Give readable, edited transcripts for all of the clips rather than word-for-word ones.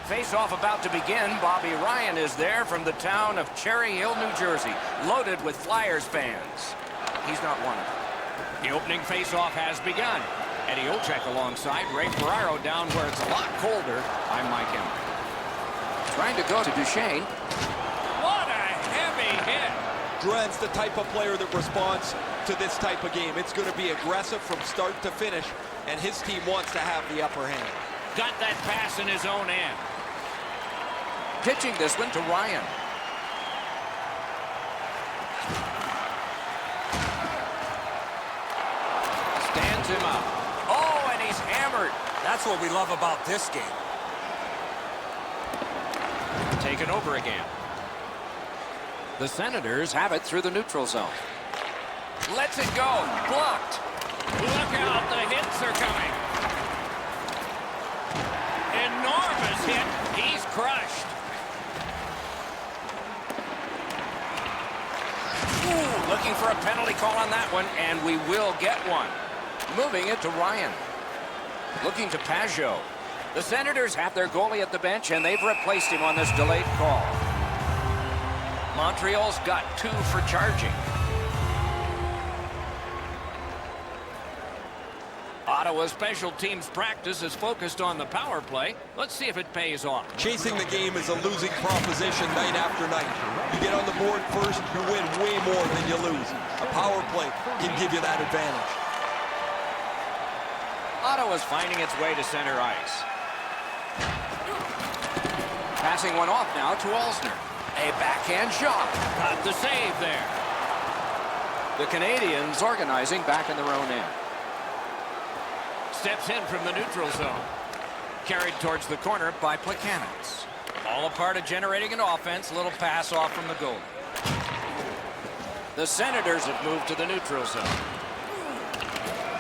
Face-off about to begin. Bobby Ryan is there from the town of Cherry Hill, New Jersey, loaded with Flyers fans. He's not one of them. The opening face-off has begun. Eddie Olczyk alongside Ray Ferraro down where it's a lot colder. I'm Mike Emmer. Trying to go to Duchesne. What a heavy hit. Drouin's the type of player that responds to this type of game. It's going to be aggressive from start to finish, and his team wants to have the upper hand. Got that pass in his own end. Pitching this one to Ryan. Stands him up. Oh, and he's hammered. That's what we love about this game. Taken over again. The Senators have it through the neutral zone. Lets it go. Blocked. Look out, the hits are coming. Enormous hit. He's crushed. Ooh, looking for a penalty call on that one, and we will get one. Moving it to Ryan. Looking to Pajot. The Senators have their goalie at the bench, and they've replaced him on this delayed call. Montreal's got 2 for charging. Ottawa's special teams practice is focused on the power play. Let's see if it pays off. Chasing the game is a losing proposition night after night. You get on the board first, you win way more than you lose. A power play can give you that advantage. Ottawa's finding its way to center ice. Passing one off now to Alzner. A backhand shot. Got the save there. The Canadians organizing back in their own end. Steps in from the neutral zone. Carried towards the corner by Plekanec. All a part of generating an offense. Little pass off from the goalie. The Senators have moved to the neutral zone.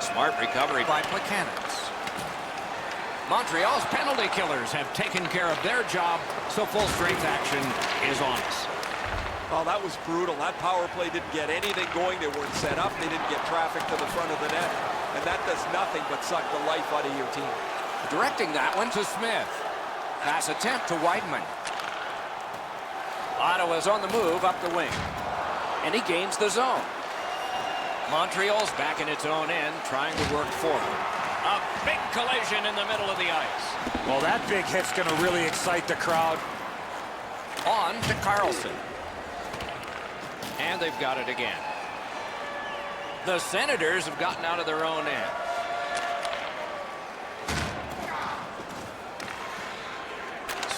Smart recovery by Plekanec. Montreal's penalty killers have taken care of their job, so full strength action is on us. Oh, that was brutal. That power play didn't get anything going. They weren't set up. They didn't get traffic to the front of the net. And that does nothing but suck the life out of your team. Directing that one to Smith. Pass attempt to Weidman. Ottawa's on the move up the wing. And he gains the zone. Montreal's back in its own end, trying to work forward. A big collision in the middle of the ice. Well, that big hit's going to really excite the crowd. On to Carlson. And they've got it again. The Senators have gotten out of their own end.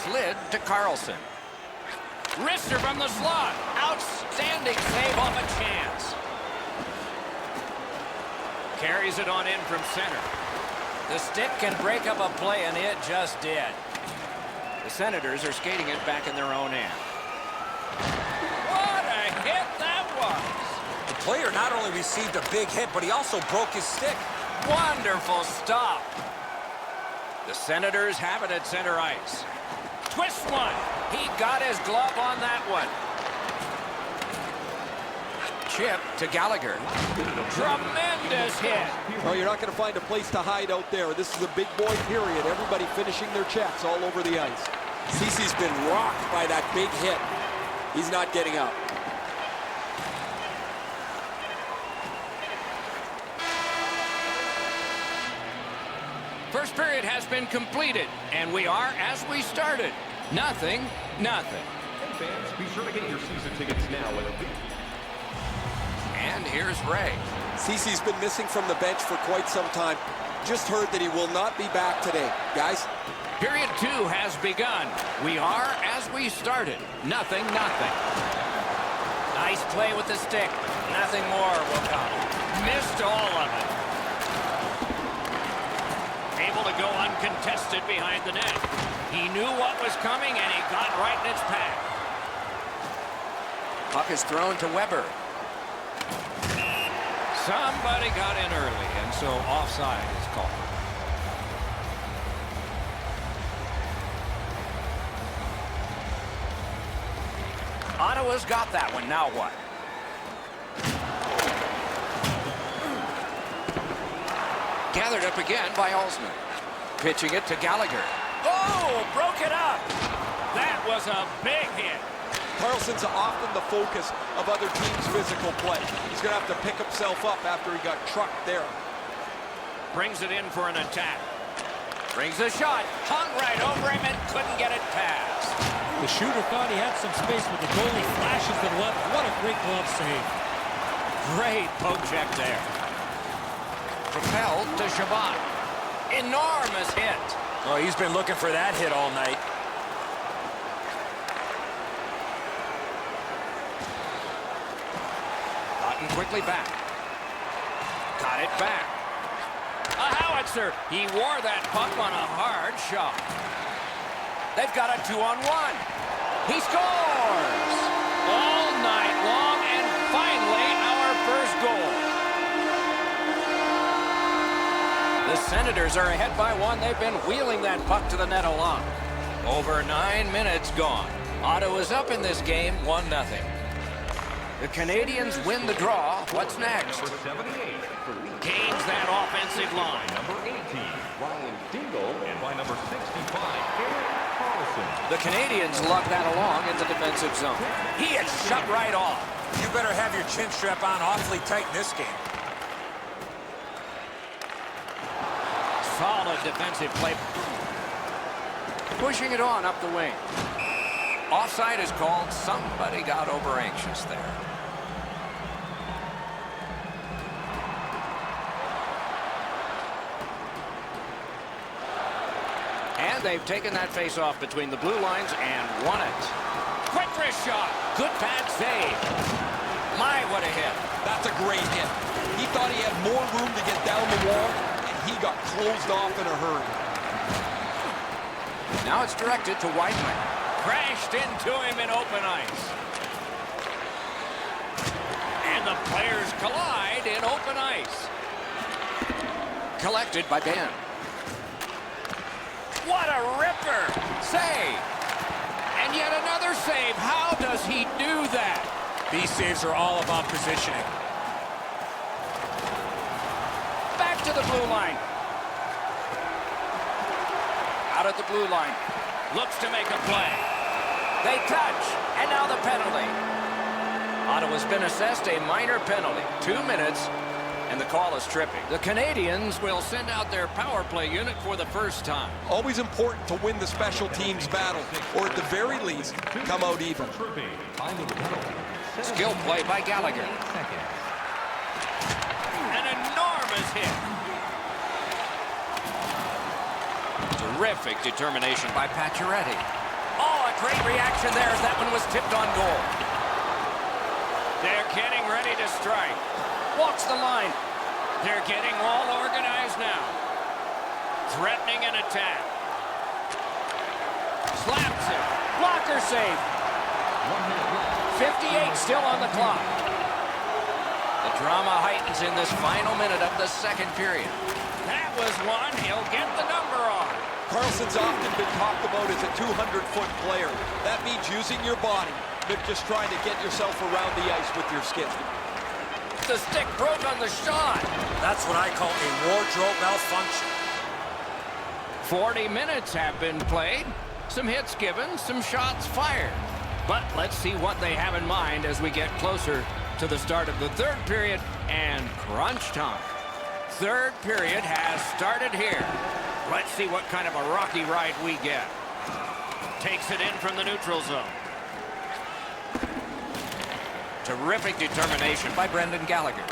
Slid to Carlson. Wrister from the slot. Outstanding save off a chance. Carries it on in from center. The stick can break up a play, and it just did. The Senators are skating it back in their own end. What a hit that was! The player not only received a big hit, but he also broke his stick. Wonderful stop. The Senators have it at center ice. Twist one. He got his glove on that one. Chip to Gallagher. Tremendous hit. Oh, you're not going to find a place to hide out there. This is a big boy period. Everybody finishing their checks all over the ice. Cece's been rocked by that big hit. He's not getting up. First period has been completed, and we are, as we started, 0-0. Hey fans, be sure to get your season tickets now at a And here's Ray. Cece's been missing from the bench for quite some time. Just heard that he will not be back today. Guys? Period 2 has begun. We are as we started. 0-0. Nice play with the stick. Nothing more will come. Missed all of it. Able to go uncontested behind the net. He knew what was coming, and he got right in its path. Puck is thrown to Weber. Somebody got in early, and so offside is called. Ottawa's got that one. Now what? Gathered up again by Alzner. Pitching it to Gallagher. Oh! Oh, broke it up. That was a big hit. Carlson's often the focus of other teams' physical play. He's going to have to pick himself up after he got trucked there. Brings it in for an attack. Brings a shot. Hung right over him and couldn't get it past. The shooter thought he had some space, but the goalie flashes to the left. What a great glove save. Great poke check there. Propelled to Chabot. Enormous hit. Oh, he's been looking for that hit all night. Quickly back. Got it back. A howitzer. He wore that puck on a hard shot. They've got a 2-on-1. He scores! All night long, and finally our first goal. The Senators are ahead by 1. They've been wheeling that puck to the net a lot. Over 9 minutes gone. Ottawa's up in this game 1-0. The Canadians win the draw. What's next? Number 78, Gains that offensive line. number 18, Ryan Dingle, and by number 65, Erik Karlsson. The Canadians lug that along in the defensive zone. He is shut right off. You better have your chin strap on awfully tight in this game. Solid defensive play. Pushing it on up the wing. Offside is called. Somebody got over anxious there. And they've taken that face-off between the blue lines and won it. Quick wrist shot. Good pad save. My, what a hit. That's a great hit. He thought he had more room to get down the wall, and he got closed off in a hurry. Now it's directed to Whiteman. Crashed into him in open ice. And the players collide in open ice. Collected by Ben. What a ripper! Save! And yet another save. How does he do that? These saves are all about positioning. Back to the blue line. Out at the blue line. Looks to make a play. They touch. And now the penalty. Ottawa's been assessed a minor penalty. 2 minutes. And the call is tripping. The Canadians will send out their power play unit for the first time. Always important to win the special teams battle, or at the very least, come out even. Tripping, time of the penalty. Skill play by Gallagher. An enormous hit. Terrific determination by Pacioretty. Oh, a great reaction there as that one was tipped on goal. They're getting ready to strike. Walks the line. They're getting all organized now. Threatening an attack. Slaps it. Blocker save. 58 still on the clock. The drama heightens in this final minute of the second period. That was one. He'll get the number on. Karlsson's often been talked about as a 200-foot player. That means using your body, but just trying to get yourself around the ice with your skills. The stick broke on the shot. That's what I call a wardrobe malfunction. 40 minutes have been played. Some hits given, some shots fired. But let's see what they have in mind as we get closer to the start of the third period and crunch time. Third period has started here. Let's see what kind of a rocky ride we get. Takes it in from the neutral zone. Terrific determination by Brendan Gallagher.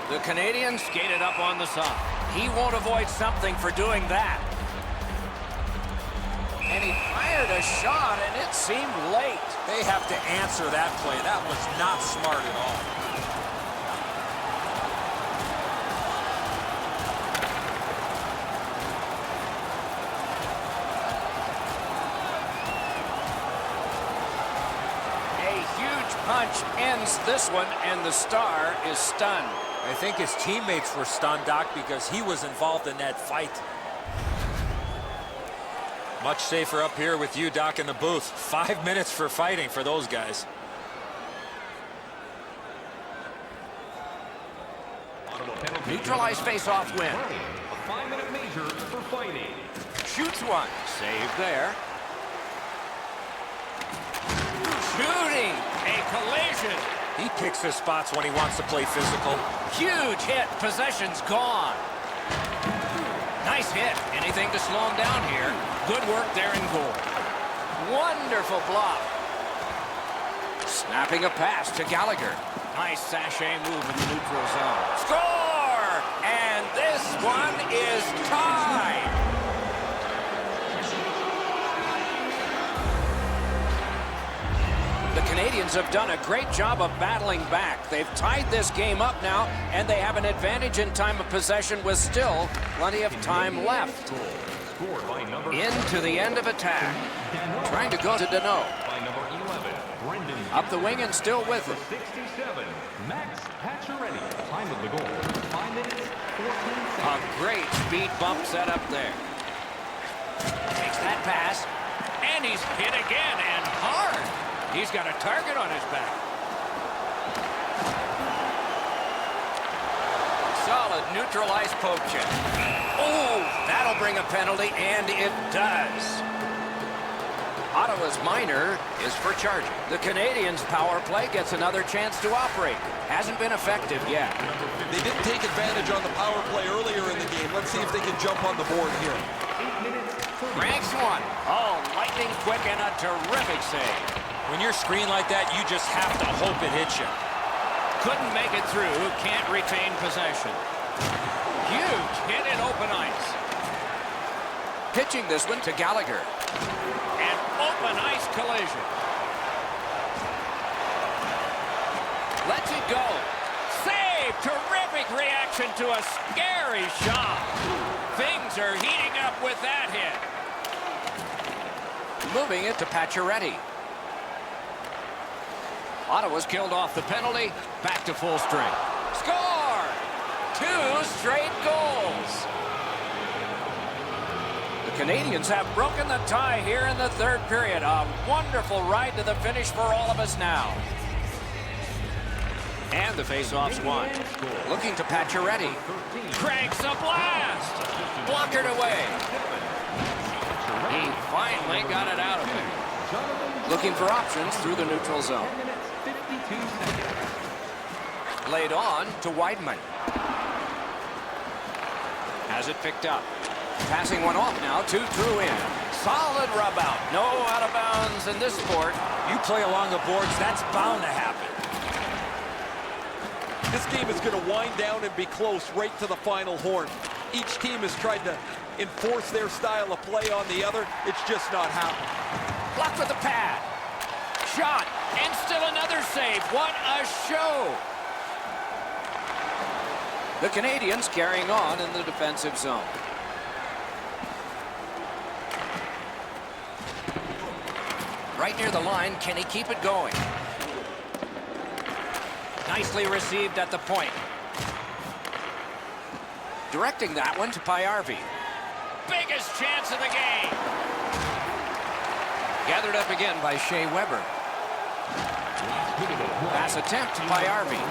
The Canadians skated up on the side. He won't avoid something for doing that. And he fired a shot, and it seemed late. They have to answer that play. That was not smart at all. Punch ends this one, and the Star is stunned. I think his teammates were stunned, Doc, because he was involved in that fight. Much safer up here with you, Doc, in the booth. 5 minutes for fighting for those guys. Ottawa penalty. Neutralized face-off win. A 5-minute major for fighting. Shoots one. Save there. Shooting. A collision. He picks his spots when he wants to play physical. Huge hit. Possession's gone. Nice hit. Anything to slow him down here. Good work there in goal. Wonderful block. Snapping a pass to Gallagher. Nice sachet move in the neutral zone. Score! And this one is tied. The Canadians have done a great job of battling back. They've tied this game up now, and they have an advantage in time of possession with still plenty of time left. Scored by number Into the end of attack. Trying to go to Deneau. by number 11, Brendan. Up the wing and still with it. 67, Max Pacioretty. Time of the goal, 5 minutes, 14 A seconds. great speed bump set up there. Takes that pass, and he's hit again, and hard. He's got a target on his back. Solid neutralized poke check. Oh, that'll bring a penalty, and it does. Ottawa's minor is for charging. The Canadians' power play gets another chance to operate. Hasn't been effective yet. They didn't take advantage on the power play earlier in the game. Let's see if they can jump on the board here. Ranks one. Oh, lightning quick and a terrific save. When you're screened like that, you just have to hope it hits you. Couldn't make it through. Can't retain possession. Huge hit in open ice. Pitching this one to Gallagher. An open ice collision. Lets it go. Save! Terrific reaction to a scary shot. Things are heating up with that hit. Moving it to Pacioretty. Ottawa's killed off the penalty. Back to full strength. Score! 2 straight goals. The Canadians have broken the tie here in the third period. A wonderful ride to the finish for all of us now. And the faceoff's won. Looking to Pacioretty. Cranks a blast! Blockered away. He finally got it out of there. Looking for options through the neutral zone. Laid on to Weidman. Has it picked up. Passing one off now, 2 through in. Solid rub out. No out of bounds in this sport. You play along the boards, that's bound to happen. This game is going to wind down and be close right to the final horn. Each team has tried to enforce their style of play on the other. It's just not happening. Blocked with the pad. Shot. And still another save. What a show. The Canadians carrying on in the defensive zone. Right near the line, can he keep it going? Nicely received at the point. Directing that one to Payarvi. Biggest chance of the game. Gathered up again by Shea Weber. Pass attempt to Payarvi.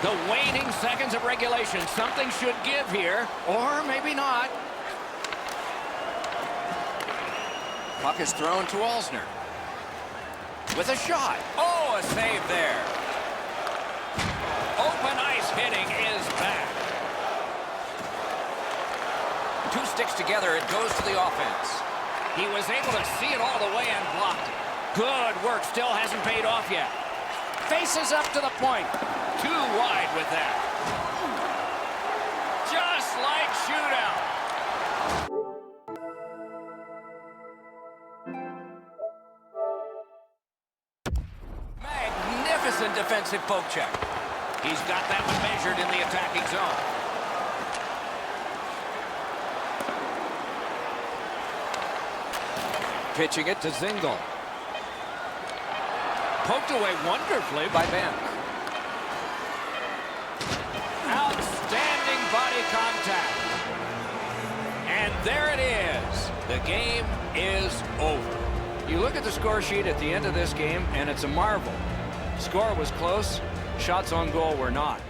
The waning seconds of regulation. Something should give here, or maybe not. Puck is thrown to Alzner. With a shot. Oh, a save there. Open ice hitting is back. 2 sticks together, it goes to the offense. He was able to see it all the way and blocked it. Good work, still hasn't paid off yet. Faces up to the point. Too wide with that. Just like shootout. Magnificent defensive poke check. He's got that one measured in the attacking zone. Pitching it to Zingle. Poked away wonderfully by Ben. Outstanding body contact. And there it is. The game is over. You look at the score sheet at the end of this game, and it's a marvel. Score was close. Shots on goal were not.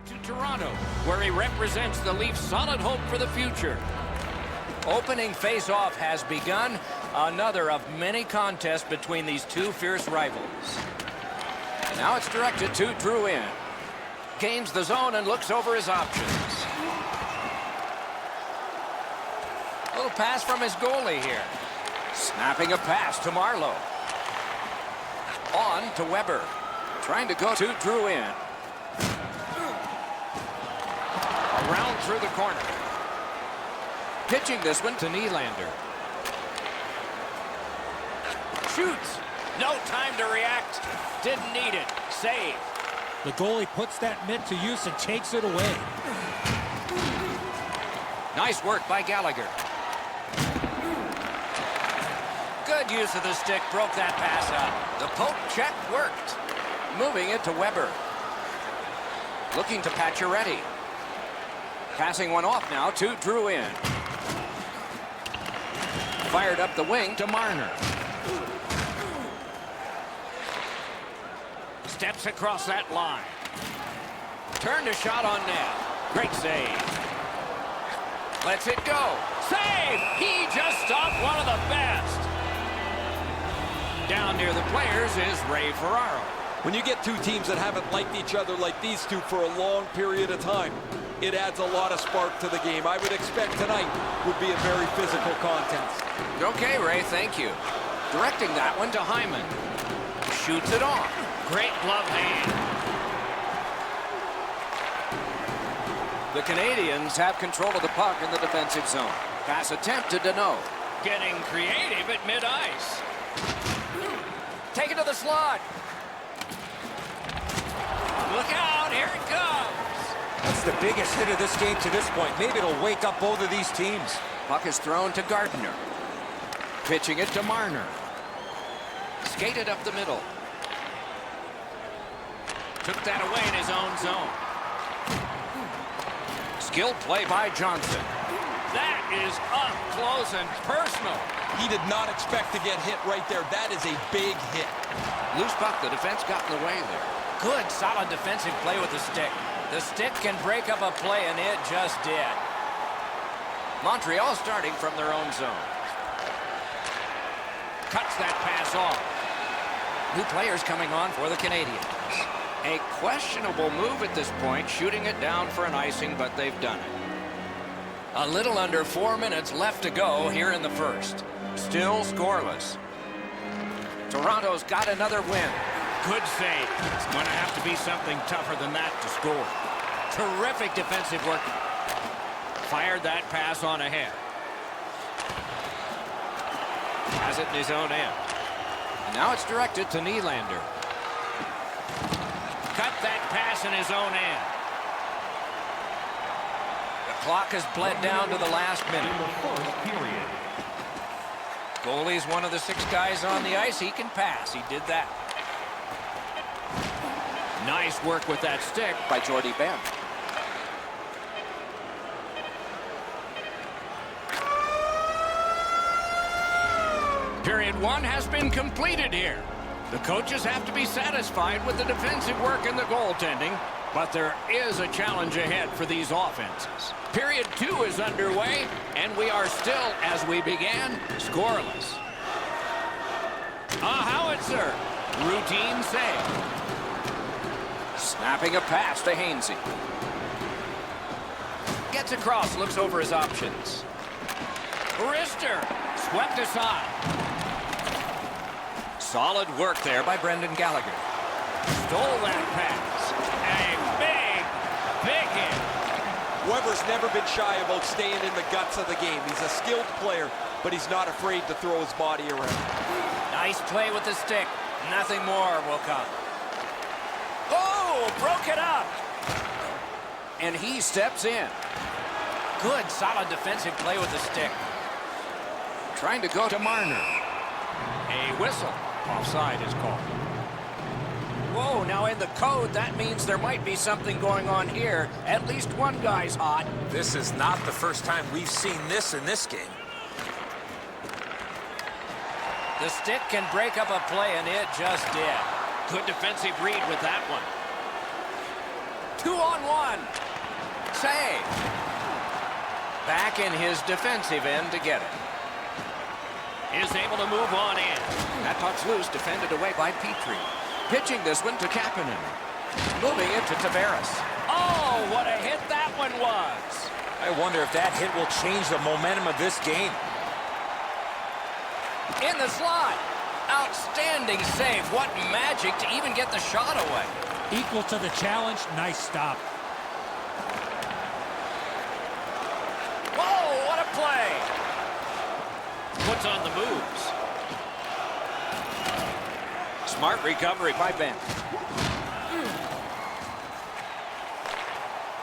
To Toronto, where he represents the Leafs' solid hope for the future. Opening face-off has begun. Another of many contests between these two fierce rivals. Now it's directed to Drouin. Gains the zone and looks over his options. Little pass from his goalie here. Snapping a pass to Marleau. On to Weber. Trying to go to Drouin. Around through the corner. Pitching this one to Nylander. Shoots. No time to react. Didn't need it. Save. The goalie puts that mitt to use and takes it away. Nice work by Gallagher. Good use of the stick. Broke that pass up. The poke check worked. Moving it to Weber. Looking to Pacioretty. Passing one off now to Drouin. Fired up the wing to Marner. Steps across that line. Turned a shot on net. Great save. Lets it go. Save! He just stopped one of the best. Down near the players is Ray Ferraro. When you get two teams that haven't liked each other like these two for a long period of time, it adds a lot of spark to the game. I would expect tonight would be a very physical contest. Okay, Ray, thank you. Directing that one to Hyman. Shoots it off. Great glove hand. The Canadians have control of the puck in the defensive zone. Pass attempt to Danault. Getting creative at mid-ice. Take it to the slot. Look out, here it comes. That's the biggest hit of this game to this point. Maybe it'll wake up both of these teams. Puck is thrown to Gardiner. Pitching it to Marner. Skated up the middle. Took that away in his own zone. Skilled play by Johnson. That is up close and personal. He did not expect to get hit right there. That is a big hit. Loose puck, the defense got in the way there. Good, solid defensive play with the stick. The stick can break up a play, and it just did. Montreal starting from their own zone. Cuts that pass off. New players coming on for the Canadians. A questionable move at this point, shooting it down for an icing, but they've done it. A little under 4 minutes left to go here in the first. Still scoreless. Toronto's got another win. Good save. It's going to have to be something tougher than that to score. Terrific defensive work. Fired that pass on ahead. Has it in his own end. And now it's directed to Nylander. Cut that pass in his own end. The clock has bled down to the last minute. In the first period. Goalie's one of the 6 guys on the ice. He can pass. He did that. Nice work with that stick by Jordy Ben. Period 1 has been completed here. The coaches have to be satisfied with the defensive work and the goaltending, but there is a challenge ahead for these offenses. Period 2 is underway, and we are still, as we began, scoreless. A howitzer. Routine save. Snapping a pass to Hainsey. Gets across, looks over his options. Rister swept aside. Solid work there by Brendan Gallagher. Stole that pass. A big hit. Weber's never been shy about staying in the guts of the game. He's a skilled player, but he's not afraid to throw his body around. Nice play with the stick. Nothing more will come. Oh, broke it up. And he steps in. Good, solid defensive play with the stick. Trying to go to Marner. A whistle. Offside is called. Whoa, now in the code, that means there might be something going on here. At least one guy's hot. This is not the first time we've seen this in this game. The stick can break up a play, and it just did. Good defensive read with that one. 2-on-1. Save. Back in his defensive end to get it. Is able to move on in. That puck's loose, defended away by Petrie. Pitching this one to Kapanen. Moving it to Tavares. Oh, what a hit that one was. I wonder if that hit will change the momentum of this game. In the slot. Outstanding save. What magic to even get the shot away. Equal to the challenge. Nice stop. Whoa, what a play. Puts on the moves. Smart recovery by Ben.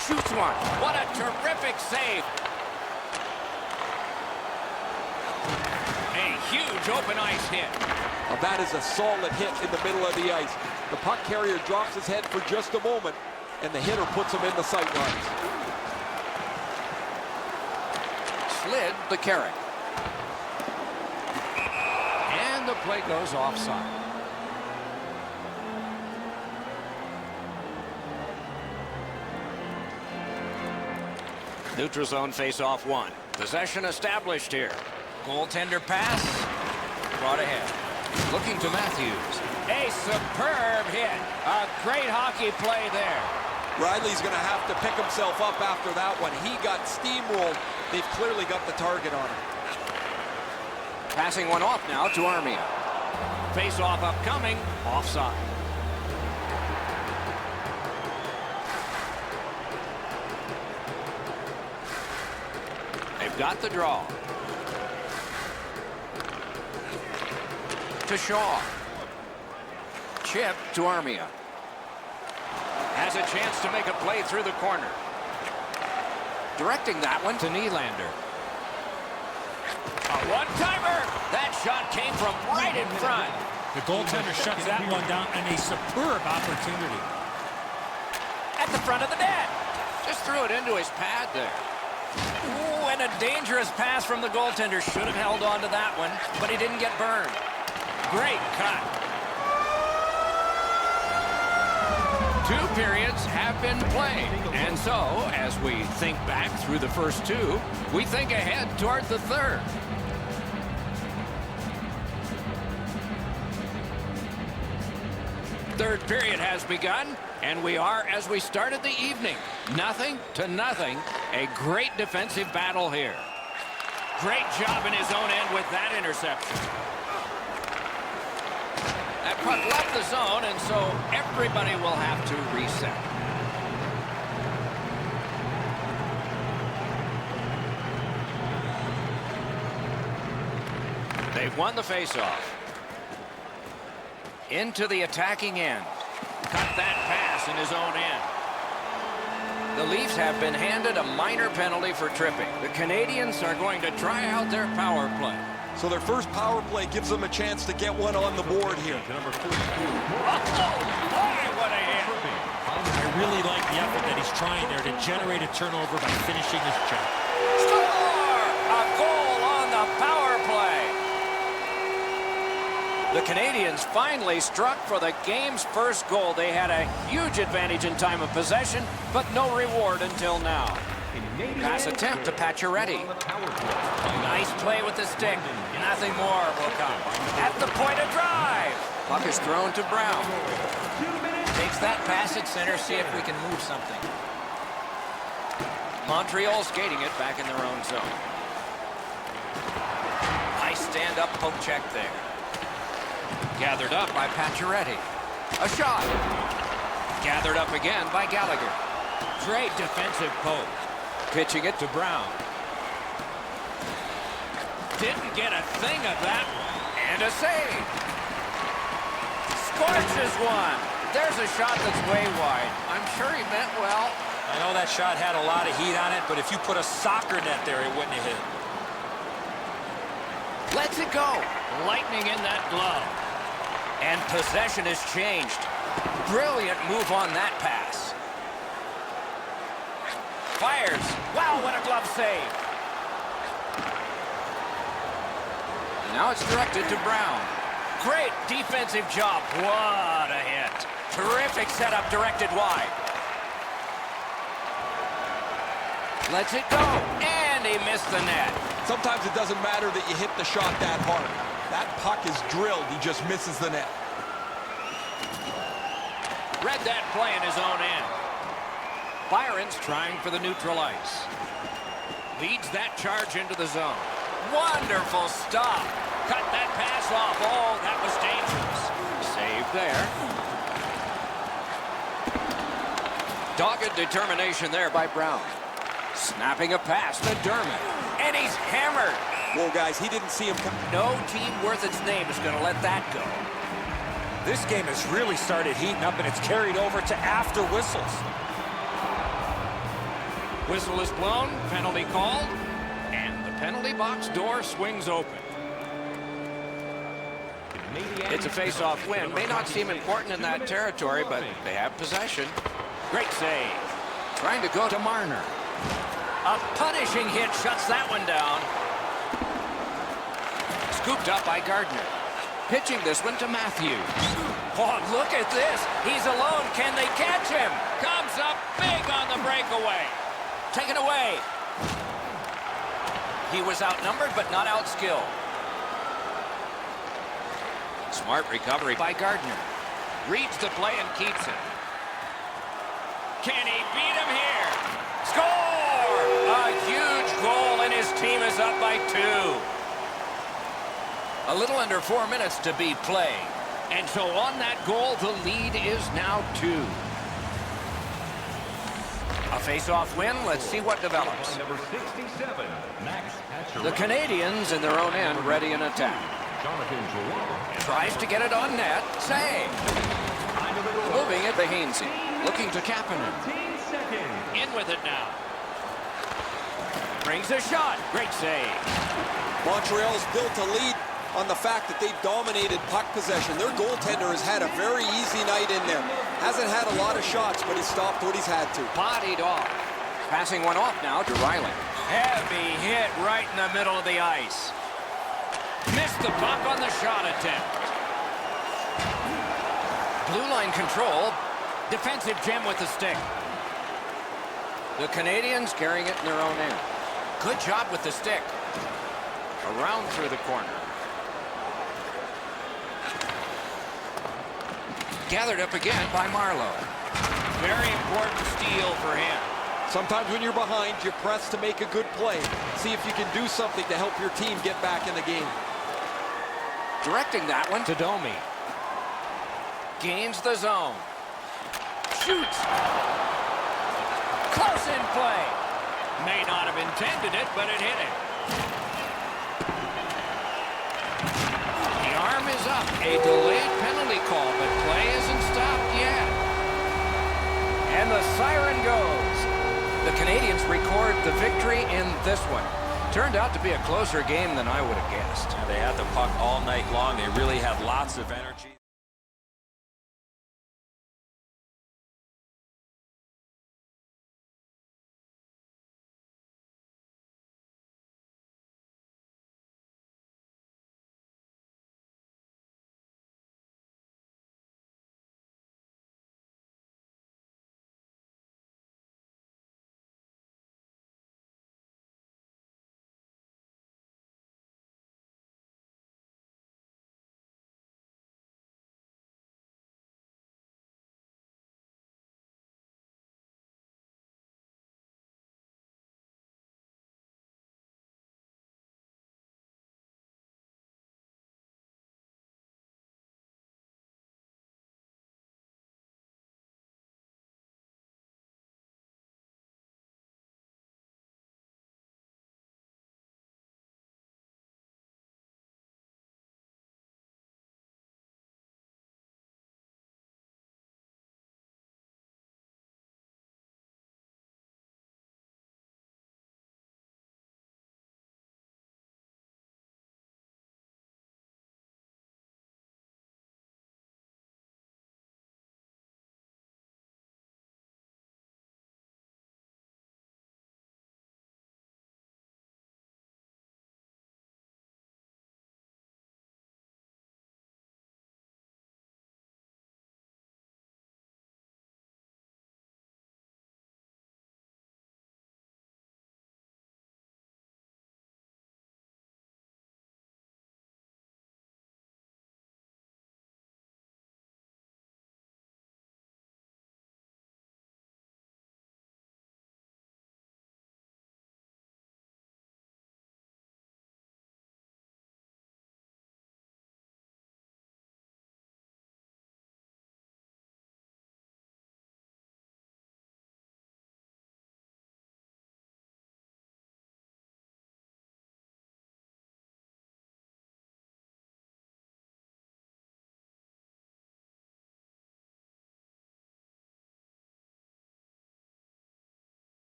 Shoots one. What a terrific save. A huge open ice hit. Now that is a solid hit in the middle of the ice. The puck carrier drops his head for just a moment, and the hitter puts him in the sight lines. Slid the carry. And the play goes offside. Neutral zone face-off one. Possession established here. Goaltender pass. Brought ahead. Looking to Matthews. A superb hit. A great hockey play there. Riley's going to have to pick himself up after that one. He got steamrolled. They've clearly got the target on him. Passing one off now to Armia. Face-off upcoming. Offside. They've got the draw. To Shaw. Chip to Armia. Has a chance to make a play through the corner. Directing that one to Nylander. A one-timer. That shot came from right in front. The goaltender shuts that one down, and a superb opportunity. At the front of the net. Just threw it into his pad there. Ooh, and a dangerous pass from the goaltender. Should have held on to that one, but he didn't get burned. Great cut. 2 periods have been played. And so, as we think back through the first 2, we think ahead toward the third. Third period has begun, and we are as we started the evening. 0-0. A great defensive battle here. Great job in his own end with that interception. That puck left the zone, and so everybody will have to reset. They've won the faceoff. Into the attacking end. Cut that pass in his own end. The Leafs have been handed a minor penalty for tripping. The Canadians are going to try out their power play. So their first power play gives them a chance to get one on the board here. Number 42. Boy, what a hit. I really like the effort that he's trying there to generate a turnover by finishing his check. Score! A goal on the power play. The Canadians finally struck for the game's first goal. They had a huge advantage in time of possession, but no reward until now. Pass attempt to Pacioretty. Nice play with the stick. Nothing more will come. At the point of drive. Puck is thrown to Brown. Takes that pass at center, see if we can move something. Montreal skating it back in their own zone. Nice stand-up poke check there. Gathered up by Pacioretty. A shot. Gathered up again by Gallagher. Great defensive poke. Pitching it to Brown. Didn't get a thing of that. And a save. Scorches one. There's a shot that's way wide. I'm sure he meant well. I know that shot had a lot of heat on it, but if you put a soccer net there, it wouldn't have hit. Lets it go. Lightning in that glove. And possession has changed. Brilliant move on that pass. Fires. Wow, what a glove save. Now it's directed to Brown. Great defensive job. What a hit. Terrific setup directed wide. Lets it go, and he missed the net. Sometimes it doesn't matter that you hit the shot that hard. That puck is drilled. He just misses the net. Read that play in his own end. Byron's trying for the neutral ice. Leads that charge into the zone. Wonderful stop. Cut that pass off. Oh, that was dangerous. Saved there. Dogged determination there by Brown. Snapping a pass to Dermott. And he's hammered. Whoa, guys, he didn't see him come. No team worth its name is going to let that go. This game has really started heating up, and it's carried over to after whistles. Whistle is blown, penalty called, and the penalty box door swings open. It's a face-off win. May not seem important in that territory, but they have possession. Great save. Trying to go to Marner. A punishing hit shuts that one down. Scooped up by Gardner. Pitching this one to Matthews. Oh, look at this. He's alone. Can they catch him? Comes up big on the breakaway. Taken away. He was outnumbered, but not outskilled. Smart recovery by Gardner. Reads the play and keeps it. Can he beat him here? Score! A huge goal, and his team is up by 2. A little under 4 minutes to be played. And so on that goal, the lead is now 2. A face-off win. Let's see what develops. Number 67, Max Hatcher. The Canadians in their own end ready in attack. Jonathan Giroux. Tries to get it on net. Save. Moving it to Hainsey. Looking to Kapanen. In with it now. Brings a shot. Great save. Montreal's built a lead on the fact that they've dominated puck possession. Their goaltender has had a very easy night in there. Hasn't had a lot of shots, but he's stopped what he's had to. Bodied off. Passing one off now to Riley. Heavy hit right in the middle of the ice. Missed the puck on the shot attempt. Blue line control. Defensive gem with the stick. The Canadians carrying it in their own end. Good job with the stick. Around through the corner. Gathered up again by Marleau. Very important steal for him. Sometimes when you're behind, you press to make a good play. See if you can do something to help your team get back in the game. Directing that one to Domi. Gains the zone. Shoots. Close in play. May not have intended it, but it hit him. The arm is up. A delayed penalty call, but play isn't stopped yet. And the siren goes. The Canadians record the victory in this one. Turned out to be a closer game than I would have guessed. Yeah, they had the puck all night long. They really had lots of energy.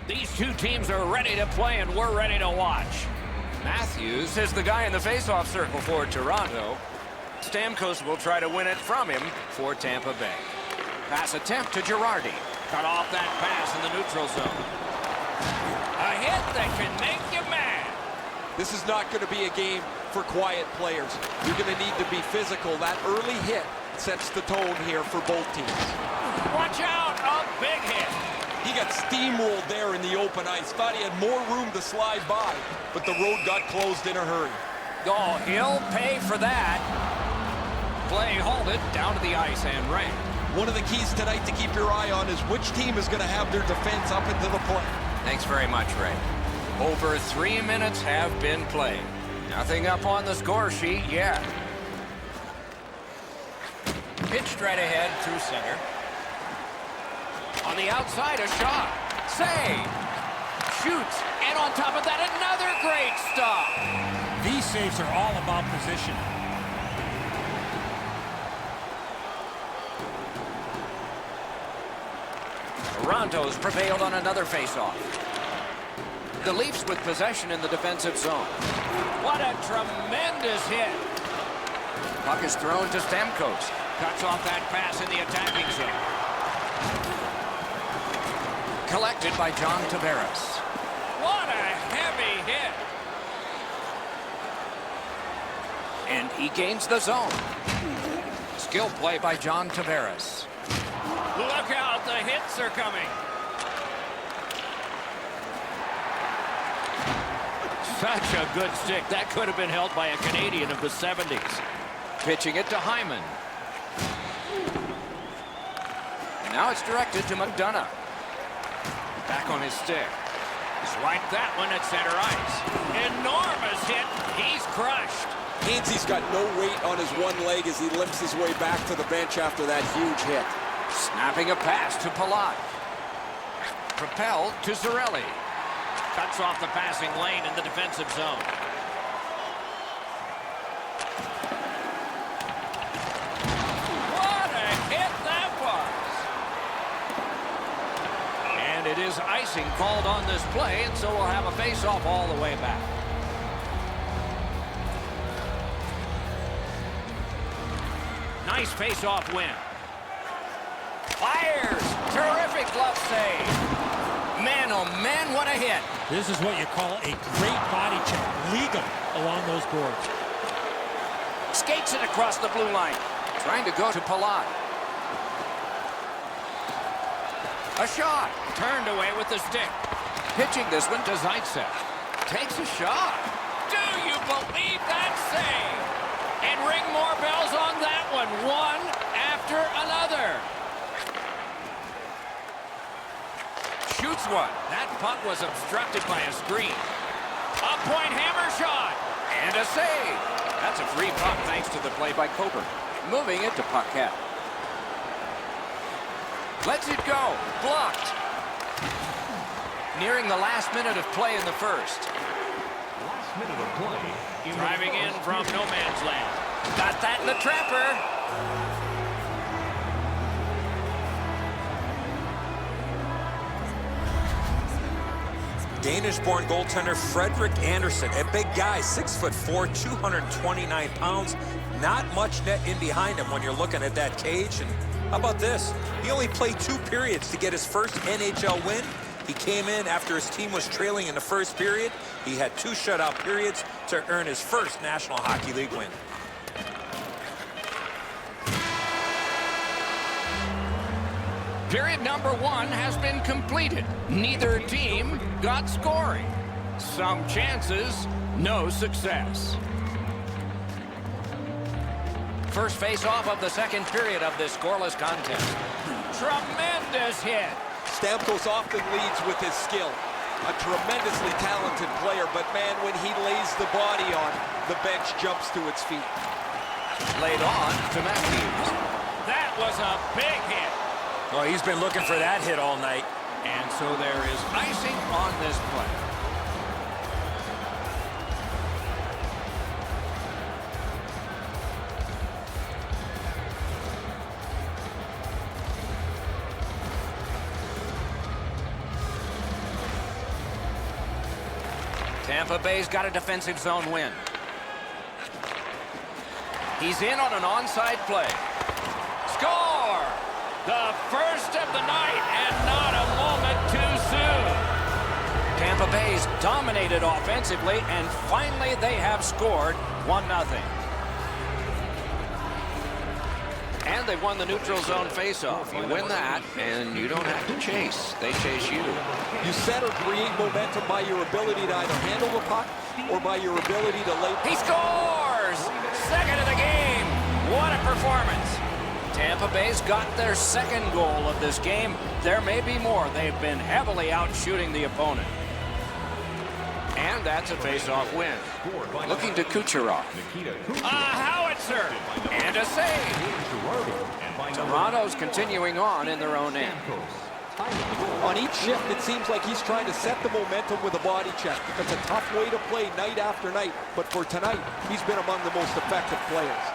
These two teams are ready to play, and we're ready to watch. Matthews is the guy in the face-off circle for Toronto. Stamkos will try to win it from him for Tampa Bay. Pass attempt to Girardi. Cut off that pass in the neutral zone. A hit that can make you mad. This is not going to be a game for quiet players. You're going to need to be physical. That early hit sets the tone here for both teams. Watch out, a big hit. He got steamrolled there in the open ice. Thought he had more room to slide by, but the road got closed in a hurry. Oh, he'll pay for that. Play halted down to the ice, and Ray. One of the keys tonight to keep your eye on is which team is going to have their defense up into the play. Thanks very much, Ray. Over 3 minutes have been played. Nothing up on the score sheet yet. Pitched right ahead through center. On the outside, a shot. Save. Shoots. And on top of that, another great stop. These saves are all about position. Toronto's prevailed on another faceoff. The Leafs with possession in the defensive zone. What a tremendous hit. Puck is thrown to Stamkos. Cuts off that pass in the attacking zone. Collected by John Tavares. What a heavy hit. And he gains the zone. Skill play by John Tavares. Look out, the hits are coming. Such a good stick. That could have been held by a Canadian of the 70s. Pitching it to Hyman. And now it's directed to McDonough. Back on his stick. Swipe that one at center ice. Enormous hit. He's crushed. Hainsey's got no weight on his one leg as he limps his way back to the bench after that huge hit. Snapping a pass to Palat. Propelled to Cirelli. Cuts off the passing lane in the defensive zone. What a hit that was! And it is icing called on this play, and so we'll have a face-off all the way back. Nice face-off win. Fires! Terrific glove save. Man, oh man, what a hit. This is what you call a great body check. Legal along those boards. Skates it across the blue line. Trying to go to Palat. A shot. Turned away with the stick. Pitching this one to Zaitsev. Takes a shot. Do you believe that save? And ring more bells on that one. One after another. Shoots one. That puck was obstructed by a screen. A point hammer shot. And a save. That's a free puck thanks to the play by Coburn. Moving it to Paquette. Lets it go. Blocked. Nearing the last minute of play in the first. Last minute of play. Driving in from no man's land. Got that in the trapper. Danish-born goaltender Frederik Andersen, a big guy, 6'4", 229 pounds. Not much net in behind him when you're looking at that cage. And how about this? He only played 2 periods to get his first NHL win. He came in after his team was trailing in the first period. He had 2 shutout periods to earn his first National Hockey League win. Period number 1 has been completed. Neither team got scoring. Some chances, no success. First face-off of the second period of this scoreless contest. Tremendous hit. Stamkos often leads with his skill. A tremendously talented player, but man, when he lays the body on, the bench jumps to its feet. Laid on to Matthews. That was a big hit. Well, he's been looking for that hit all night. And so there is icing on this play. Tampa Bay's got a defensive zone win. He's in on an onside play. Score! The first of the night, and not a moment too soon. Tampa Bay's dominated offensively, and finally they have scored 1-0. And they won the neutral zone faceoff. You win that, and you don't have to chase. They chase you. You set or create momentum by your ability to either handle the puck or by your ability to lay. He scores! Second of the game. What a performance. Tampa Bay's got their second goal of this game. There may be more. They've been heavily out shooting the opponent. And that's a face-off win. Looking to Kucherov. A howitzer! And a save! Toronto's continuing on in their own end. On each shift, it seems like he's trying to set the momentum with a body check. It's a tough way to play night after night, but for tonight, he's been among the most effective players.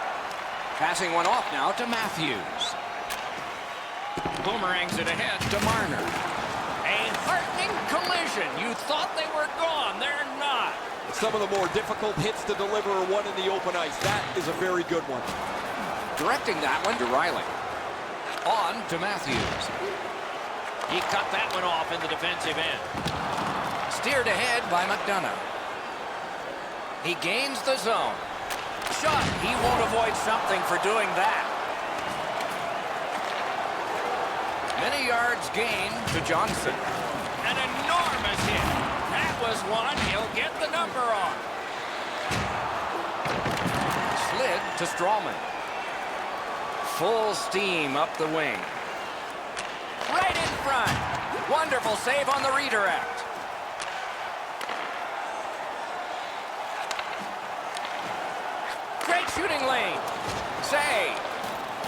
Passing one off now to Matthews. Boomerangs it ahead to Marner. A heartening collision. You thought they were gone. They're not. Some of the more difficult hits to deliver are one in the open ice. That is a very good one. Directing that one to Riley. On to Matthews. He cut that one off in the defensive end. Steered ahead by McDonough. He gains the zone. Shot. He won't avoid something for doing that. Many yards gained to Johnson. An enormous hit. That was one he'll get the number on. Slid to Strawman. Full steam up the wing. Right in front. Wonderful save on the redirect. Great shooting lane. Save.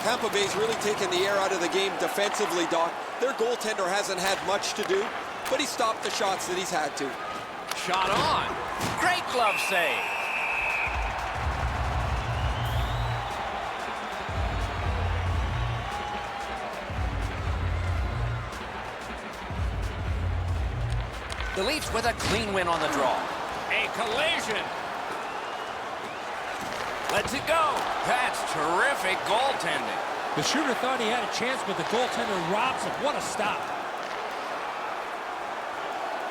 Tampa Bay's really taken the air out of the game defensively, Doc. Their goaltender hasn't had much to do, but he stopped the shots that he's had to. Shot on. Great glove save. The Leafs with a clean win on the draw. A collision. Lets it go. That's terrific goaltending. The shooter thought he had a chance, but the goaltender robs him. What a stop.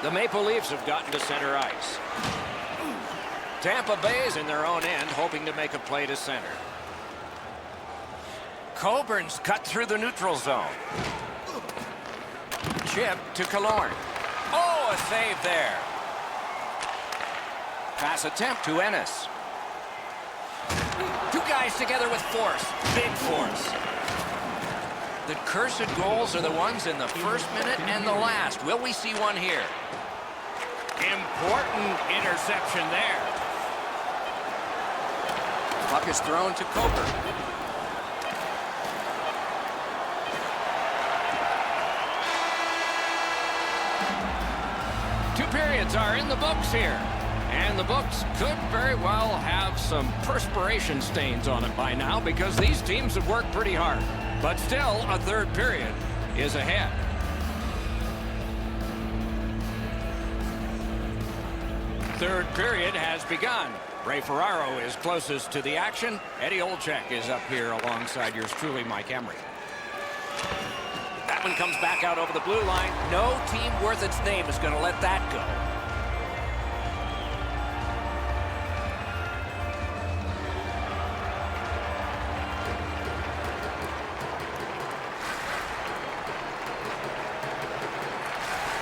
The Maple Leafs have gotten to center ice. Tampa Bay is in their own end, hoping to make a play to center. Coburn's cut through the neutral zone. Chip to Killorn. Oh, a save there. Pass attempt to Ennis. Two guys together with force. Big force. The cursed goals are the ones in the first minute and the last. Will we see one here? Important interception there. Puck is thrown to Coburn. Two periods are in the books here. And the books could very well have some perspiration stains on it by now because these teams have worked pretty hard. But still, a third period is ahead. Third period has begun. Ray Ferraro is closest to the action. Eddie Olczyk is up here alongside yours truly, Mike Emery. That one comes back out over the blue line. No team worth its name is going to let that go.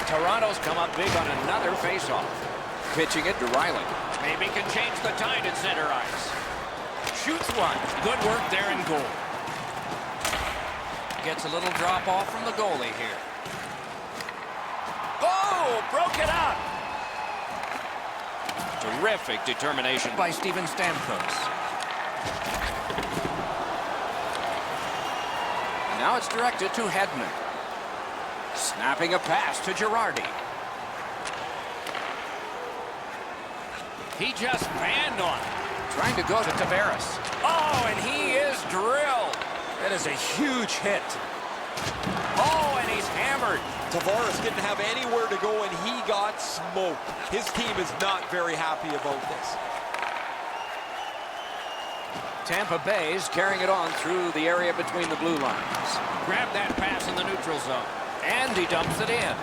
Toronto's come up big on another faceoff. Pitching it to Riley. Maybe can change the tide at center ice. Shoots one. Good work there in goal. Gets a little drop off from the goalie here. Oh, broke it up. Terrific determination by Steven Stamkos. Now it's directed to Hedman. Snapping a pass to Girardi. He just banned on it. Trying to go to Tavares. Oh, and he is drilled. That is a huge hit. Oh, and he's hammered. hammered. Tavares didn't have anywhere to go, and he got smoked. His team is not very happy about this. Tampa Bay's carrying it on through the area between the blue lines. Grab that pass in the neutral zone. And he dumps it in.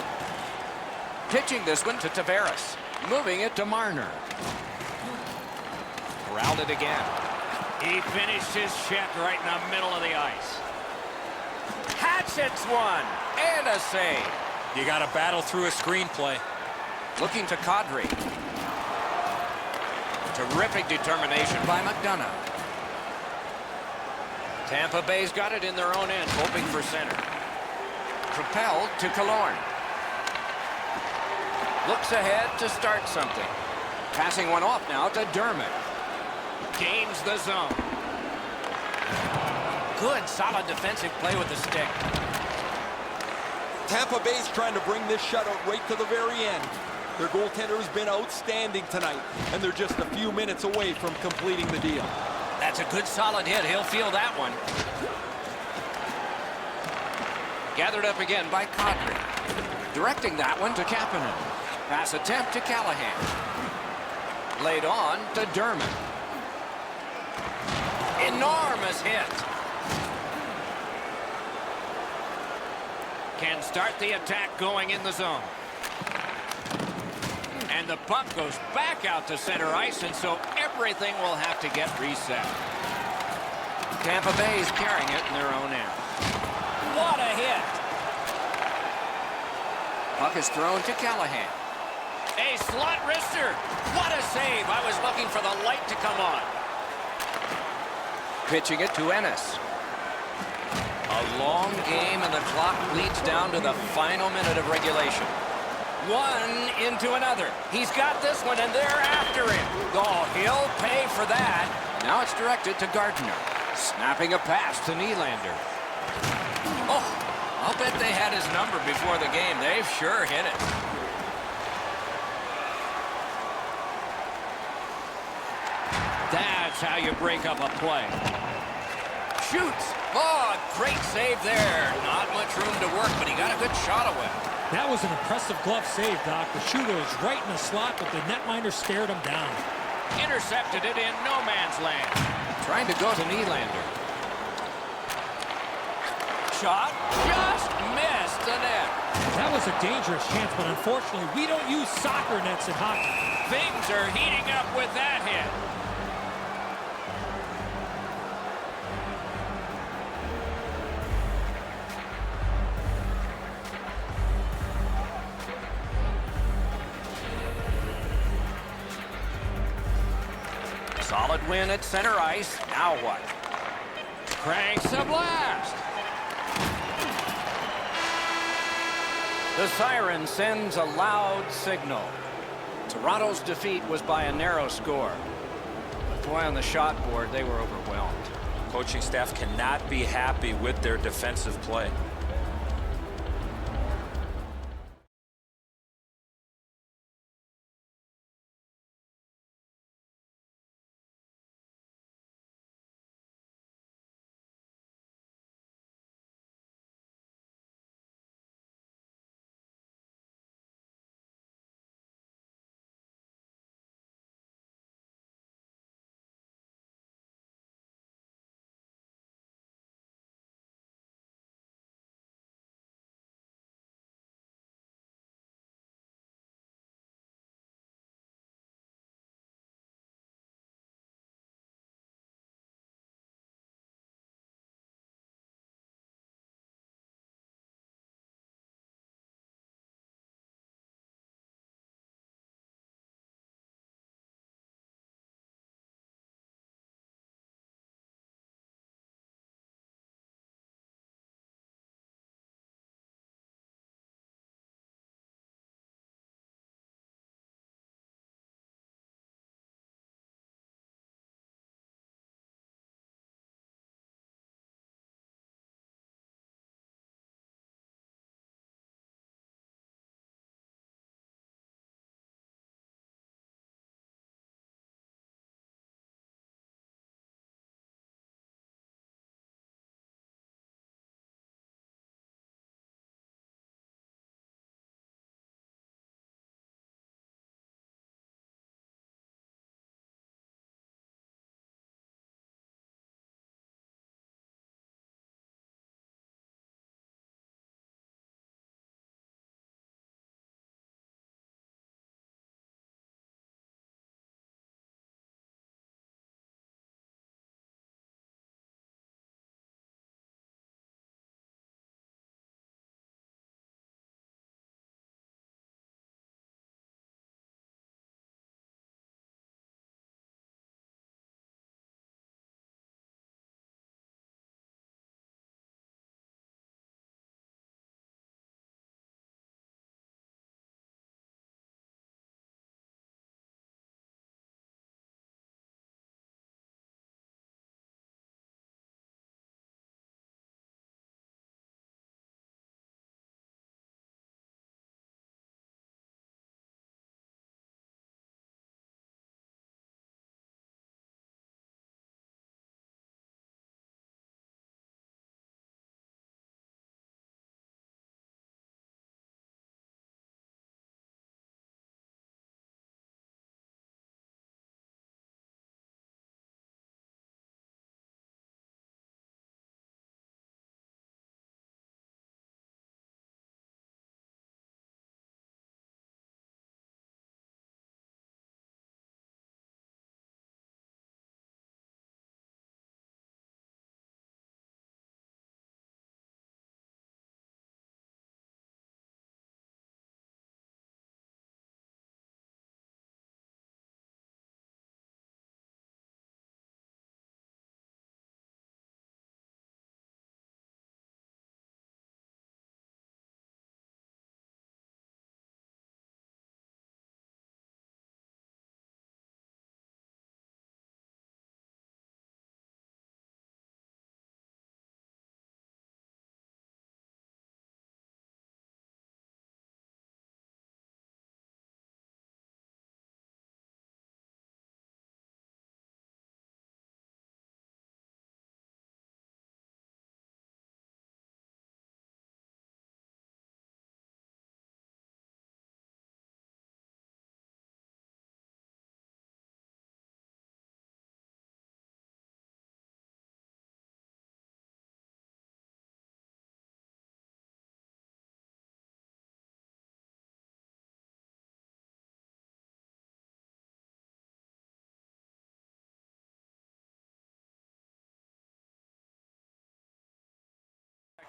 Pitching this one to Tavares. Moving it to Marner. Corralled it again. He finished his check right in the middle of the ice. Hatchets one. And a save. You got to battle through a screenplay. Looking to Kadri. Terrific determination by McDonough. Tampa Bay's got it in their own end, hoping for center. Propelled to Killorn. Looks ahead to start something. Passing one off now to Dermott. Gains the zone. Good, solid defensive play with the stick. Tampa Bay's trying to bring this shutout right to the very end. Their goaltender has been outstanding tonight, and they're just a few minutes away from completing the deal. That's a good solid hit. He'll feel that one. Gathered up again by Kadri. Directing that one to Kapanen. Pass attempt to Callahan. Laid on to Dermott. Enormous hit. Can start the attack going in the zone. And the puck goes back out to center ice, and so everything will have to get reset. Tampa Bay's carrying it in their own end. What a hit! Puck is thrown to Callahan. A slot wrister. What a save. I was looking for the light to come on. Pitching it to Ennis. A long game, and the clock leads down to the final minute of regulation. One into another. He's got this one, and they're after him. Oh, he'll pay for that. Now it's directed to Gardiner. Snapping a pass to Nylander. Oh, I'll bet they had his number before the game. They've sure hit it. That's how you break up a play. Shoots. Oh, great save there. Not much room to work, but he got a good shot away. That was an impressive glove save, Doc. The shooter was right in the slot, but the netminder stared him down. Intercepted it in no man's land. Trying to go to Nylander. Shot. Just missed the net. That was a dangerous chance, but unfortunately, we don't use soccer nets in hockey. Things are heating up with that hit. Solid win at center ice. Now what? Cranks a blast. The siren sends a loud signal. Toronto's defeat was by a narrow score. But boy, on the shot board, they were overwhelmed. Coaching staff cannot be happy with their defensive play.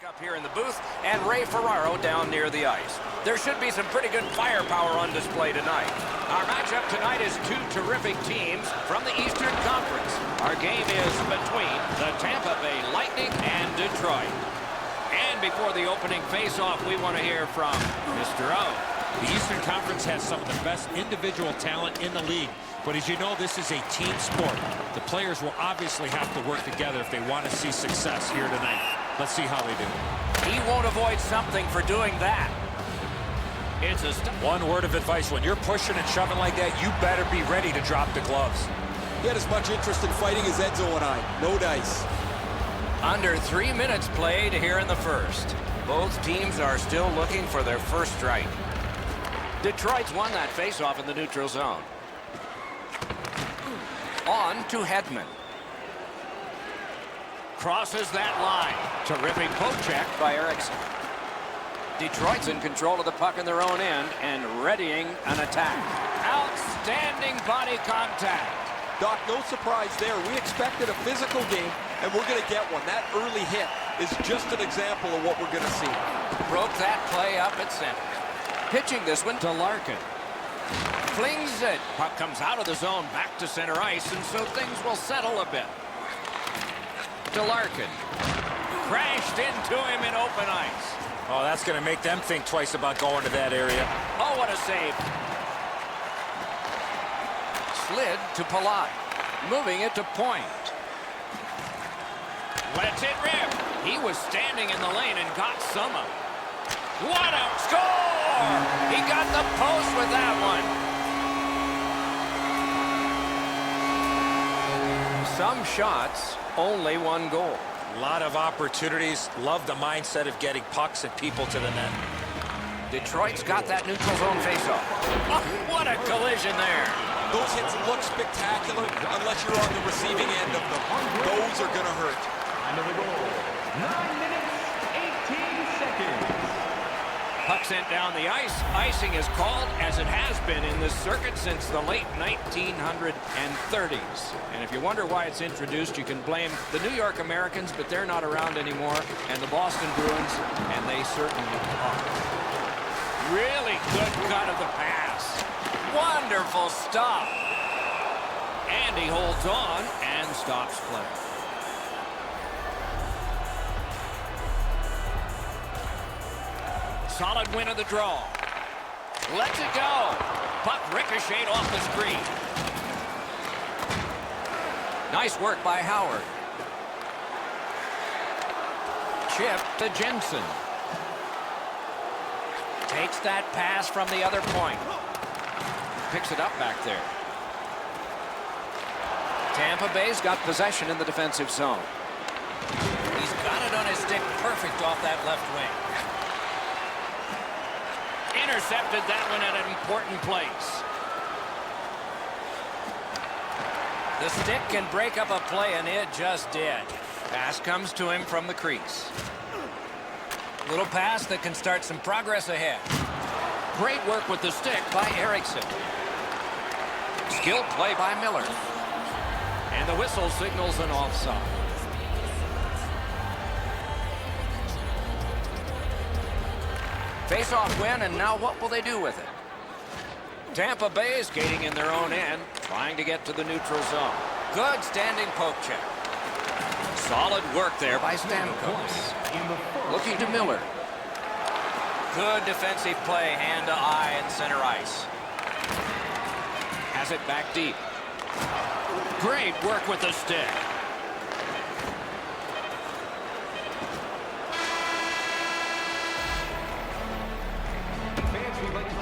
Up here in the booth, and Ray Ferraro down near the ice. There should be some pretty good firepower on display tonight. Our matchup tonight is two terrific teams from the Eastern Conference. Our game is between the Tampa Bay Lightning and Detroit. And before the opening face-off, we want to hear from Mr. O. The Eastern Conference has some of the best individual talent in the league. But as you know, this is a team sport. The players will obviously have to work together if they want to see success here tonight. Let's see how they do. He won't avoid something for doing that. It's a one word of advice. When you're pushing and shoving like that, you better be ready to drop the gloves. He had as much interest in fighting as Edzo and I. No dice. Under 3 minutes played here in the first. Both teams are still looking for their first strike. Detroit's won that faceoff in the neutral zone. On to Hedman. Crosses that line. Terrific poke check by Erickson. Detroit's in control of the puck in their own end and readying an attack. Outstanding body contact. Doc, no surprise there. We expected a physical game, and we're going to get one. That early hit is just an example of what we're going to see. Broke that play up at center. Pitching this one to Larkin. Flings it. Puck comes out of the zone back to center ice, and so things will settle a bit. To Larkin. Crashed into him in open ice. Oh, that's going to make them think twice about going to that area. Oh, what a save. Slid to Palat. Moving it to point. Lets it rip. He was standing in the lane and got some of it. What a score! He got the post with that one. Some shots, only one goal. A lot of opportunities. Love the mindset of getting pucks and people to the net. Detroit's got that neutral zone faceoff. Oh, what a collision there. Those hits look spectacular unless you're on the receiving end of them. Those are going to hurt. Time of the goal, 9 minutes, 18 seconds. Puck sent down the ice. Icing is called, as it has been in this circuit since the late 1930s. And if you wonder why it's introduced, you can blame the New York Americans, but they're not around anymore, and the Boston Bruins, and they certainly are. Really good cut of the pass. Wonderful stop. And he holds on and stops play. Solid win of the draw. Lets it go. Puck ricocheted off the screen. Nice work by Howard. Chip to Jensen. Takes that pass from the other point. Picks it up back there. Tampa Bay's got possession in the defensive zone. He's got it on his stick perfect off that left wing. Intercepted that one at an important place. The stick can break up a play, and it just did. Pass comes to him from the crease. Little pass that can start some progress ahead. Great work with the stick by Erickson. Skilled play by Miller. And the whistle signals an offside. Face-off win, and now what will they do with it? Tampa Bay is skating in their own end, trying to get to the neutral zone. Good standing poke check. Solid work there by Stamkos. Looking to Miller. Good defensive play, hand to eye and center ice. Has it back deep. Great work with the stick. Fans, we'd like to...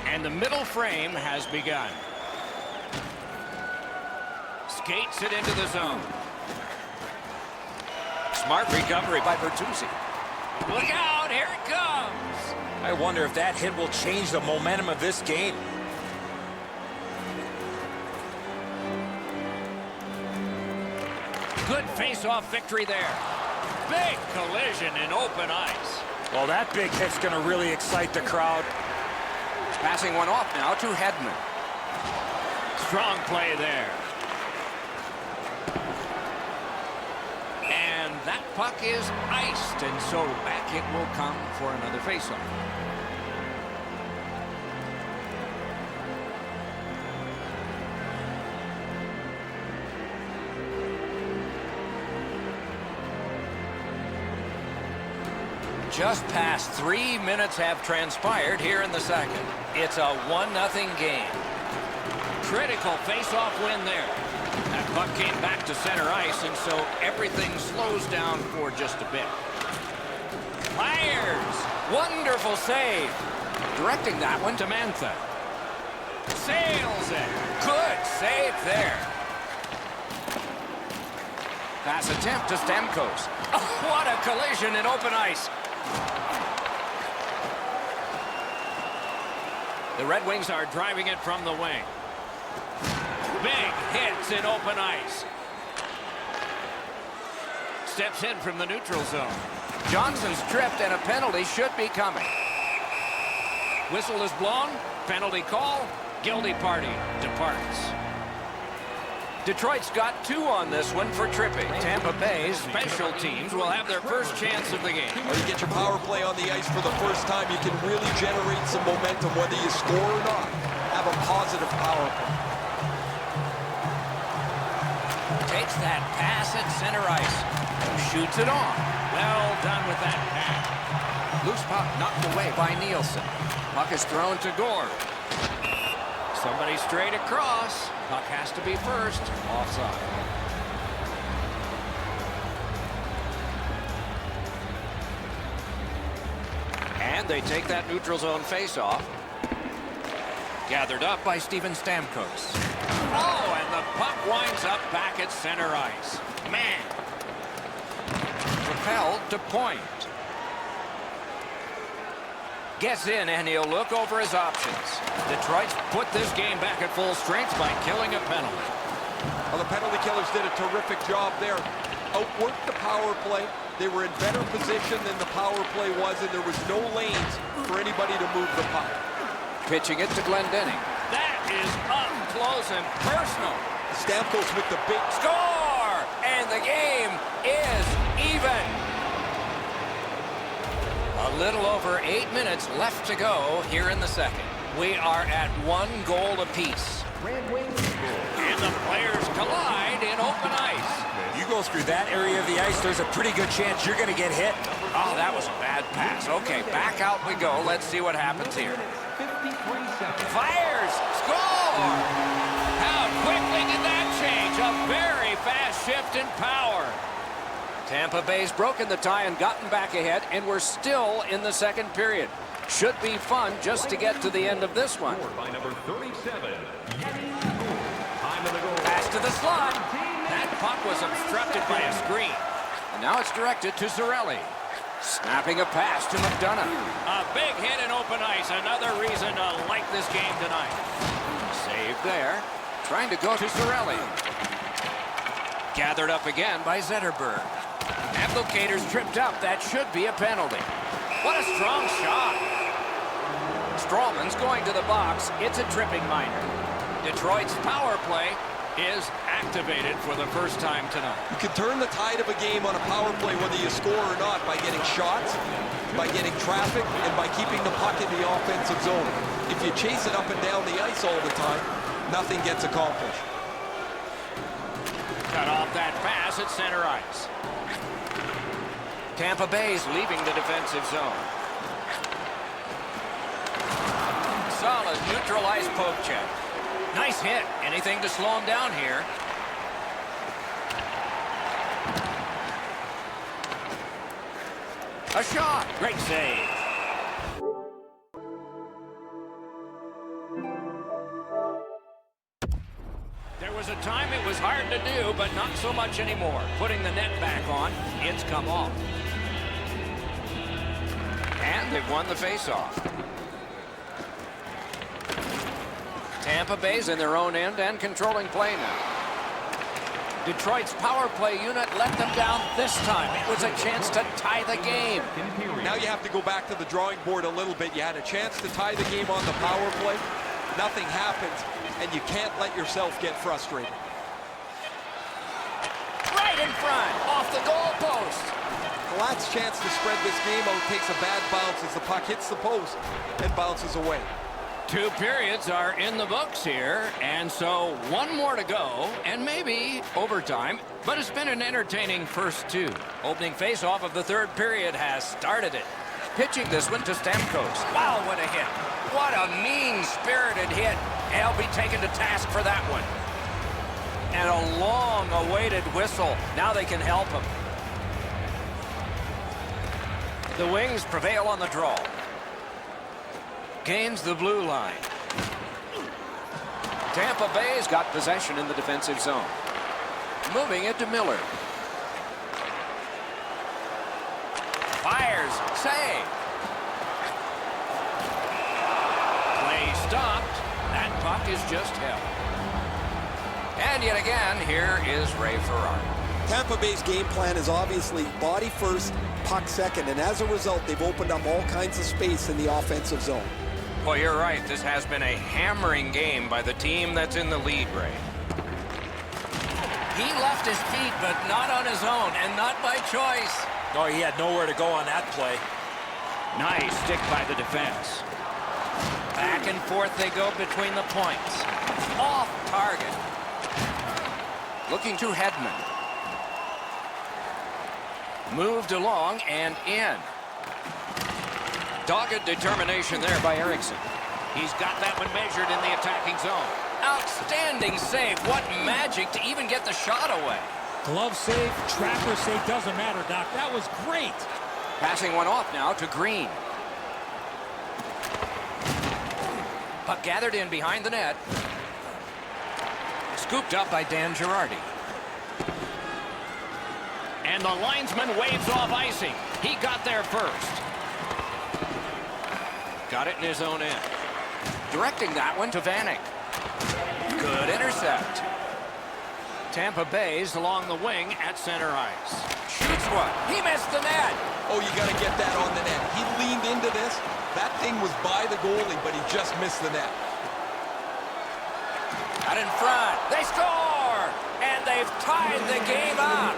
And the middle frame has begun. Skates it into the zone. Smart recovery by Bertuzzi. Look out, here it comes. I wonder if that hit will change the momentum of this game. Good face-off victory there. Big collision in open ice. Well, that big hit's going to really excite the crowd. Passing one off now to Hedman. Strong play there. And that puck is iced, and so back it will come for another faceoff. Just past 3 minutes have transpired here in the second. It's a 1-0 game. Critical face-off win there. That puck came back to center ice, and so everything slows down for just a bit. Myers, wonderful save. Directing that one to Mantha. Sails it. Good save there. Pass attempt to Stamkos. Oh, what a collision in open ice. The Red Wings are driving it from the wing. Big hits in open ice. Steps in from the neutral zone. Johnson's tripped and a penalty should be coming. Whistle is blown. Penalty call. Guilty party departs. Detroit's got 2 on this one for tripping. Tampa Bay's special teams will have their first chance of the game. When you get your power play on the ice for the first time, you can really generate some momentum, whether you score or not. Have a positive power play. Takes that pass at center ice. Shoots it on. Well done with that pass. Loose puck knocked away by Nielsen. Puck is thrown to Gord. Somebody straight across. Puck has to be first. Offside. And they take that neutral zone face-off. Gathered up by Steven Stamkos. Oh, and the puck winds up back at center ice. Man. Propelled to point. Gets in, and he'll look over his options. Detroit's put this game back at full strength by killing a penalty. Well, the penalty killers did a terrific job there. Outworked the power play. They were in better position than the power play was, and there was no lanes for anybody to move the puck. Pitching it to Glendening. That is up close and personal. Stamkos with the big Score! And the game is even. A little over 8 minutes left to go here in the second. We are at 1 goal apiece. And the players collide in open ice. You go through that area of the ice, there's a pretty good chance you're going to get hit. Oh, that was a bad pass. Okay, back out we go. Let's see what happens here. Fires! Score! How quickly did that change? A very fast shift in power. Tampa Bay's broken the tie and gotten back ahead, and we're still in the second period. Should be fun just to get to the end of this one. By number 37. Time of the goal. Pass to the slot. That puck was obstructed by a screen. And now it's directed to Cirelli. Snapping a pass to McDonough. A big hit in open ice. Another reason to like this game tonight. Save there. Trying to go to Cirelli. Gathered up again by Zetterberg. Applicators tripped up. That should be a penalty. What a strong shot. Strawman's going to the box. It's a tripping minor. Detroit's power play is activated for the first time tonight. You can turn the tide of a game on a power play whether you score or not by getting shots, by getting traffic, and by keeping the puck in the offensive zone. If you chase it up and down the ice all the time, nothing gets accomplished. Cut off that pass at center ice. Tampa Bay's leaving the defensive zone. Solid neutral ice poke check. Nice hit. Anything to slow him down here. A shot. Great save. There was a time it was hard to do, but not so much anymore. Putting the net back on, it's come off. And they've won the faceoff. Tampa Bay's in their own end and controlling play now. Detroit's power play unit let them down this time. It was a chance to tie the game. Now you have to go back to the drawing board a little bit. You had a chance to tie the game on the power play. nothing happens, and you can't let yourself get frustrated. Right in front, off the goal post. Palat's chance to spread this game out takes a bad bounce as the puck hits the post and bounces away. 2 periods are in the books here, and so 1 more to go, and maybe overtime, but it's been an entertaining first 2. Opening face-off of the 3rd period has started it. Pitching this one to Stamkos. Wow, what a hit. What a mean-spirited hit. He'll be taken to task for that one. And a long-awaited whistle. Now they can help him. The Wings prevail on the draw. Gains the blue line. Tampa Bay's got possession in the defensive zone. Moving it to Miller. Fires. Save. Play stopped. That puck is just held. And yet again, here is Ray Ferrari. Tampa Bay's game plan is obviously body first, puck second, and as a result, they've opened up all kinds of space in the offensive zone. Well, you're right. This has been a hammering game by the team that's in the lead, Ray. He left his feet, but not on his own, and not by choice. No, he had nowhere to go on that play. Nice stick by the defense. Back and forth they go between the points. Off target. Looking to Hedman. Moved along and in. Dogged determination there by Eriksson. He's got that one measured in the attacking zone. Outstanding save. What magic to even get the shot away. Glove save, trapper save, doesn't matter, Doc. That was great. Passing one off now to Green. Puck gathered in behind the net. Scooped up by Dan Girardi. And the linesman waves off icing. He got there first. Got it in his own end. Directing that one to Vanek. Good intercept. Tampa Bay's along the wing at center ice. Shoots one. He missed the net. Oh, you got to get that on the net. He leaned into this. That thing was by the goalie, but he just missed the net. Out in front. They score! And they've tied the game up.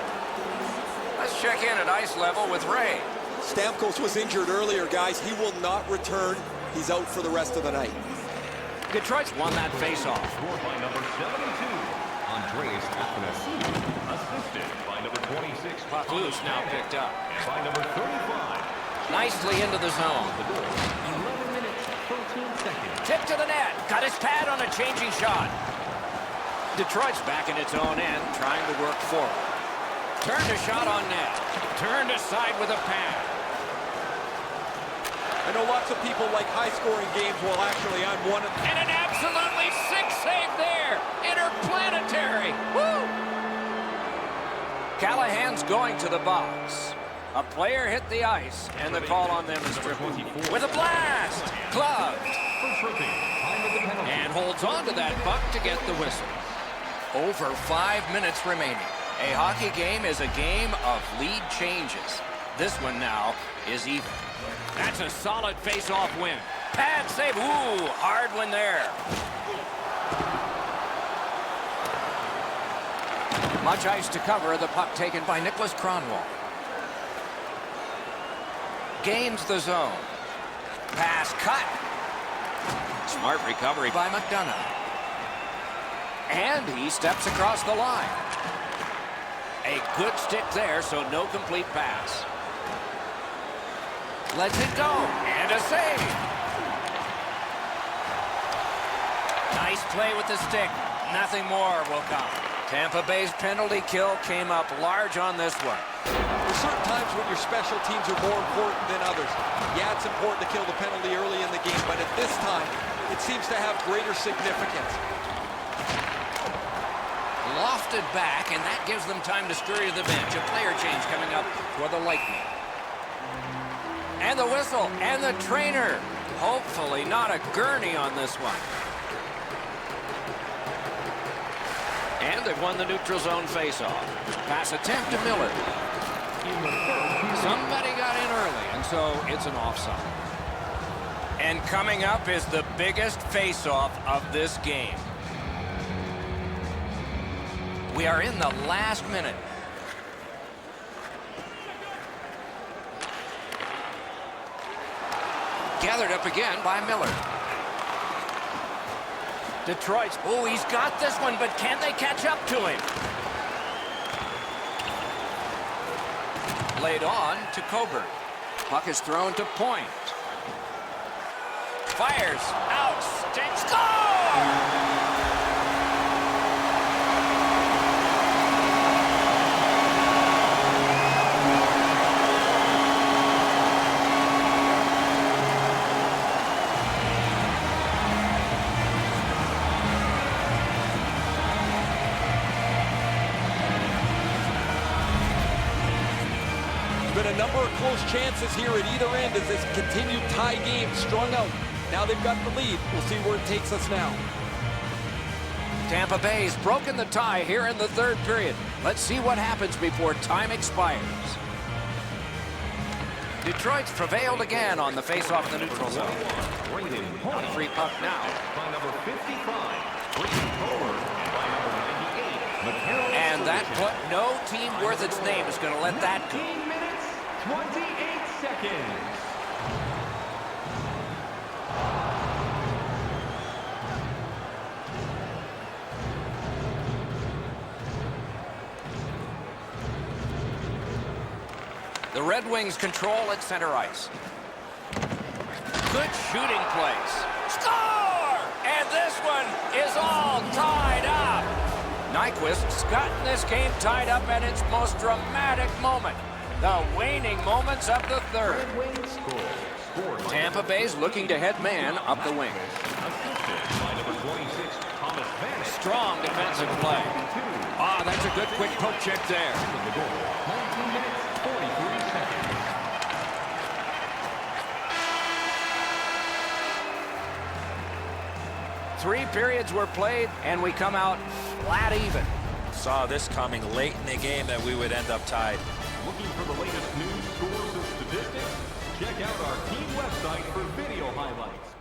Let's check in at ice level with Ray. Stamkos was injured earlier, guys. He will not return. He's out for the rest of the night. Detroit's won that faceoff. Scored by number 72, Andreas Athanasiou. Assisted by number 26, Puck loose now picked up. and by number 35. Nicely into the zone. The goal, 11 minutes, 13 seconds. Tip to the net. Got his pad on a changing shot. Detroit's back in its own end, trying to work forward. Turned a shot on net. Turned aside with a pad. I know lots of people like high-scoring games. Well, actually, I'm one of them. And an absolutely sick save there. Interplanetary. Woo! Callahan's going to the box. A player hit the ice, and the call on them is triple. With a blast. Gloved. For tripping, time of the penalty. And holds on to that puck to get the whistle. Over 5 minutes remaining. A hockey game is a game of lead changes. This one now is even. That's a solid face-off win. Pad save. Ooh, hard one there. Much ice to cover. The puck taken by Nicholas Kronwall. Gains the zone. Pass cut. Smart recovery by McDonough. And he steps across the line. A good stick there, so no complete pass. Lets it go, and a save. Nice play with the stick. Nothing more will come. Tampa Bay's penalty kill came up large on this one. There's certain times when your special teams are more important than others. Yeah, it's important to kill the penalty early in the game, but at this time, it seems to have greater significance. Lofted back, and that gives them time to scurry to the bench. A player change coming up for the Lightning. And the whistle, and the trainer. Hopefully not a gurney on this one. And they've won the neutral zone faceoff. Pass attempt to Miller. Somebody got in early, and so it's an offside. And coming up is the biggest face-off of this game. We are in the last minute. Gathered up again by Miller. Detroit's, oh, he's got this one, but can they catch up to him? Laid on to Coburn. Puck is thrown to point. Fires, out, score! Been a number of close chances here at either end as this continued tie game strung out. Now they've got the lead. We'll see where it takes us now. Tampa Bay's broken the tie here in the third period. Let's see what happens before time expires. Detroit's prevailed again on the face-off in the neutral zone. On a free puck now. By number 55, Braden Kohler. By number 98, And that put no team worth its name is going to let that go. 15 minutes, 28 seconds. The Red Wings control at center ice. Good shooting place. Score! And this one is all tied up. Nyquist's gotten this game tied up at its most dramatic moment. The waning moments of the third. Red Wings scored by Tampa Bay's looking to head man up the wing. assisted by number 26, Thomas Vanek. Strong defensive play. Ah, that's a good quick poke check there. The goal, 19 minutes, 43 seconds. Three periods were played, and we come out flat even. Saw this coming late in the game that we would end up tied. Looking for the latest news, scores, and statistics? Check out our team website for video highlights.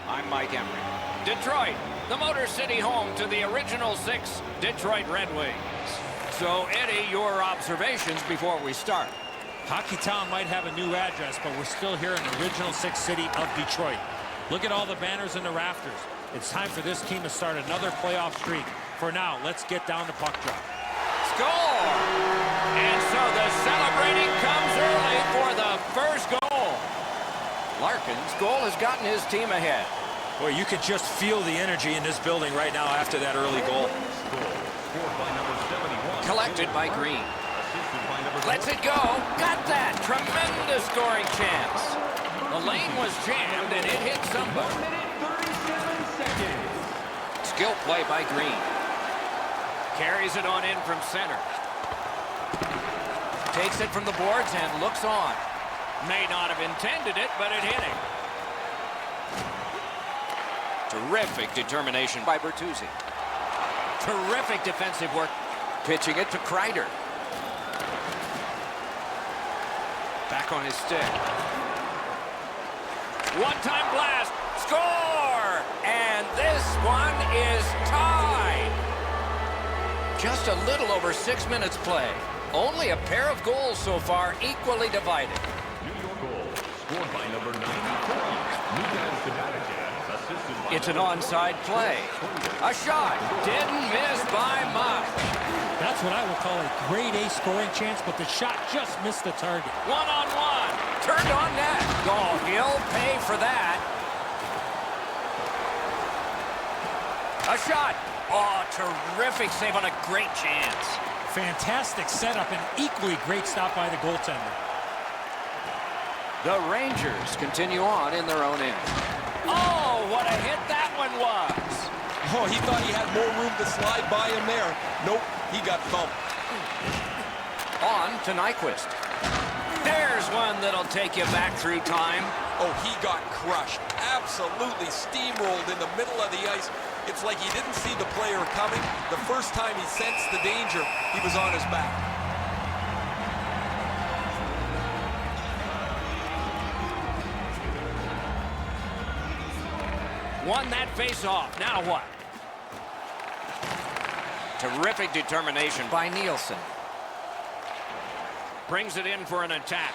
I'm Mike Emery. Detroit, the Motor City home to the original 6 Detroit Red Wings. So, Eddie, your observations before we start. Hockeytown might have a new address, but we're still here in the original 6 city of Detroit. Look at all the banners in the rafters. It's time for this team to start another playoff streak. For now, let's get down to puck drop. Score! And so the celebrating comes early for the first goal. Larkin's goal has gotten his team ahead. Boy, you can just feel the energy in this building right now after that early goal. Scored by number 71. Collected by Green. Assisted by number Lets it go. Got that. Tremendous scoring chance. The lane was jammed and it hit somebody. 1 minute, 37 seconds. Skill play by Green. Carries it on in from center. Takes it from the boards and looks on. May not have intended it, but it hit him. Terrific determination by Bertuzzi. Terrific defensive work. Pitching it to Kreider. Back on his stick. One-time blast. Score! And this one is tied. Just a little over 6 minutes play. Only a pair of goals so far, equally divided. New York goal, scored by number 94. Newcastle Zibanejad, assisted by It's an onside play. A shot. Didn't miss by much. That's what I would call a grade A scoring chance, but the shot just missed the target. One-on-one. Turned on net. Oh, he'll pay for that. A shot. Oh, terrific save on a great chance. Fantastic setup and equally great stop by the goaltender. The Rangers continue on in their own end. Oh, what a hit that one was. Oh, he thought he had more room to slide by him there. Nope, he got thumped. On to Nyquist. There's one that'll take you back through time. Oh, he got crushed. Absolutely steamrolled in the middle of the ice. It's like he didn't see the player coming. The first time he sensed the danger, he was on his back. Won that face-off. Now what? Terrific determination by Nielsen. Brings it in for an attack.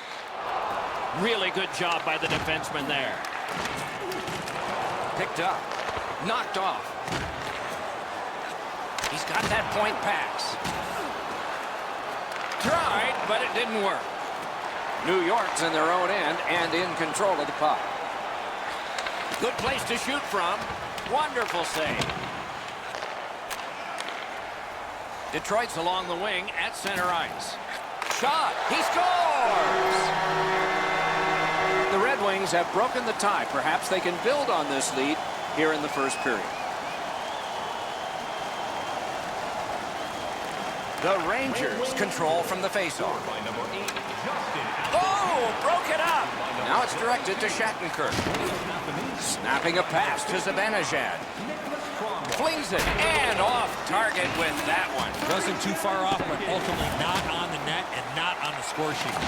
Really good job by the defenseman there. Picked up. Knocked off. He's got that point pass. Tried, but it didn't work. New York's in their own end and in control of the puck. Good place to shoot from. Wonderful save. Detroit's along the wing at center ice. Shot. He scores! The Red Wings have broken the tie. Perhaps they can build on this lead here in the first period. The Rangers control from the faceoff. Oh, broke it up. Now it's directed to Shattenkirk. Snapping a pass to Zibanejad. Flings it and off target with that one. Wasn't too far off, but ultimately not on the net and not on the score sheet.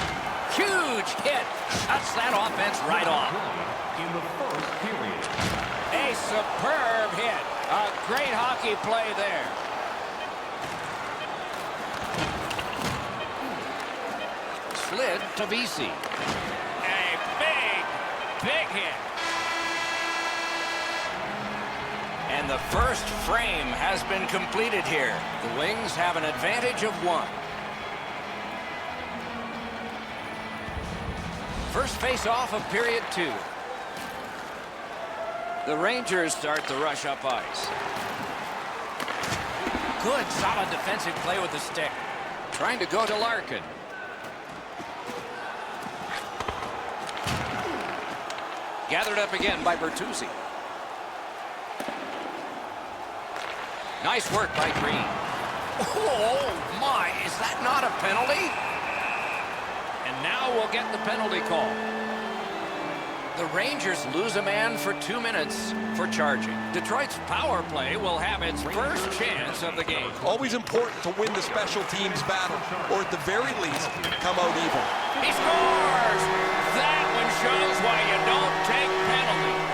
Huge hit. Shuts that offense right off. in the first period. A superb hit. A great hockey play there. Slid to VC. A big hit. And the first frame has been completed here. The Wings have an advantage of 1. First face-off of period 2. The Rangers start the rush up ice. Good, solid defensive play with the stick. Trying to go to Larkin. Gathered up again by Bertuzzi. Nice work by Green. Oh, my, is that not a penalty? And now we'll get the penalty call. The Rangers lose a man for 2 minutes for charging. Detroit's power play will have its first chance of the game. Always important to win the special teams battle, or at the very least, come out even. He scores! That one shows why you don't take penalties.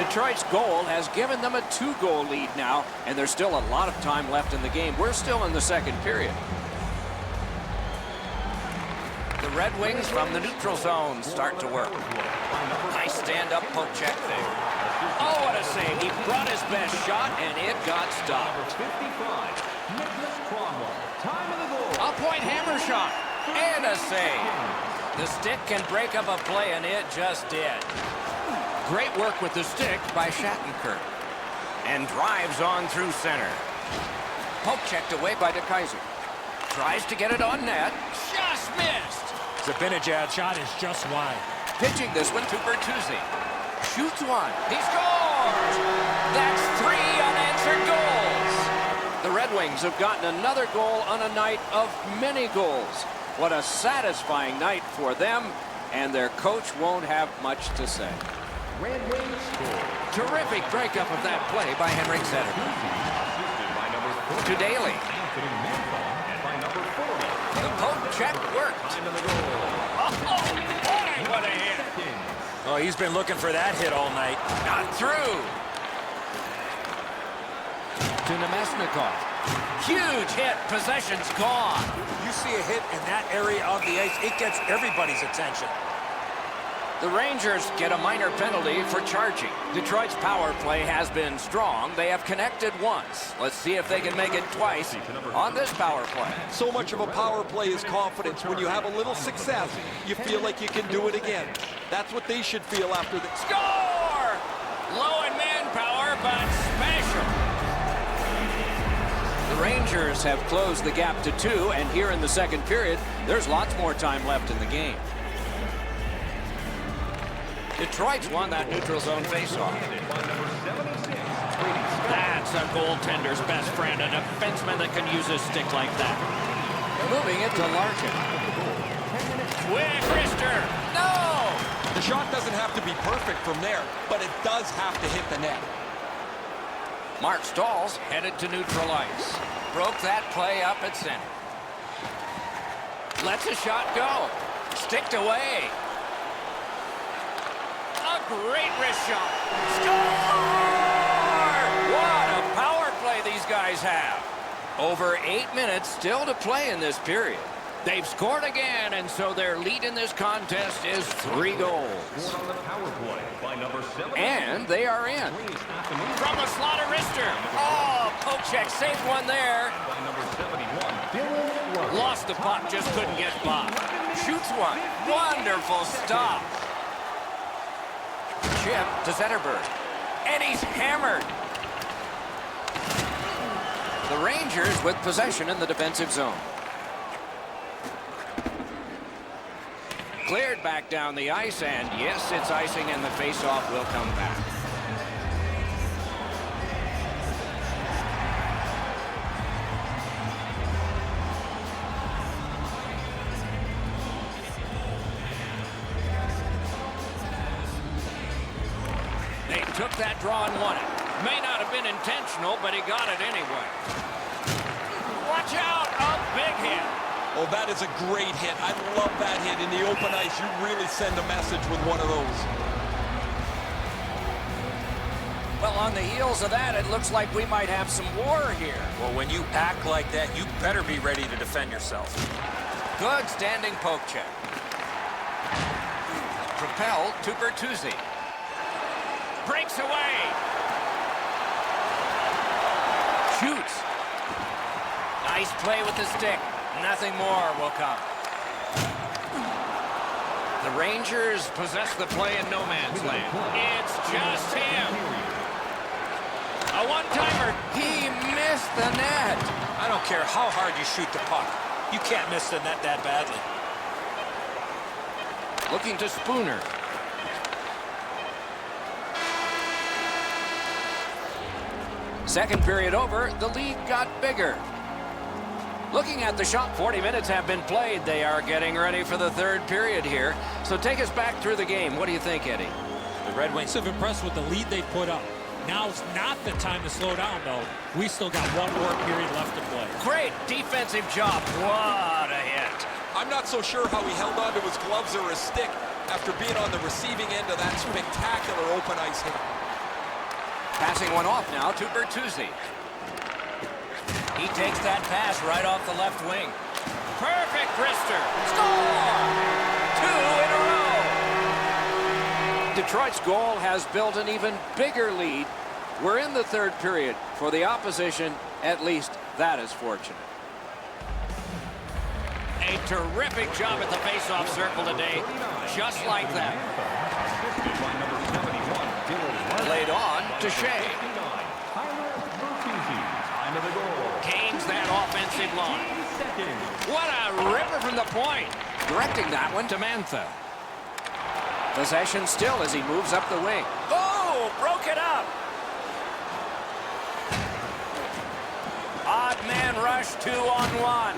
Detroit's goal has given them a 2-goal lead now, and there's still a lot of time left in the game. We're still in the second period. The Red Wings from the neutral zone start to work. Nice stand-up poke check there. Oh, what a save. He brought his best shot, and it got stopped. 55, Nicholas Cromwell. Time of the goal. A point hammer shot, and a save. The stick can break up a play, and it just did. Great work with the stick by Shattenkirk. And drives on through center. Poke checked away by DeKaiser. Tries to get it on net. Just missed. Zibanejad's shot is just wide. Pitching this one to Bertuzzi. Shoots one. He scores! That's 3 unanswered goals. The Red Wings have gotten another goal on a night of many goals. What a satisfying night for them, and their coach won't have much to say. Red Wings score. Terrific breakup of that play by Henrik Zetterberg. Assisted by number 4. To Daly. Anthony Manthon, and by number 40. The poke check worked. Time of the goal. Oh, boy, what a hit. Oh, he's been looking for that hit all night. Not through. To Nemesnikov. Huge hit. Possession's gone. You see a hit in that area of the ice, it gets everybody's attention. The Rangers get a minor penalty for charging. Detroit's power play has been strong. They have connected once. Let's see if they can make it twice on this power play. So much of a power play is confidence. When you have a little success, you feel like you can do it again. That's what they should feel after the... Score! Low in manpower, but special. The Rangers have closed the gap to 2, and here in the second period, there's lots more time left in the game. Detroit's won that neutral zone faceoff. That's a goaltender's best friend, a defenseman that can use a stick like that. Moving it to Larkin. Quick wrister. No! The shot doesn't have to be perfect from there, but it does have to hit the net. Mark Staal's headed to neutral ice. Broke that play up at center. Lets a shot go. Sticked away. A great wrist shot. Score! What a power play these guys have. Over 8 minutes still to play in this period. They've scored again, and so their lead in this contest is 3 goals. On the power play by number 7. And they are in. From a slaughter wrister. Oh, poke check saved one there. By number 71, Dylan Larkin. Lost the puck, just couldn't get by. Shoots one. Wonderful stop. Chip to Zetterberg. And he's hammered. The Rangers with possession in the defensive zone. Cleared back down the ice, and yes, it's icing, and the faceoff will come back. They took that draw and won it. May not have been intentional, but he got it anyway. Watch out, a big hit. Oh, that is a great hit. I love that hit. In the open ice, you really send a message with one of those. Well, on the heels of that, it looks like we might have some war here. Well, when you act like that, you better be ready to defend yourself. Good standing poke check. Propelled to Bertuzzi. Breaks away. Shoots. Nice play with the stick. Nothing more will come. The Rangers possess the play in no man's land. It's just him. A one-timer. He missed the net. I don't care how hard you shoot the puck. You can't miss the net that badly. Looking to Spooner. Second period over, the lead got bigger. Looking at the shot, 40 minutes have been played. They are getting ready for the third period here. So take us back through the game. What do you think, Eddie? The Red Wings have impressed with the lead they put up. Now's not the time to slow down, though. We still got one more period left to play. Great defensive job. What a hit. I'm not so sure how he held on to his gloves or his stick after being on the receiving end of that spectacular open ice hit. Passing one off now to Bertuzzi. He takes that pass right off the left wing. Perfect wrister. Score! 2 in a row. Detroit's goal has built an even bigger lead. We're in the third period. For the opposition, at least that is fortunate. A terrific job at the faceoff circle today. Just like that. Assisted by number 71, Dylan Larkin. Played on to Shea. Tyler Bertuzzi. Time of the goal. Gains that offensive line. Seconds. What a ripper from the point. Directing that one to Mantha. Possession still as he moves up the wing. Oh, broke it up. Odd man rush, 2-on-1.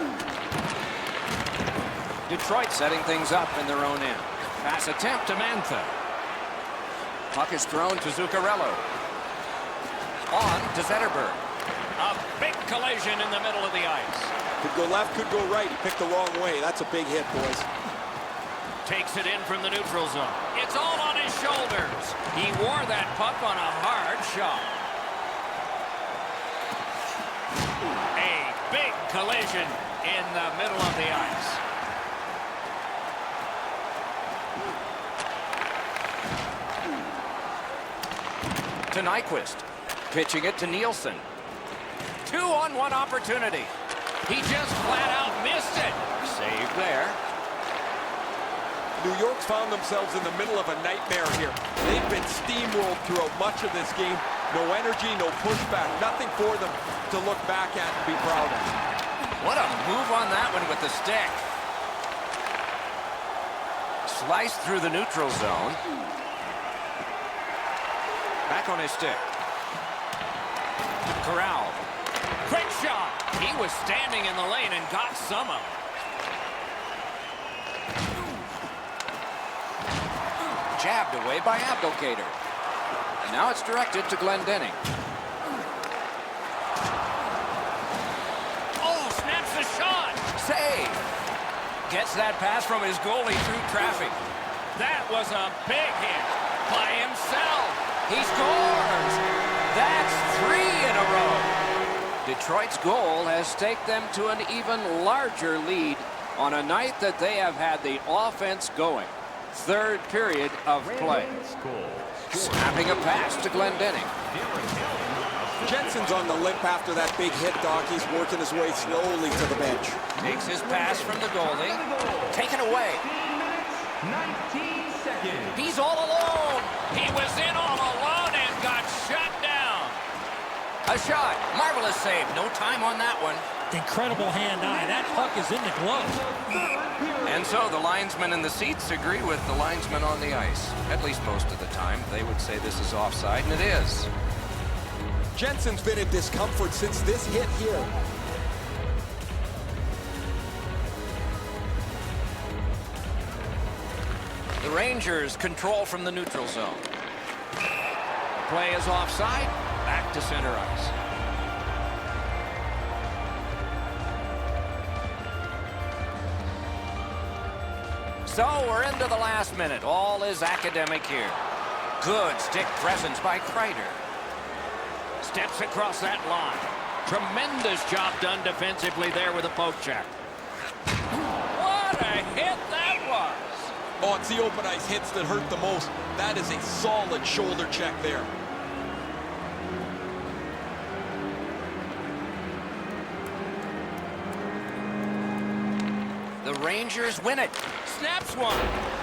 Detroit setting things up in their own end. Pass attempt to Mantha. Puck is thrown to Zuccarello. On to Zetterberg. A big collision in the middle of the ice. Could go left, could go right. He picked the wrong way. That's a big hit, boys. Takes it in from the neutral zone. It's all on his He wore that puck on a hard shot. A big collision in the middle of the ice. To Nyquist. Pitching it to Nielsen. 2-on-1 opportunity. He just flat out missed it. Save there. New York's found themselves in the middle of a nightmare here. They've been steamrolled throughout much of this game. No energy, no pushback, nothing for them to look back at and be proud of. What a move on that one with the stick. Sliced through the neutral zone. Back on his stick. Corral. Quick shot. He was standing in the lane and got some of it. Jabbed away by Abdelkader. And now it's directed to Glendening. Oh, snaps the shot. Save. Gets that pass from his goalie through traffic. That was a big hit by himself. He scores. That's 3 in a row. Detroit's goal has taken them to an even larger lead on a night that they have had the offense going. Third period of play. Snapping a pass to Glendening. Jensen's on the limp after that big hit, Doc. He's working his way slowly to the bench. Takes his pass from the goalie. Taken away. 19 seconds. He's all alone. He was in all alone and got shut down. A shot. Marvelous save. No time on that one. Incredible hand-eye. That puck is in the glove. And so the linesmen in the seats agree with the linesmen on the ice. At least most of the time. They would say this is offside, and it is. Jensen's been in discomfort since this hit here. The Rangers control from the neutral zone. Play is offside. Back to center ice. So we're into the last minute. All is academic here. Good stick presence by Kreider. Steps across that line. Tremendous job done defensively there with a poke check. What a hit that was. Oh, it's the open ice hits that hurt the most. That is a solid shoulder check there. The Rangers win it. Snaps one.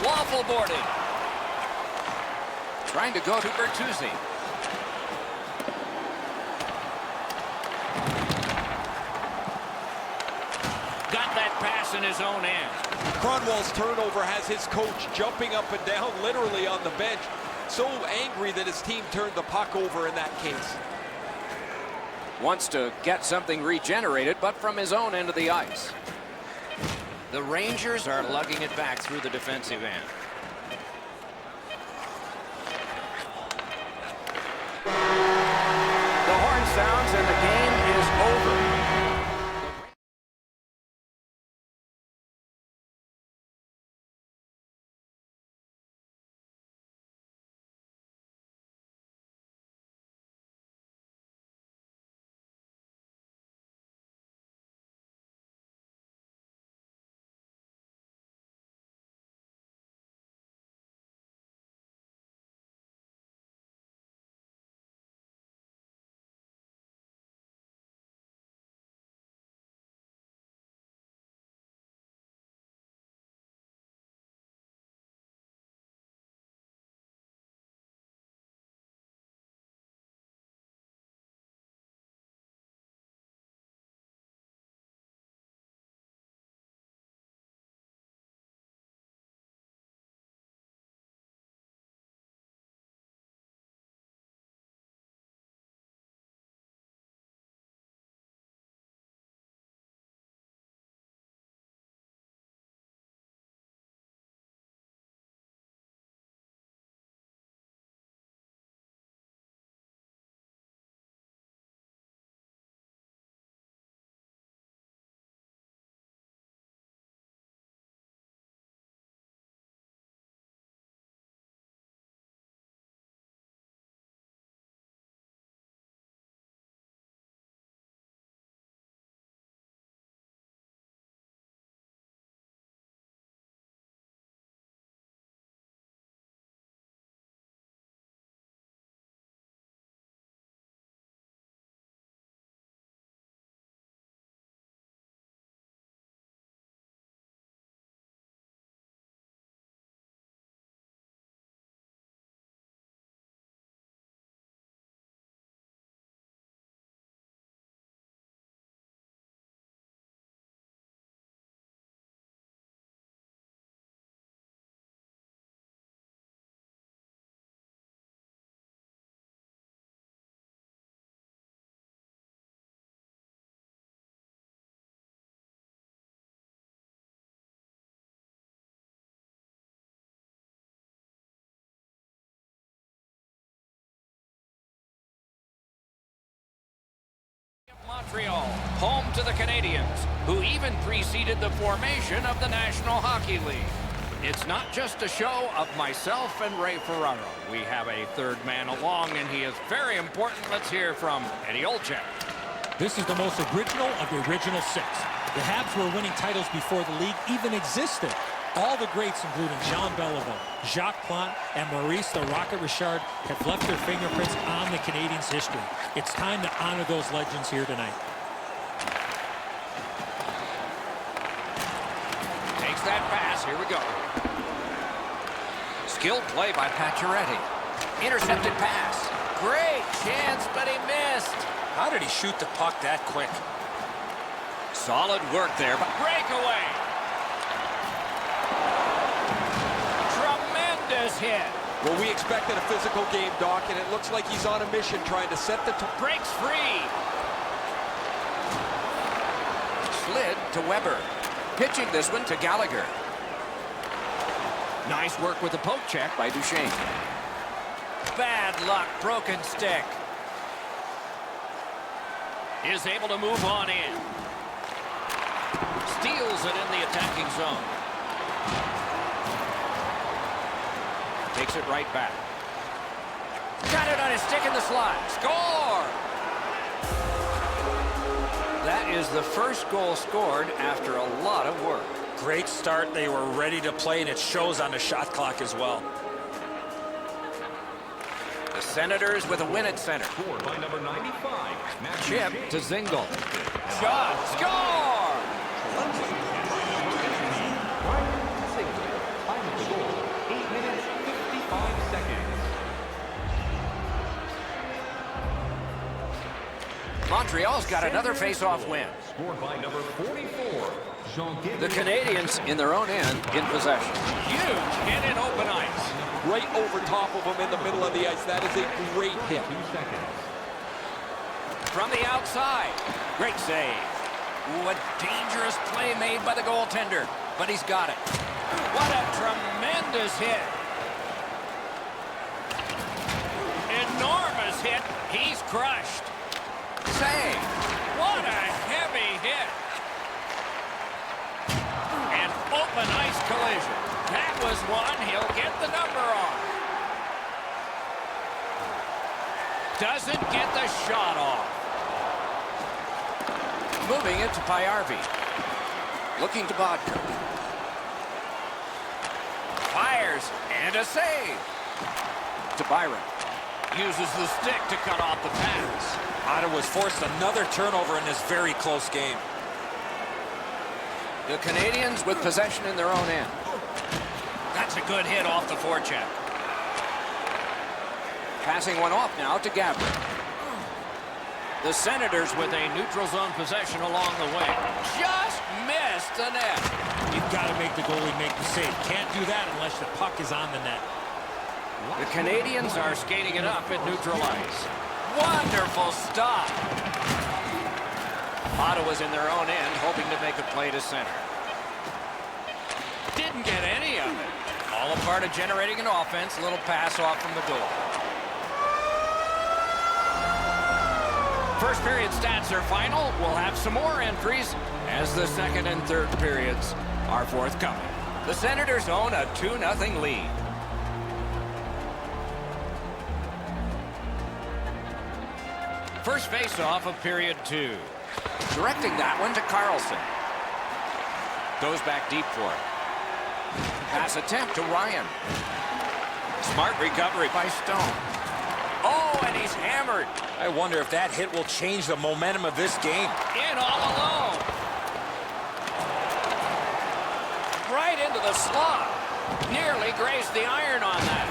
Waffle boarded. Trying to go to Bertuzzi. Got that pass in his own end. Cronwall's turnover has his coach jumping up and down literally on the bench. So angry that his team turned the puck over in that case. Wants to get something regenerated, but from his own end of the ice. The Rangers are lugging it back through the defensive end. The horn sounds and the game is over. Montreal, home to the Canadiens, who even preceded the formation of the National Hockey League. It's not just a show of myself and Ray Ferraro. We have a third man along, and he is very important. Let's hear from Eddie Olczyk. This is the most original of the original six. The Habs were winning titles before the league even existed. All the greats, including Jean Beliveau, Jacques Plante, and Maurice the Rocket Richard, have left their fingerprints on the Canadiens' history. It's time to honor those legends here tonight. Takes that pass. Here we go. Skilled play by Pacioretty. Intercepted pass. Great chance, but he missed. How did he shoot the puck that quick? Solid work there, but breakaway. Tremendous hit. Well, we expected a physical game, Doc, and it looks like he's on a mission trying to set the... Breaks free. Slid to Weber. Pitching this one to Gallagher. Nice work with the poke check by Duchesne. Bad luck, broken stick. Is able to move on in. Steals it in the attacking zone. Takes it right back. Got it on his stick in the slot. Score! That is the first goal scored after a lot of work. Great start. They were ready to play, and it shows on the shot clock as well. The Senators with a win at center. Scored by number 95. Matthew Chip Shea. to Zingle. Shot. Score! Time of the goal, 8 minutes, 55 seconds. Montreal's got another face-off win. Scored by number 44, Jean-Gabriel. The Canadiens in their own end in possession. Huge hit in open ice. Right over top of him in the middle of the ice. That is a great hit. 2 seconds. From the outside. Great save. Ooh, a dangerous play made by the goaltender. But he's got it. What a tremendous hit. Enormous hit. He's crushed. Save. What a heavy hit. An open ice collision. That was one he'll get the number on. Doesn't get the shot off. Moving it to Payarvi. Looking to Bodker. Fires and a save. To Byron. Uses the stick to cut off the pass. Ottawa's forced another turnover in this very close game. The Canadiens with possession in their own end. That's a good hit off the forecheck. Passing one off now to Gabriel. The Senators with a neutral zone possession along the way. Just missed the net. You've got to make the goalie make the save. Can't do that unless the puck is on the net. The Canadiens are skating it up at neutral ice. Wonderful stop. Ottawa's in their own end, hoping to make a play to center. Didn't get any of it. All a part of generating an offense. A little pass off from the goal. First period stats are final. We'll have some more entries as the second and third periods are forthcoming. The Senators own a 2-0 lead. First face-off of period 2. Directing that one to Carlson. Goes back deep for it. Pass attempt to Ryan. Smart recovery by Stone. Oh, and he's hammered. I wonder if that hit will change the momentum of this game. In all alone. Right into the slot. Nearly grazed the iron on that.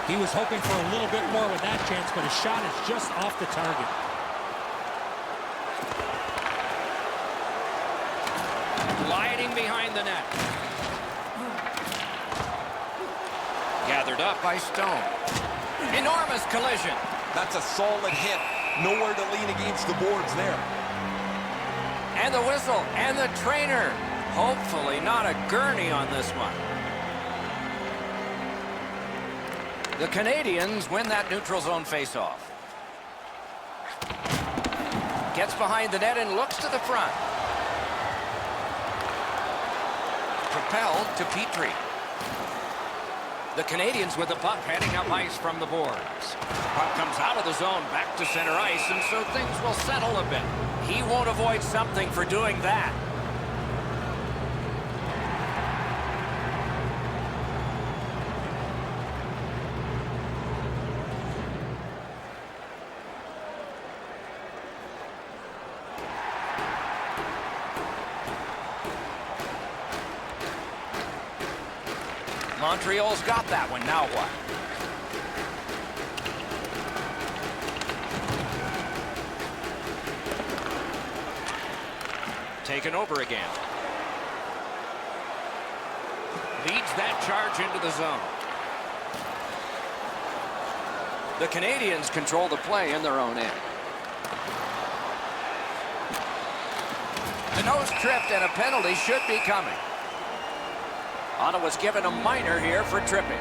He was hoping for a little bit more with that chance, but his shot is just off the target. Gliding behind the net. Gathered up by Stone. Enormous collision. That's a solid hit. Nowhere to lean against the boards there. And the whistle. And the trainer. Hopefully not a gurney on this one. The Canadiens win that neutral zone faceoff. Gets behind the net and looks to the front. Propelled to Petrie. The Canadians with the puck heading up ice from the boards. Puck comes out of the zone back to center ice, and so things will settle a bit. He won't avoid something for doing that. Montreal's got that one. Now what? Taken over again. Leads that charge into the zone. The Canadians control the play in their own end. The nose tripped and a penalty should be coming. Ottawa's given a minor here for tripping.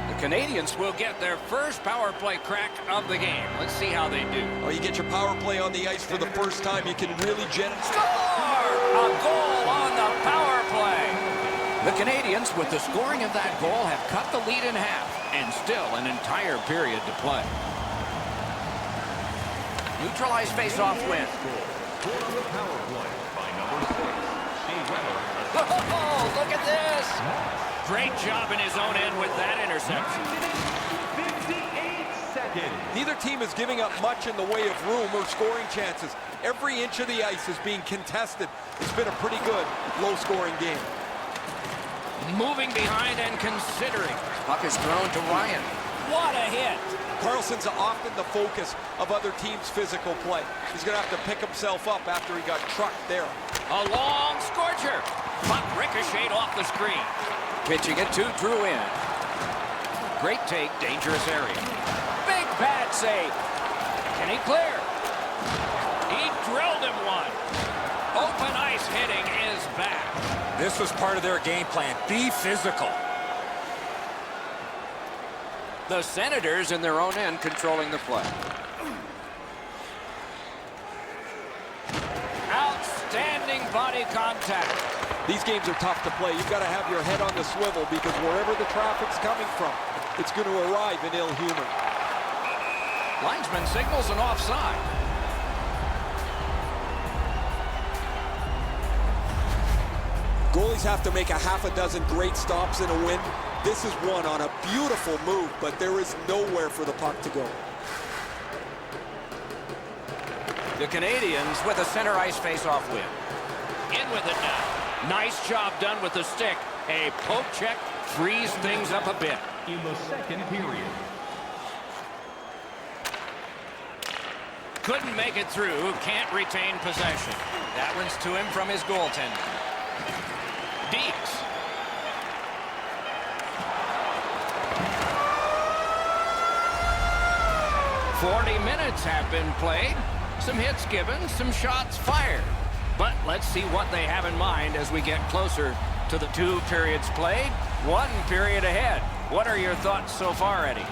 The Canadians will get their first power play crack of the game. Let's see how they do. Oh, you get your power play on the ice for the first time. You can really generate. Score! A goal on the power play. The Canadians, with the scoring of that goal, have cut the lead in half, and still an entire period to play. Neutralized face-off win. Scored on the power play by number 6, Shea Weber. Oh, look at this! Great job in his own end with that interception. 58 seconds. Neither team is giving up much in the way of room or scoring chances. Every inch of the ice is being contested. It's been a pretty good, low-scoring game. Moving behind and considering. Puck is thrown to Ryan. What a hit! Carlson's often the focus of other teams' physical play. He's going to have to pick himself up after he got trucked there. A long scorcher. Puck ricocheted off the screen. Pitching it to Drouin. Great take, dangerous area. Big pad save. Can he clear? He drilled him one. Open ice hitting is back. This was part of their game plan. Be physical. The Senators in their own end controlling the play. Outstanding body contact. These games are tough to play. You've got to have your head on the swivel because wherever the traffic's coming from, it's going to arrive in ill humor. Linesman signals an offside. Goalies have to make a half a dozen great stops in a win. This is one on a beautiful move, but there is nowhere for the puck to go. The Canadians with a center ice face-off win. In with it now. Nice job done with the stick. A poke check frees things up a bit. In the second period. Couldn't make it through. Can't retain possession. That one's to him from his goaltender. Deeks. "40 minutes have been played. Some hits given, some shots fired. But let's see what they have in mind as we get closer to the 2 periods played. 1 period ahead. What are your thoughts so far, Eddie?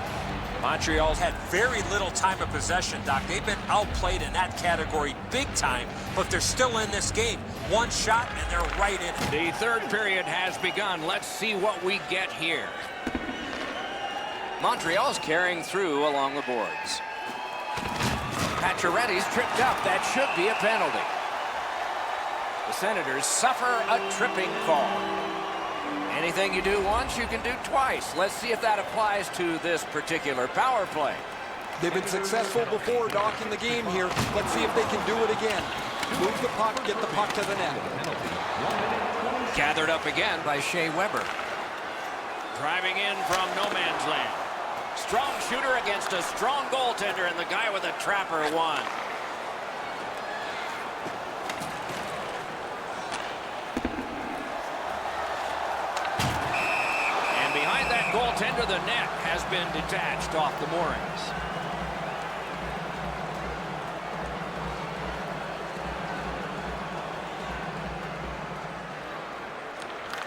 Montreal's had very little time of possession, Doc. They've been outplayed in that category big time, but they're still in this game. One shot, and they're right in it. The 3rd period has begun. Let's see what we get here. Montreal's carrying through along the boards. Pacioretty's tripped up. That should be a penalty. The Senators suffer a tripping call. Anything you do once, you can do twice. Let's see if that applies to this particular power play. They've been successful before, Doc, in the game here. Let's see if they can do it again. Move the puck, get the puck to the net. Gathered up again by Shea Weber. Driving in from no man's land. Strong shooter against a strong goaltender, and the guy with a trapper won. And behind that goaltender, the net has been detached off the moorings.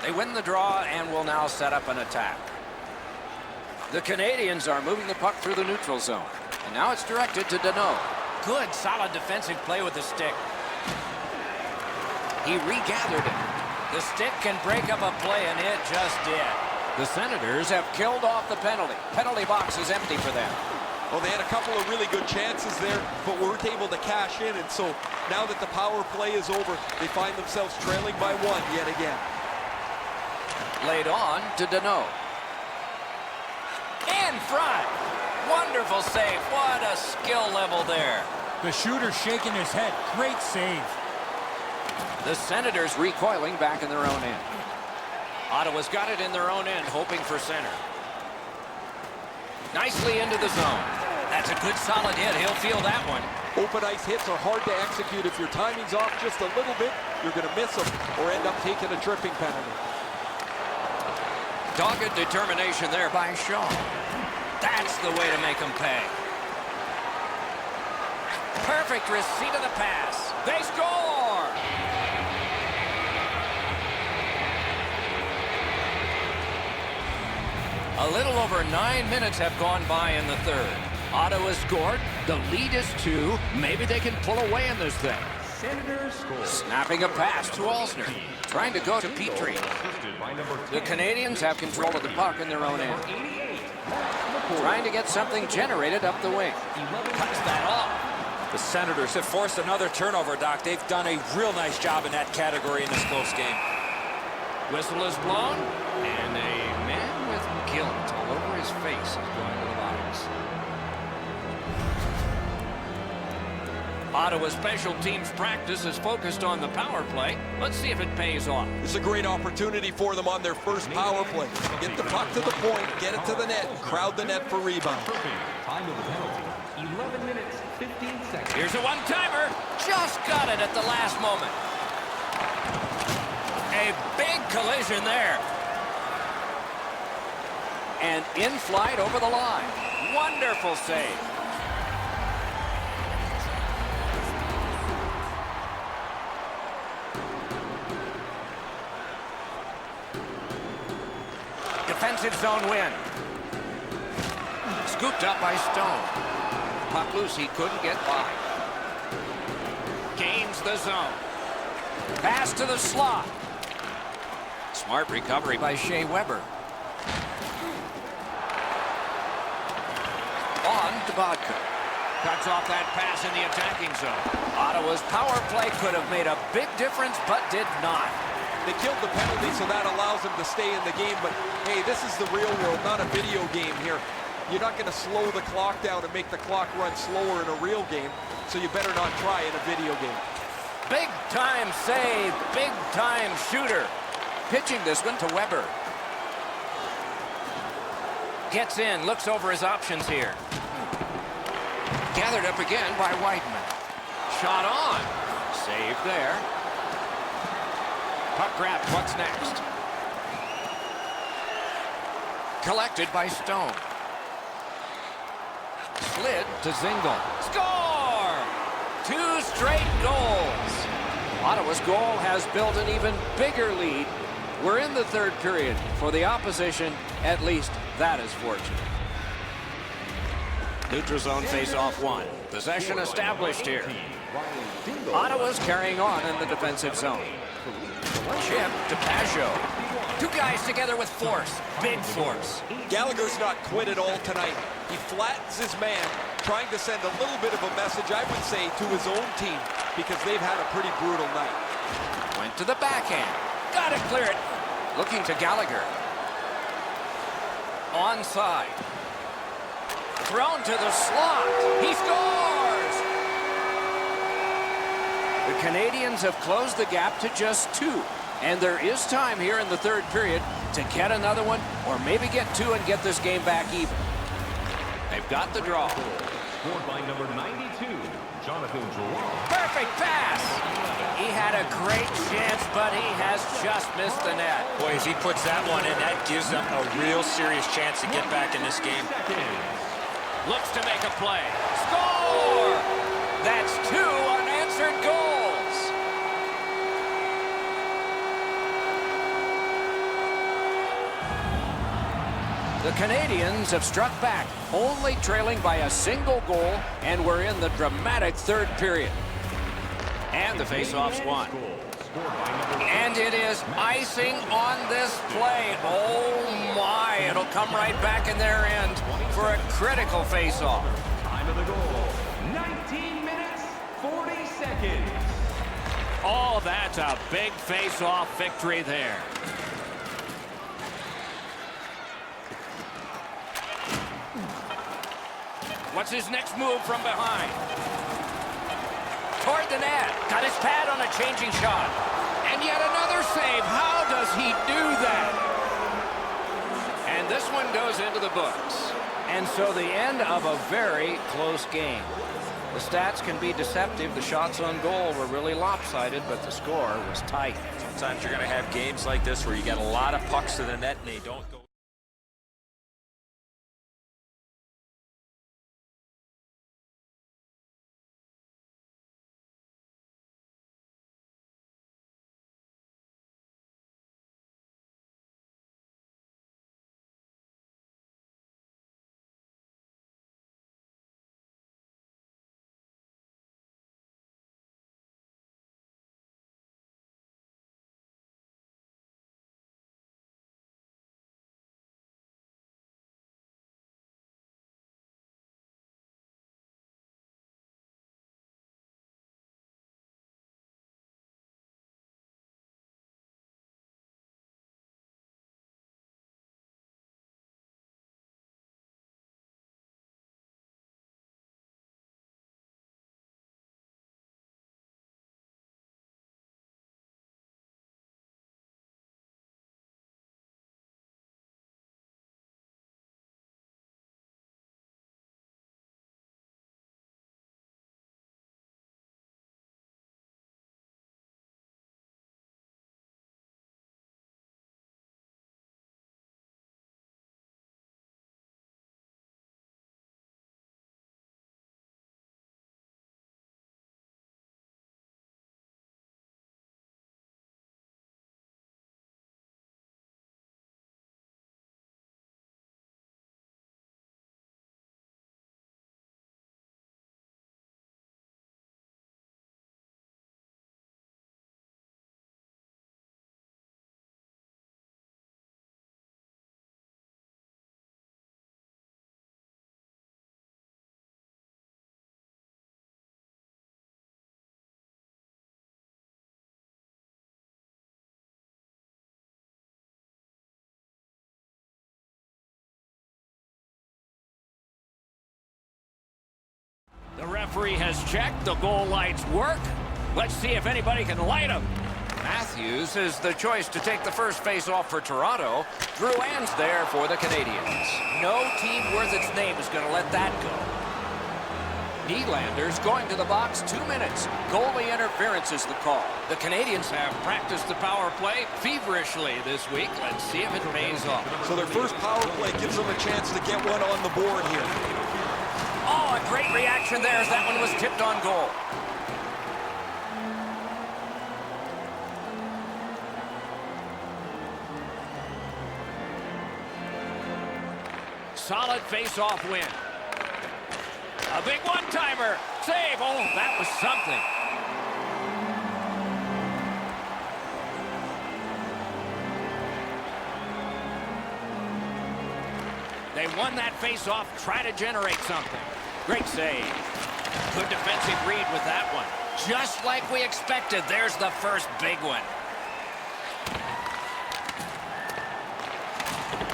They win the draw and will now set up an attack. The Canadians are moving the puck through the neutral zone. And now it's directed to Danault. Good, solid defensive play with the stick. He regathered it. The stick can break up a play, and it just did. The Senators have killed off the penalty. Penalty box is empty for them. Well, they had a couple of really good chances there, but weren't able to cash in. And so now that the power play is over, they find themselves trailing by 1 yet again. Laid on to Danault. In front. Wonderful save. What a skill level there. The shooter shaking his head. Great save. The Senators recoiling back in their own end. Ottawa's got it in their own end, hoping for center. Nicely into the zone. That's a good solid hit. He'll feel that one. Open ice hits are hard to execute. If your timing's off just a little bit, you're going to miss them or end up taking a tripping penalty. Dogged determination there by Shaw. That's the way to make them pay. Perfect receipt of the pass. They score! A little over 9 minutes have gone by in the third. Ottawa scored. The lead is 2. Maybe they can pull away in this thing. Senators score. Snapping a pass to Alsner. Trying to go to Petrie. The Canadians have control of the puck in their own end. Trying to get something generated up the wing. Cuts that off. The Senators have forced another turnover, Doc. They've done a real nice job in that category in this close game. Whistle is blown, and a man with guilt all over his face is going to the box. Ottawa special teams practice is focused on the power play. Let's see if it pays off. It's a great opportunity for them on their first power play. Get the puck to the point, get it to the net, crowd the net for rebound. Time of the penalty, 11 minutes, 15 seconds. Here's a one-timer. Just got it at the last moment. A big collision there. And in flight over the line. Wonderful save. Defensive zone win. Scooped up by Stone. Puck loose, he couldn't get by. Gains the zone. Pass to the slot. Smart recovery by Shea Weber. On to Bodka. Cuts off that pass in the attacking zone. Ottawa's power play could have made a big difference, but did not. They killed the penalty, so that allows them to stay in the game. But, hey, this is the real world, not a video game here. You're not going to slow the clock down and make the clock run slower in a real game, so you better not try in a video game. Big-time save, big-time shooter. Pitching this one to Weber. Gets in, looks over his options here. Gathered up again by Whiteman. Shot on. Save there. Puck grab, what's next? Collected by Stone. Slid to Zingle. Score! 2 straight goals. Ottawa's goal has built an even bigger lead. We're in the third period. For the opposition, at least that is fortunate. Neutral zone face-off 1. Possession established here. Ottawa's carrying on in the defensive zone. Chip to Pajot. 2 guys together with force. Big force. Gallagher's not quit at all tonight. He flattens his man, trying to send a little bit of a message, I would say, to his own team, because they've had a pretty brutal night. Went to the backhand. Got to clear it. Looking to Gallagher. Onside. Thrown to the slot. He scores! The Canadians have closed the gap to just 2. And there is time here in the third period to get another one or maybe get 2 and get this game back even. They've got the draw. Scored by number 92, Jonathan Drouin. Perfect pass. He had a great chance, but he has just missed the net. Boy, if he puts that one in, that gives them a real serious chance to get back in this game. Looks to make a play. Score! That's 2 unanswered goals. The Canadians have struck back, only trailing by a single goal, and we're in the dramatic third period. And the faceoff's won. And it is icing on this play. Oh my, it'll come right back in their end for a critical faceoff. Time of the goal, 19 minutes, 40 seconds. Oh, that's a big faceoff victory there. What's his next move from behind? Toward the net. Got his pad on a changing shot. And yet another save. How does he do that? And this one goes into the books. And so the end of a very close game. The stats can be deceptive. The shots on goal were really lopsided, but the score was tight. Sometimes you're going to have games like this where you get a lot of pucks to the net and they don't go. The referee has checked. The goal lights work. Let's see if anybody can light them. Matthews is the choice to take the first face-off for Toronto. Drouin's there for the Canadians. No team worth its name is going to let that go. Nylander's going to the box. 2 minutes. Goalie interference is the call. The Canadians have practiced the power play feverishly this week. Let's see if it pays off. So their first power play gives them a chance to get one on the board here. Oh, a great reaction there as that one was tipped on goal. Solid face-off win. A big one-timer. Save. Oh, that was something. They won that face-off. Try to generate something. Great save. Good defensive read with that one. Just like we expected. There's the first big one.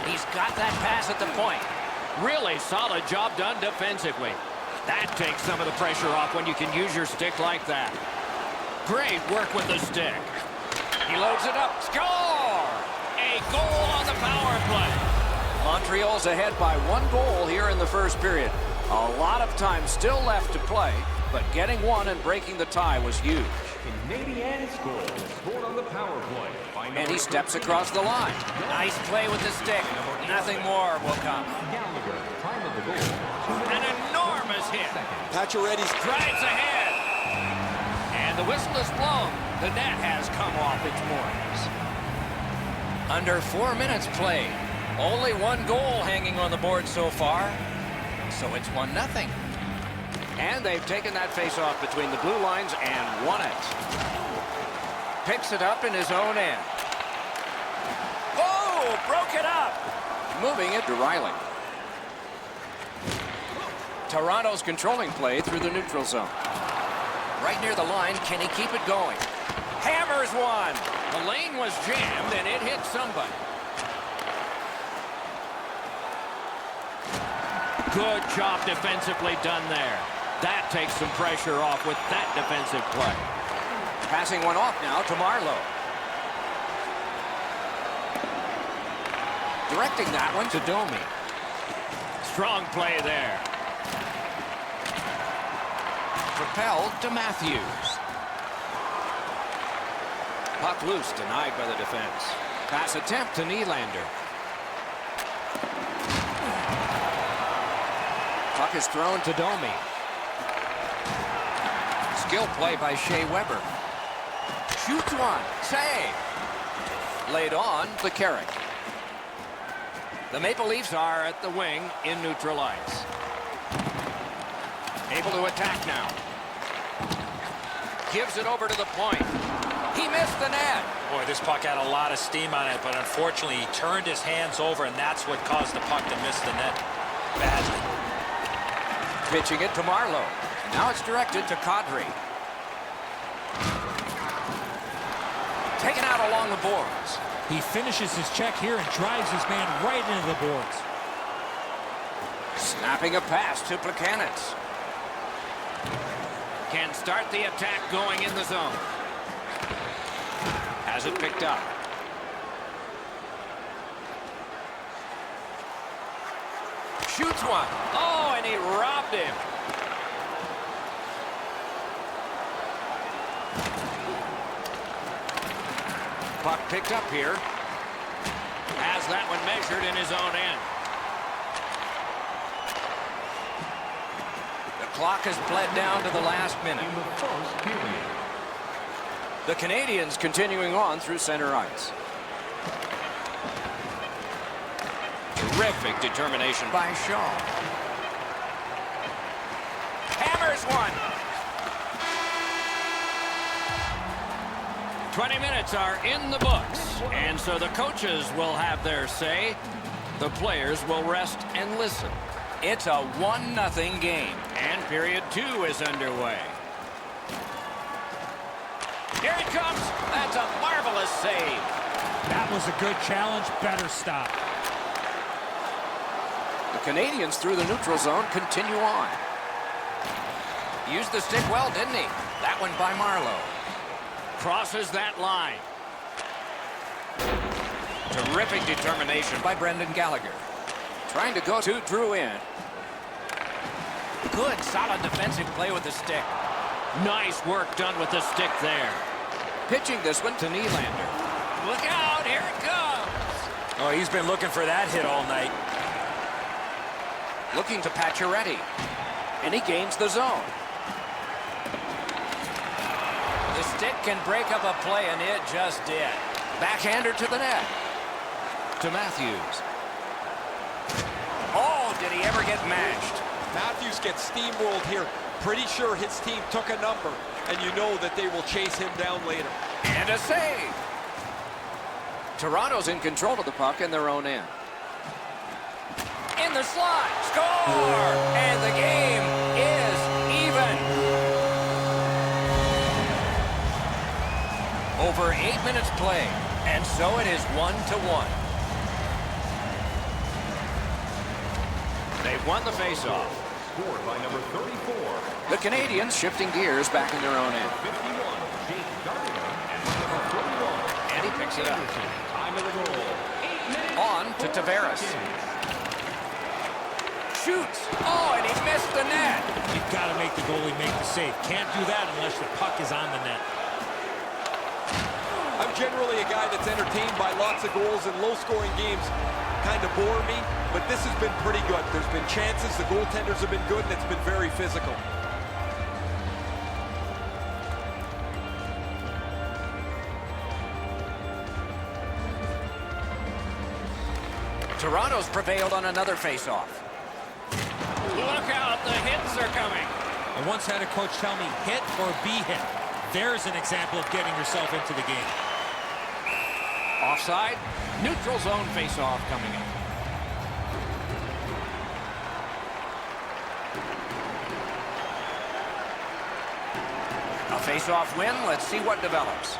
He's got that pass at the point. Really solid job done defensively. That takes some of the pressure off when you can use your stick like that. Great work with the stick. He loads it up. Score! A goal on the power play. Montreal's ahead by 1 goal here in the first period. A lot of time still left to play, but getting one and breaking the tie was huge. Canadian scored on the power play. And he steps across the line. Nice play with the stick. Nothing more will come. Gallagher, time of the goal. An enormous hit. Pacioretty's Drives ahead. And the whistle is blown. The net has come off its moorings. Under 4 minutes played. Only one goal hanging on the board so far, so it's 1-0. And they've taken that face-off between the blue lines and won it. Picks it up in his own end. Oh, broke it up. Moving it to Riley. Toronto's controlling play through the neutral zone. Right near the line, can he keep it going? Hammers one. The lane was jammed and it hit somebody. Good job defensively done there. That takes some pressure off with that defensive play. Passing one off now to Marleau. Directing that one to Domi. Strong play there. Propelled to Matthews. Puck loose, denied by the defense. Pass attempt to Nylander. Puck is thrown to Domi. Skill play by Shea Weber. Shoots one. Save. Laid on to Carrick. The Maple Leafs are at the wing in neutral ice. Able to attack now. Gives it over to the point. He missed the net. Boy, this puck had a lot of steam on it, but unfortunately he turned his hands over, and that's what caused the puck to miss the net badly. Pitching it to Marleau. Now it's directed to Kadri. Taken out along the boards. He finishes his check here and drives his man right into the boards. Snapping a pass to Plekanec. Can start the attack going in the zone. Has it picked up. Shoots one. Oh, and he robbed him. Puck picked up here. Has that one measured in his own end. The clock has bled down to the last minute. In the first period. The Canadians continuing on through center ice. Terrific determination by Shaw. Hammers one. 20 minutes are in the books, and so the coaches will have their say. The players will rest and listen. It's a 1-0 game, and period 2 is underway. Here it comes. That's a marvelous save. That was a good challenge. Better stop. The Canadians through the neutral zone continue on. Used the stick well, didn't he? That one by Marleau. Crosses that line. Terrific determination by Brendan Gallagher. Trying to go to Drouin. Good, solid defensive play with the stick. Nice work done with the stick there. Pitching this one to Nylander. Look out, here it comes. Oh, he's been looking for that hit all night. Looking to Pacioretty. And he gains the zone. The stick can break up a play, and it just did. Backhander to the net. To Matthews. Oh, did he ever get mashed? Matthews gets steamrolled here. Pretty sure his team took a number, and you know that they will chase him down later. And a save. Toronto's in control of the puck in their own end. In the slot. Score! And the game is even. Over 8 minutes played, and so it is 1-1. They've won the faceoff. Scored by number 34. The Canadians shifting gears back in their own end. 51, Jake Gardiner, and number 41. And he picks it up. Time of the goal. 8 minutes. On to Tavares. Shoots. Oh, and he missed the net. You've got to make the goalie make the save. Can't do that unless the puck is on the net. I'm generally a guy that's entertained by lots of goals, and low-scoring games kind of bore me, but this has been pretty good. There's been chances, the goaltenders have been good, and it's been very physical. Toronto's prevailed on another face-off. Look out, the hits are coming. I once had a coach tell me, hit or be hit. There's an example of getting yourself into the game. Offside, neutral zone face-off coming in. A face-off win. Let's see what develops.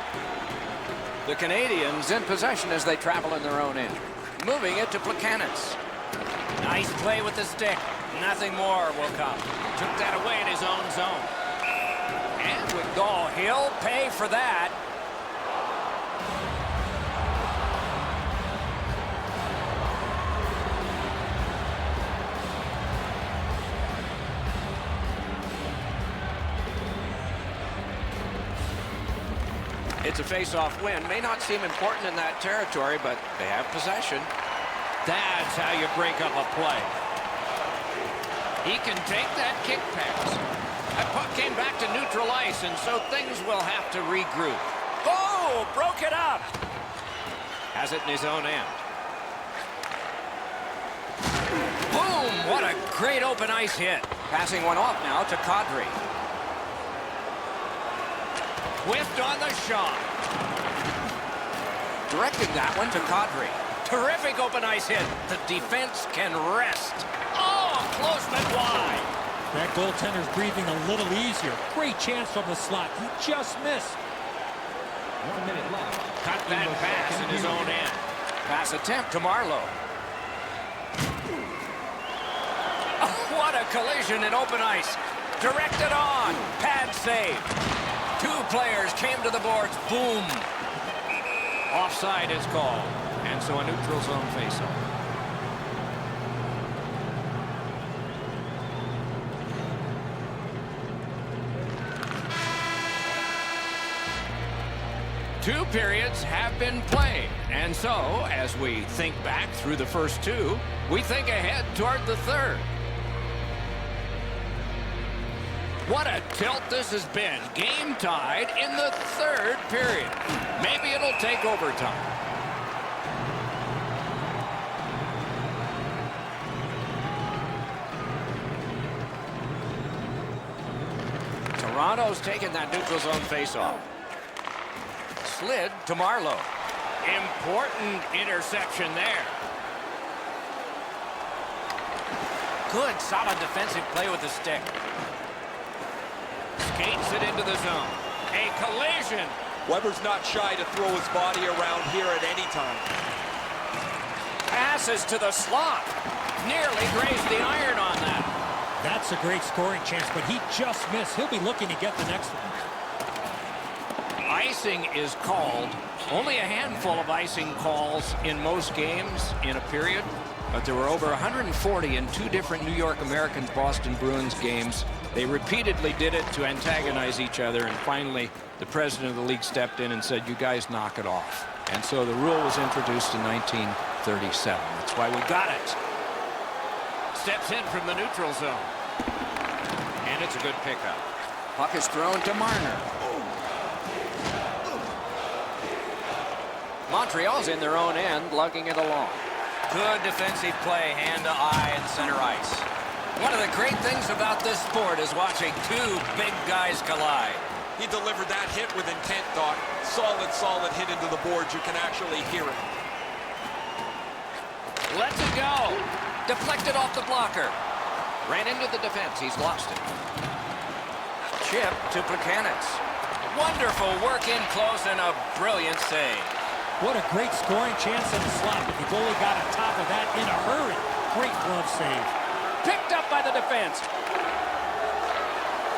The Canadians in possession as they travel in their own end. Moving it to Plekanec. Nice play with the stick. Nothing more will come. Took that away in his own zone. And with goal, he'll pay for that. It's a face-off win. May not seem important in that territory, but they have possession. That's how you break up a play. He can take that kick pass. That puck came back to neutral ice, and so things will have to regroup. Oh, broke it up. Has it in his own end. Boom, what a great open ice hit. Passing one off now to Kadri. Whiffed on the shot. Directing that one to Kadri. Terrific open ice hit. The defense can rest. Oh, close but wide. That goaltender's breathing a little easier. Great chance from the slot. He just missed. 1 minute left. Cut that pass in his own end. Pass attempt to Marleau. Oh, what a collision in open ice. Directed on. Pad save. Two players came to the boards. Boom. Offside is called. And so a neutral zone faceoff. Two periods have been played. And so, as we think back through the first two, we think ahead toward the third. What a tilt this has been. Game tied in the third period. Maybe it'll take overtime. Toronto's taking that neutral zone faceoff. Slid to Marleau. Important interception there. Good, solid defensive play with the stick. Skates it into the zone. A collision. Weber's not shy to throw his body around here at any time. Passes to the slot. Nearly grazed the iron on that. That's a great scoring chance, but he just missed. He'll be looking to get the next one. Icing is called. Only a handful of icing calls in most games in a period, but there were over 140 in two different New York Americans Boston Bruins games. They repeatedly did it to antagonize each other, and finally the president of the league stepped in and said, you guys knock it off. And so the rule was introduced in 1937. That's why we got it. Steps in from the neutral zone. And it's a good pickup. Puck is thrown to Marner. Montreal's in their own end, lugging it along. Good defensive play, hand to eye and center ice. One of the great things about this sport is watching two big guys collide. He delivered that hit with intent, Doc. Solid, solid hit into the boards. You can actually hear it. Lets it go. Deflected off the blocker. Ran into the defense. He's lost it. Chip to Plekanec. Wonderful work in close and a brilliant save. What a great scoring chance in the slot. The goalie got on top of that in a hurry. Great glove save. Picked up by the defense.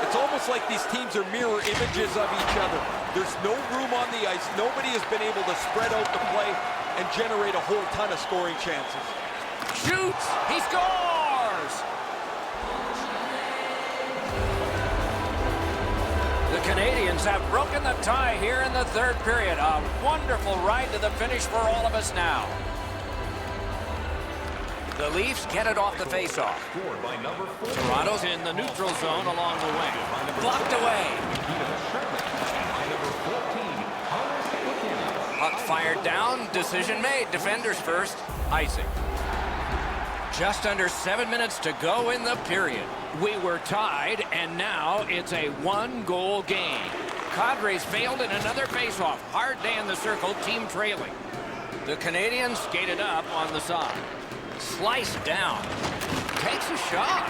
It's almost like these teams are mirror images of each other. There's no room on the ice. Nobody has been able to spread out the play and generate a whole ton of scoring chances. Shoots. He scores. The Canadians have broken the tie here in the third period. A wonderful ride to the finish for all of us now. The Leafs get it off the faceoff. Scored by number 4. Toronto's in the neutral zone along the wing. Blocked away. By number 14, Thomas Plekanec. Puck fired down. Decision made. Defenders first. Icing. Just under 7 minutes to go in the period. We were tied, and now it's a one-goal game. Cadres failed in another face-off. Hard day in the circle, team trailing. The Canadians skated up on the side. Sliced down. Takes a shot.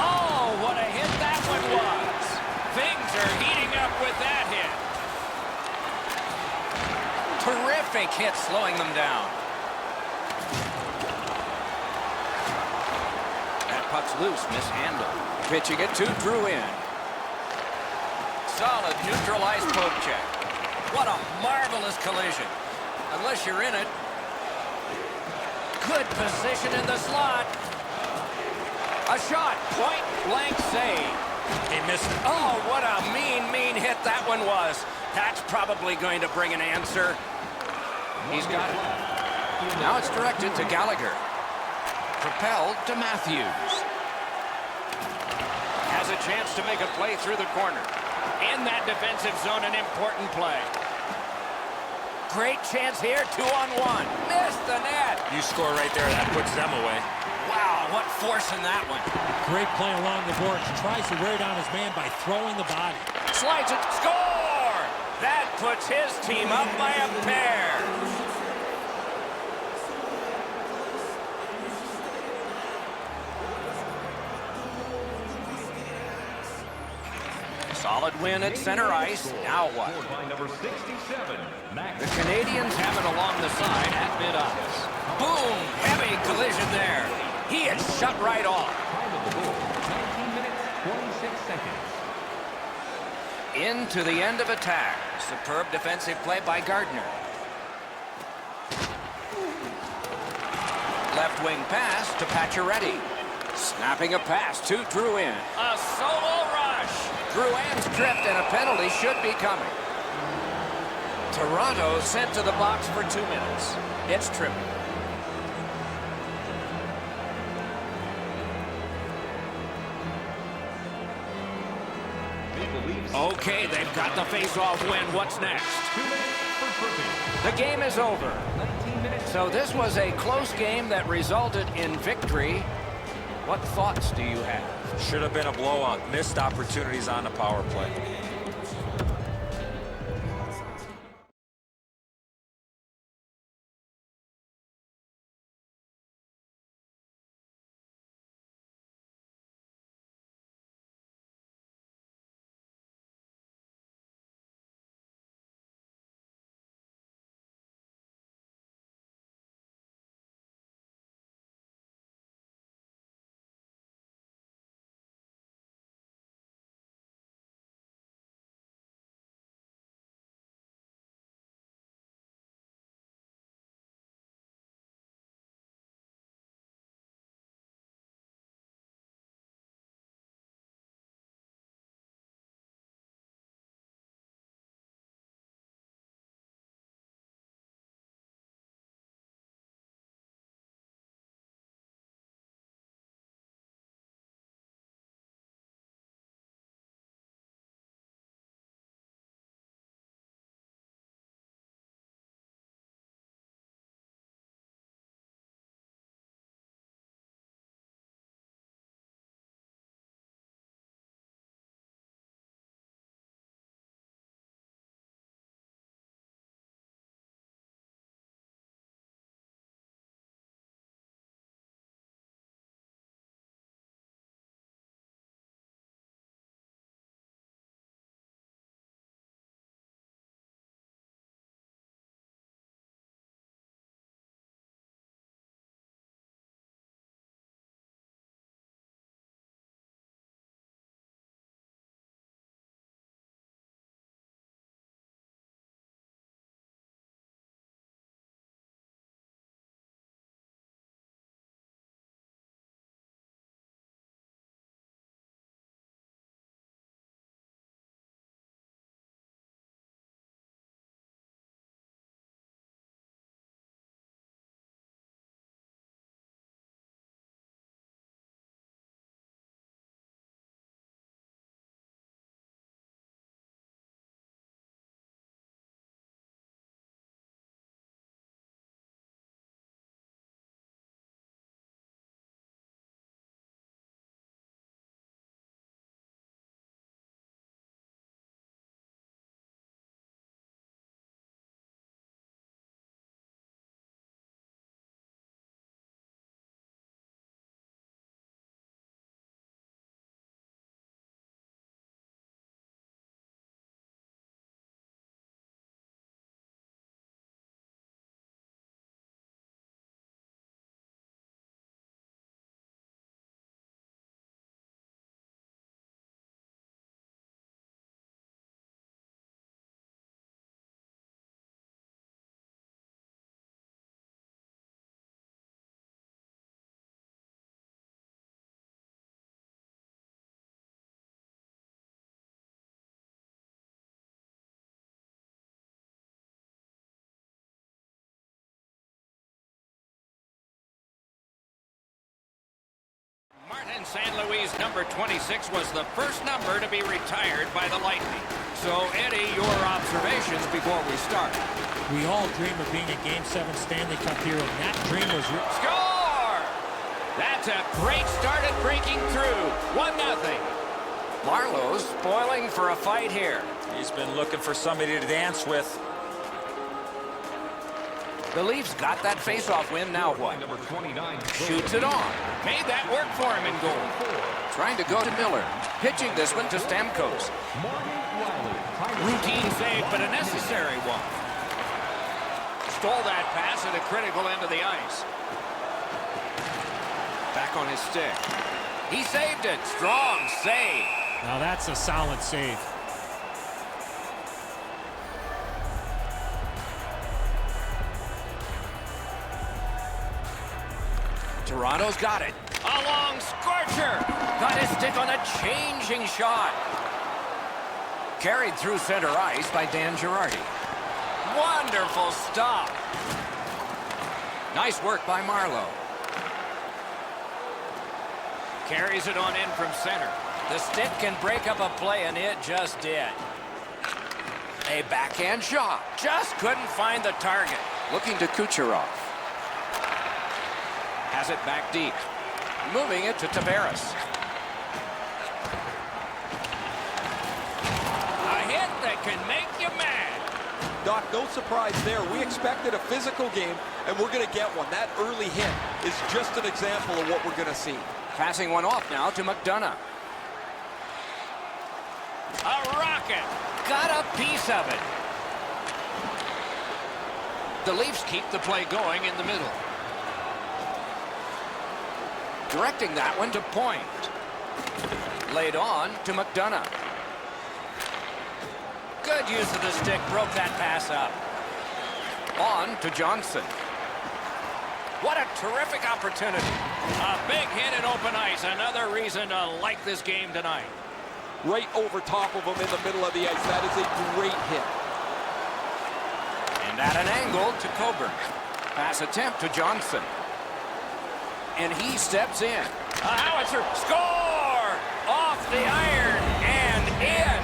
Oh, what a hit that one was. Things are heating up with that hit. Terrific hit slowing them down. That puck's loose, mishandled. Pitching it to Drouin. Solid neutralized poke check. What a marvelous collision. Unless you're in it. Good position in the slot. A shot. Point blank save. He missed it. Oh, what a mean hit that one was. That's probably going to bring an answer. He's got it. Now it's directed to Gallagher. Propelled to Matthews. Has a chance to make a play through the corner. In that defensive zone, an important play. Great chance here, 2-on-1. Missed the net. You score right there, that puts them away. Wow, what force in that one. Great play along the boards. Tries to wear down his man by throwing the body. Slides it, score! That puts his team up by a pair. Solid win at center ice. Now what? Scored by number 67, Max. The Canadians have it along the side at mid-ice. Boom! Heavy collision there. He is shut right off. Time of the goal, 19 minutes, 26 seconds. Into the end of attack. Superb defensive play by Gardner. Left wing pass to Pacioretty. Snapping a pass to Drouin. A solo rush. Drouin's tripped and a penalty should be coming. Toronto sent to the box for 2 minutes. It's tripping. Okay, they've got the face-off win. What's next? 2 minutes for tripping. The game is over. 19 minutes. So this was a close game that resulted in victory. What thoughts do you have? Should have been a blowout. Missed opportunities on the power play. in San Luis, number 26 was the first number to be retired by the Lightning. So, Eddie, your observations before we start. We all dream of being a Game 7 Stanley Cup hero, and that dream was... Score! That's a great start at breaking through. 1-0. Marlowe's spoiling for a fight here. He's been looking for somebody to dance with. The Leafs got that face-off win. Now what? Number 29. Shoots it on. Made that work for him in goal. Trying to go to Miller. Pitching this one to Stamkos. Routine save, but a necessary one. Stole that pass at a critical end of the ice. Back on his stick. He saved it. Strong save. Now that's a solid save. Toronto's got it. A long scorcher. Got his stick on a changing shot. Carried through center ice by Dan Girardi. Wonderful stop. Nice work by Marlowe. Carries it on in from center. The stick can break up a play, and it just did. A backhand shot. Just couldn't find the target. Looking to Kucherov. Has it back deep. Moving it to Tavares. A hit that can make you mad. Doc, no surprise there. We expected a physical game, and we're going to get one. That early hit is just an example of what we're going to see. Passing one off now to McDonough. A rocket. Got a piece of it. The Leafs keep the play going in the middle. Directing that one to Point. Laid on to McDonough. Good use of the stick. Broke that pass up. On to Johnson. What a terrific opportunity. A big hit in open ice. Another reason to like this game tonight. Right over top of him in the middle of the ice. That is a great hit. And at an angle to Coburn. Pass attempt to Johnson. And he steps in. A howitzer. Score! Off the iron and in.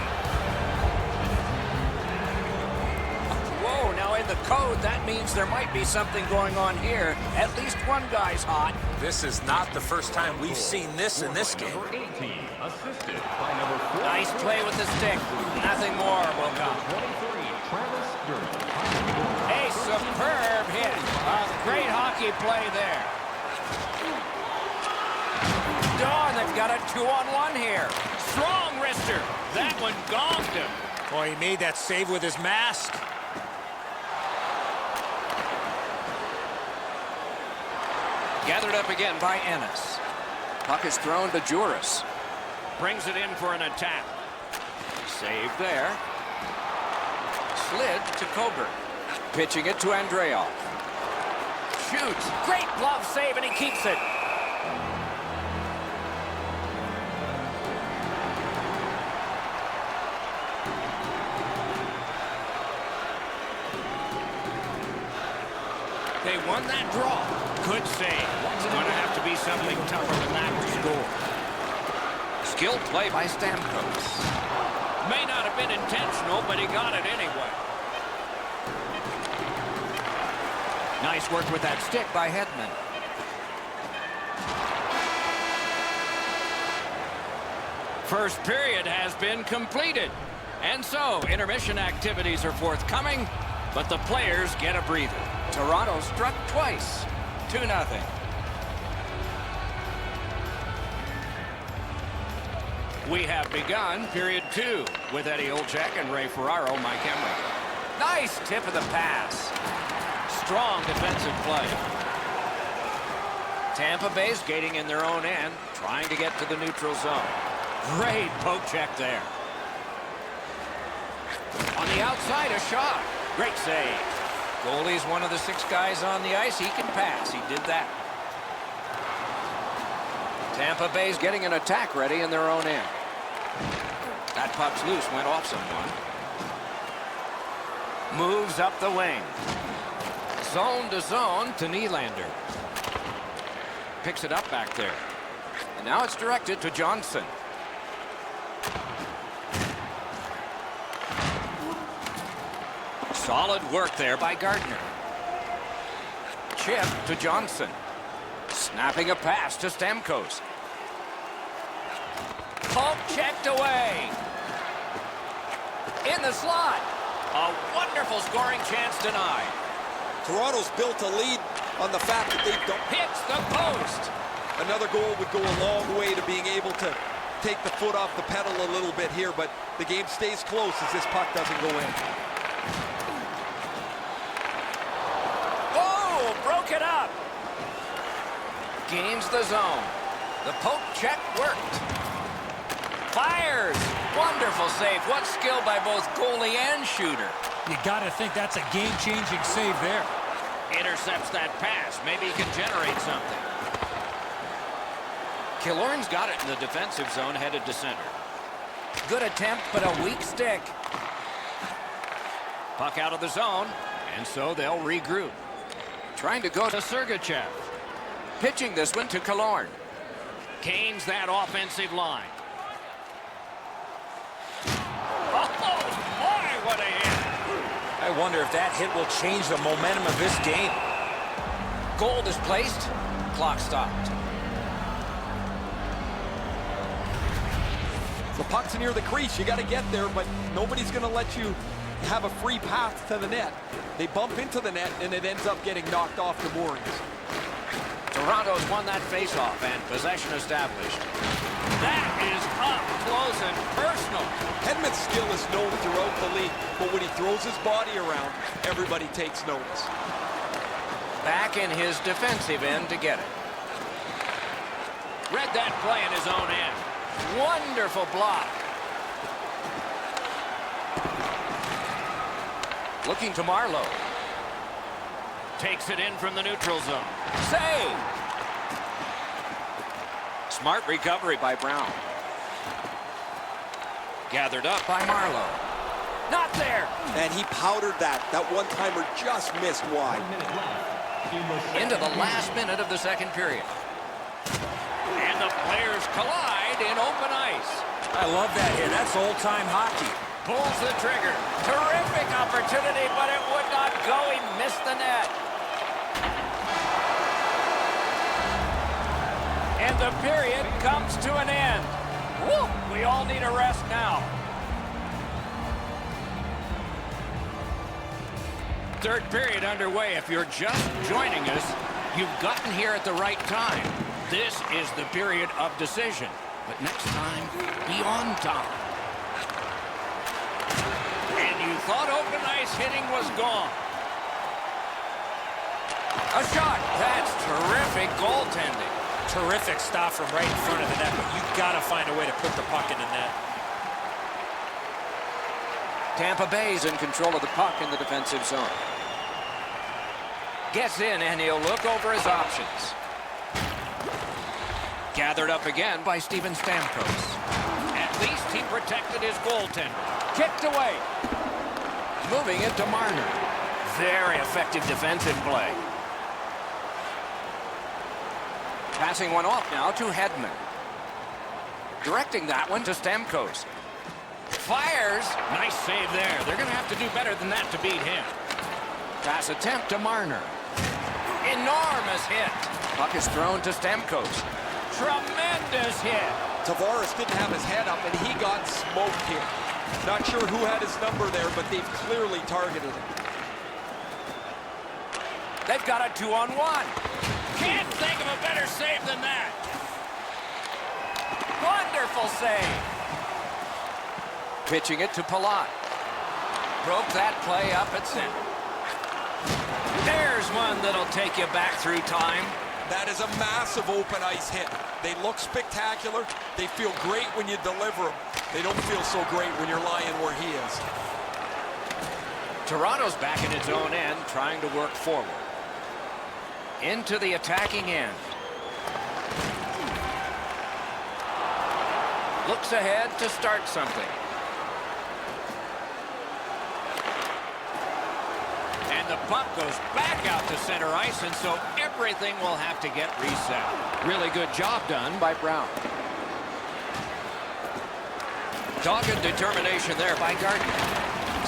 Whoa, now in the code, that means there might be something going on here. At least one guy's hot. This is not the first time we've seen this in this game. Number 18, assisted by number 4. Nice play with the stick. Nothing more will come. 23, Travis Dermott. A superb hit. A great hockey play there. Dawn, they've got a 2-on-1 here. Strong wrister. That one gonged him. Boy, he made that save with his mask. Gathered up again by Ennis. Puck is thrown to Juris. Brings it in for an attack. Save there. Slid to Coburn. Pitching it to Andreoff. Shoots. Great glove save, and he keeps it. They won that draw. Good save. It's going to have to be something tougher than that to score. Skilled play by Stamkos. May not have been intentional, but he got it anyway. Nice work with that stick by Hedman. First period has been completed. And so, intermission activities are forthcoming, but the players get a breather. Toronto struck twice. 2-0. We have begun period 2 with Eddie Olczyk and Ray Ferraro, Mike Emrick. Nice tip of the pass. Strong defensive play. Tampa Bay skating in their own end, trying to get to the neutral zone. Great poke check there. On the outside, a shot. Great save. Goalie's one of the 6 guys on the ice. He can pass. He did that. Tampa Bay's getting an attack ready in their own end. That puck's loose, went off someone. Moves up the wing. Zone to zone to Nylander. Picks it up back there. And now it's directed to Johnson. Solid work there by Gardner. Chip to Johnson. Snapping a pass to Stamkos. Pope checked away. In the slot. A wonderful scoring chance denied. Toronto's built a lead on the fact that they don't. Hits the post. Another goal would go a long way to being able to take the foot off the pedal a little bit here, but the game stays close as this puck doesn't go in. Oh, broke it up. Gains the zone. The poke check worked. Fires. Wonderful save. What skill by both goalie and shooter. You got to think that's a game-changing save there. Intercepts that pass. Maybe he can generate something. Killorn's got it in the defensive zone, headed to center. Good attempt, but a weak stick. Puck out of the zone, and so they'll regroup. Trying to go to Sergachev. Pitching this one to Killorn. Canes that offensive line. Oh, boy, what a hit. I wonder if that hit will change the momentum of this game. Goal is placed. Clock stopped. The puck's near the crease. You got to get there, but nobody's going to let you have a free path to the net. They bump into the net, and it ends up getting knocked off the moorings. Toronto's won that faceoff and possession established. That is up close and personal. Hedman's skill is known throughout the league, but when he throws his body around, everybody takes notice. Back in his defensive end to get it. Read that play in his own end. Wonderful block. Looking to Marlowe. Takes it in from the neutral zone. Save! Smart recovery by Brown. Gathered up by Marlowe. Not there! And he powdered that. That one-timer just missed wide. Into the last minute of the second period. And the players collide in open ice. I love that hit. That's old-time hockey. Pulls the trigger. Terrific opportunity, but it would not go. He missed the net. And the period comes to an end. Woo! We all need a rest now. Third period underway. If you're just joining us, you've gotten here at the right time. This is the period of decision. But next time, be on top. And you thought open ice hitting was gone. A shot. That's terrific goaltending. Terrific stop from right in front of the net, but you've got to find a way to put the puck in the net. Tampa Bay's in control of the puck in the defensive zone. Gets in, and he'll look over his options. Gathered up again by Steven Stamkos. At least he protected his goaltender. Kicked away. Moving it to Marner. Very effective defensive play. Passing one off now to Hedman. Directing that one to Stamkos. Fires. Nice save there. They're going to have to do better than that to beat him. Pass attempt to Marner. Enormous hit. Puck is thrown to Stamkos. Tremendous hit. Tavares didn't have his head up, and he got smoked here. Not sure who had his number there, but they've clearly targeted him. They've got a 2-on-1. Can't think of a better save than that. Wonderful save. Pitching it to Palat. Broke that play up at center. There's one that'll take you back through time. That is a massive open ice hit. They look spectacular. They feel great when you deliver them. They don't feel so great when you're lying where he is. Toronto's back in its own end, trying to work forward. Into the attacking end. Looks ahead to start something. And the puck goes back out to center ice, and so every everything will have to get reset. Really good job done by Brown. Dogged determination there by Gardner.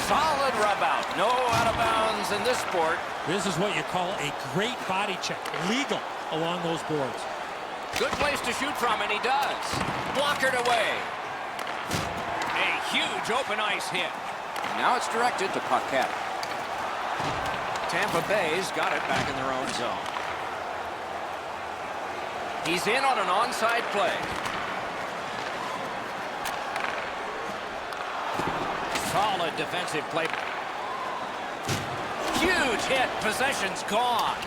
Solid rub out. No out of bounds in this sport. This is what you call a great body check. Legal along those boards. Good place to shoot from, and he does. Blockered away. A huge open ice hit. Now it's directed to Paquette. Tampa Bay's got it back in their own zone. He's in on an onside play. Solid defensive play. Huge hit. Possession's gone.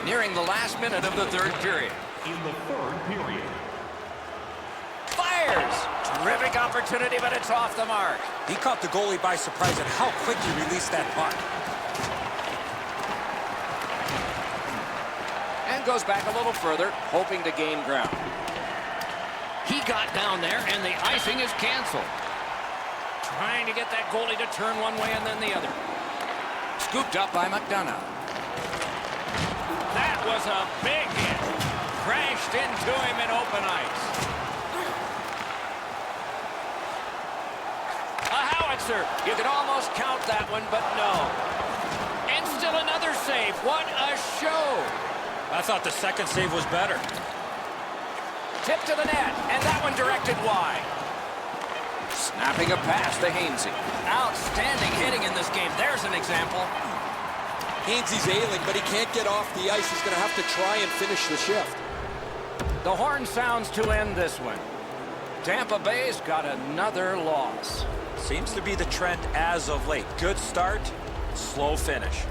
Nearing the last minute of the third period. In the third period. Fires! Terrific opportunity, but it's off the mark. He caught the goalie by surprise at how quick he released that puck. And goes back a little further, hoping to gain ground. He got down there, and the icing is canceled. Trying to get that goalie to turn one way and then the other. Scooped up by McDonough. That was a big hit. Crashed into him in open ice. A howitzer. You could almost count that one, but no. And still another save. What a show. I thought the second save was better. Tip to the net, and that one directed wide. Snapping a pass to Hainsey. Outstanding hitting in this game. There's an example. Hainsey's ailing, but he can't get off the ice. He's going to have to try and finish the shift. The horn sounds to end this one. Tampa Bay's got another loss. Seems to be the trend as of late. Good start, slow finish.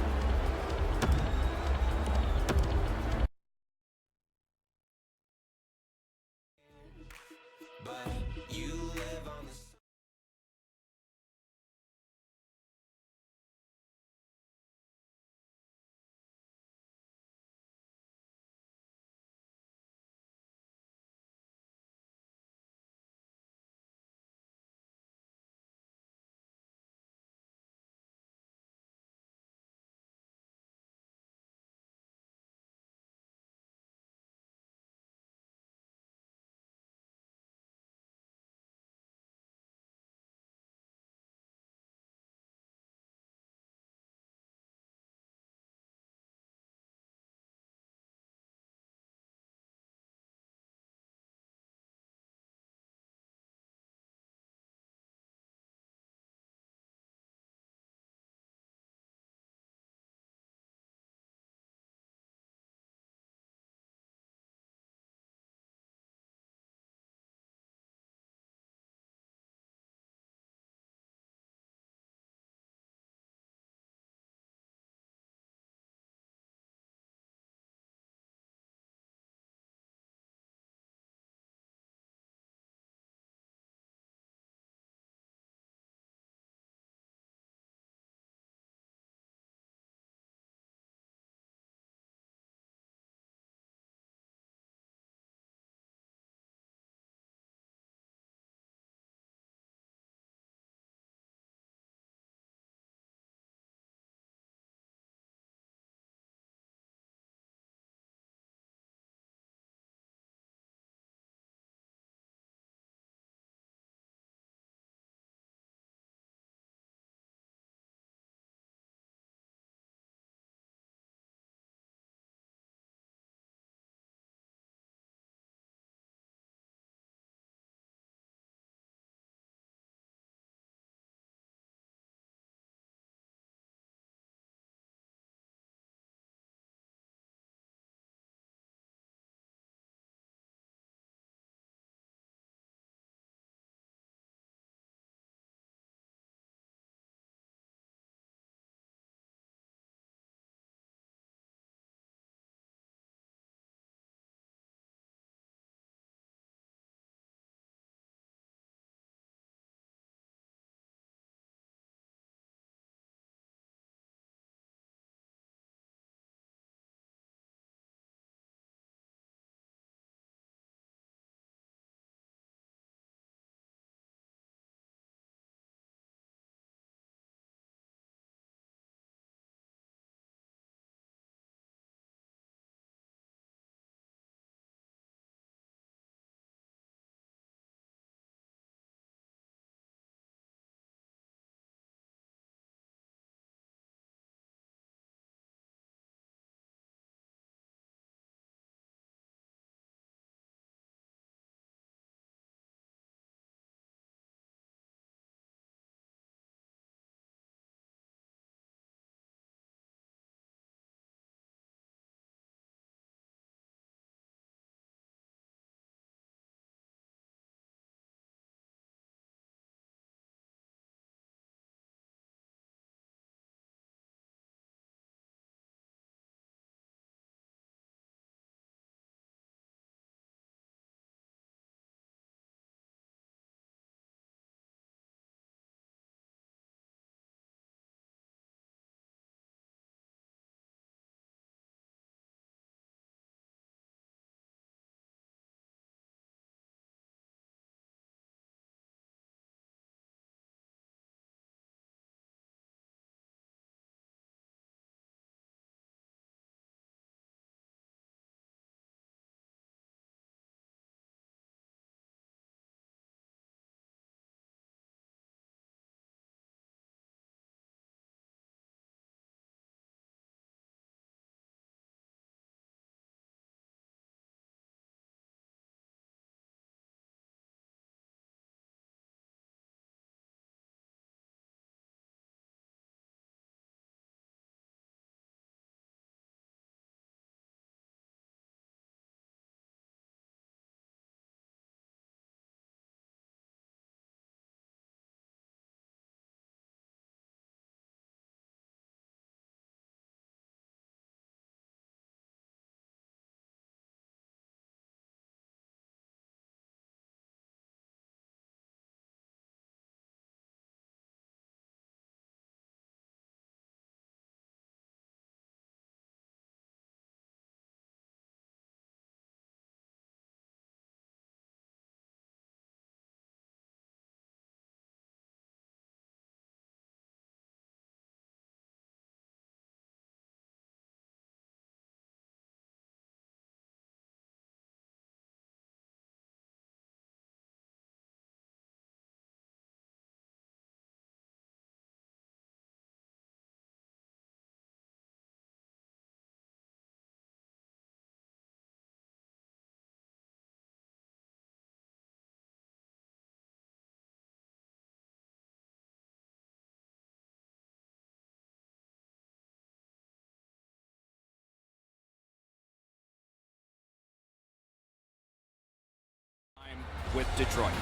with Detroit.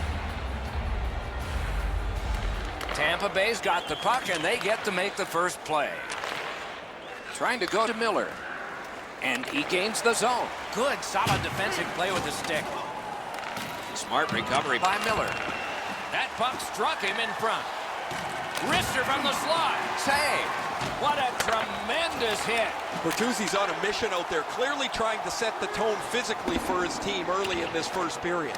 Tampa Bay's got the puck, and they get to make the first play. Trying to go to Miller. And he gains the zone. Good, solid defensive play with the stick. Smart recovery by Miller. That puck struck him in front. Wrister from the slot. Save. What a tremendous hit. Bertuzzi's on a mission out there, clearly trying to set the tone physically for his team early in this first period.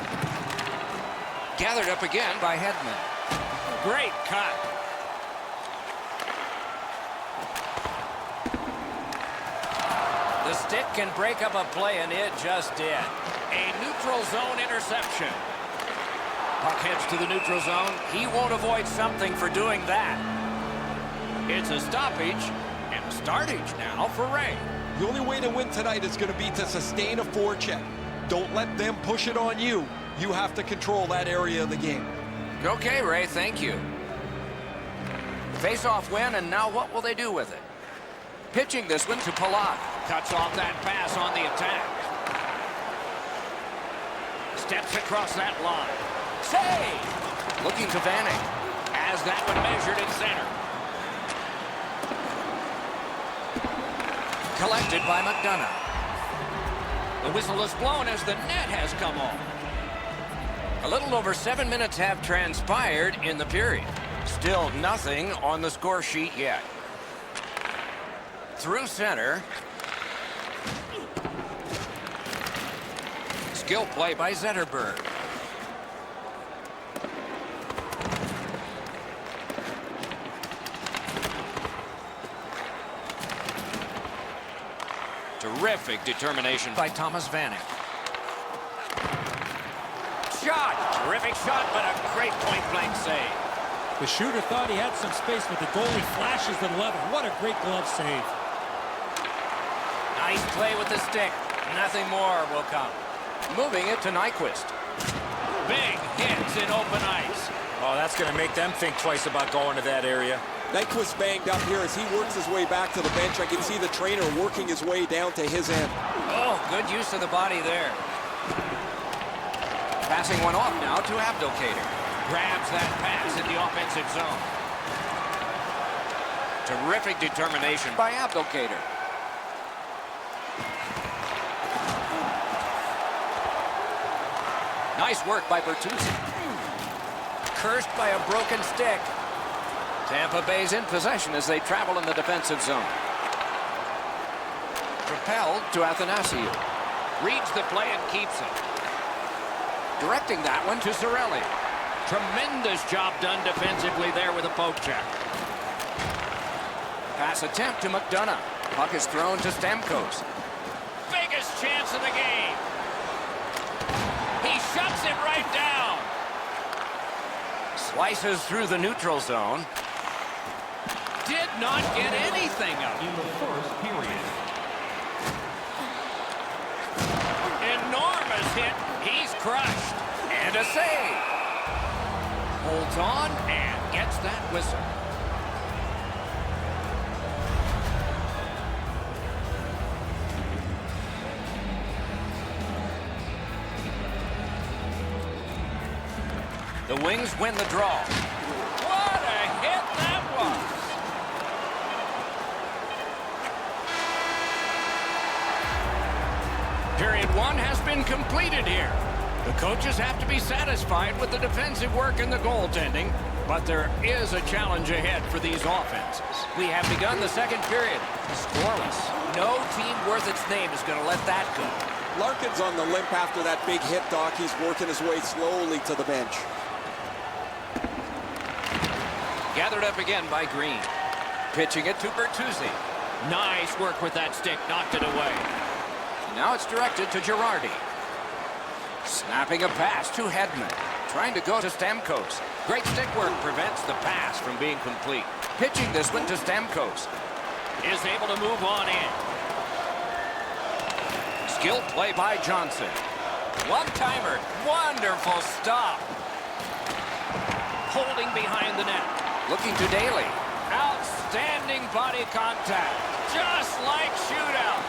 Gathered up again by Hedman. Great cut. The stick can break up a play, and it just did. A neutral zone interception. Puck heads to the neutral zone. He won't avoid something for doing that. It's a stoppage and a startage now for Ray. The only way to win tonight is going to be to sustain a forecheck. Don't let them push it on you. You have to control that area of the game. Okay, Ray, thank you. Face-off win, and now what will they do with it? Pitching this one to Palat. Cuts off that pass on the attack. Steps across that line. Save! Looking to Vanek. As that one measured in center. Collected by McDonough. The whistle is blown as the net has come off. A little over 7 minutes have transpired in the period. Still nothing on the score sheet yet. Through center. Skill play by Zetterberg. Terrific determination by Thomas Vanek. Shot! Terrific shot, but a great point-blank save. The shooter thought he had some space, but the goalie flashes the level. What a great glove save. Nice play with the stick. Nothing more will come. Moving it to Nyquist. Big hits in open ice. Oh, that's going to make them think twice about going to that area. Nyquist banged up here as he works his way back to the bench. I can see the trainer working his way down to his end. Oh, good use of the body there. Passing one off now to Abdelkader. Grabs that pass in the offensive zone. Terrific determination by Abdelkader. Nice work by Bertuzzi. Cursed by a broken stick. Tampa Bay's in possession as they travel in the defensive zone. Propelled to Athanasiou. Reads the play and keeps it. Directing that one to Cirelli. Tremendous job done defensively there with a poke check. Pass attempt to McDonough. Puck is thrown to Stamkos. Biggest chance of the game. He shuts it right down. Slices through the neutral zone. Did not get anything out. In the first period. Enormous hit. He's crushed. And a save. Holds on and gets that whistle. The Wings win the draw. What a hit that was. Period one has been completed here. The coaches have to be satisfied with the defensive work and the goaltending, but there is a challenge ahead for these offenses. We have begun the second period. Scoreless. No team worth its name is going to let that go. Larkin's on the limp after that big hit, Doc. He's working his way slowly to the bench. Gathered up again by Green. Pitching it to Bertuzzi. Nice work with that stick. Knocked it away. Now it's directed to Girardi. Snapping a pass to Hedman. Trying to go to Stamkos. Great stick work prevents the pass from being complete. Pitching this one to Stamkos. Is able to move on in. Skill play by Johnson. One-timer. Wonderful stop. Holding behind the net. Looking to Daly. Outstanding body contact. Just like shootout.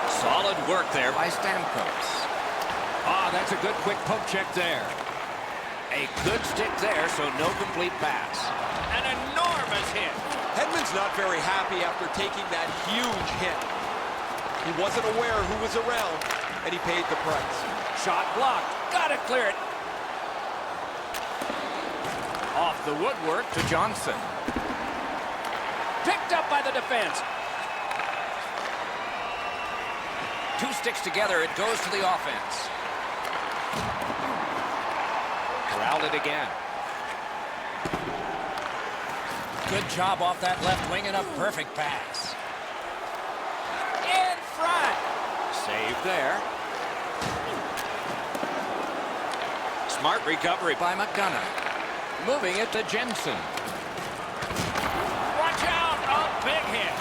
Solid work there by Stamkos. Ah, that's a good quick poke check there. A good stick there, so no complete pass. An enormous hit. Hedman's not very happy after taking that huge hit. He wasn't aware who was around, and he paid the price. Shot blocked. Gotta clear it. Off the woodwork to Johnson. Picked up by the defense. Two sticks together, it goes to the offense. Corralled it again. Good job off that left wing and a perfect pass. In front. Save there. Smart recovery by McDonough. Moving it to Jensen. Watch out! Oh, big hit.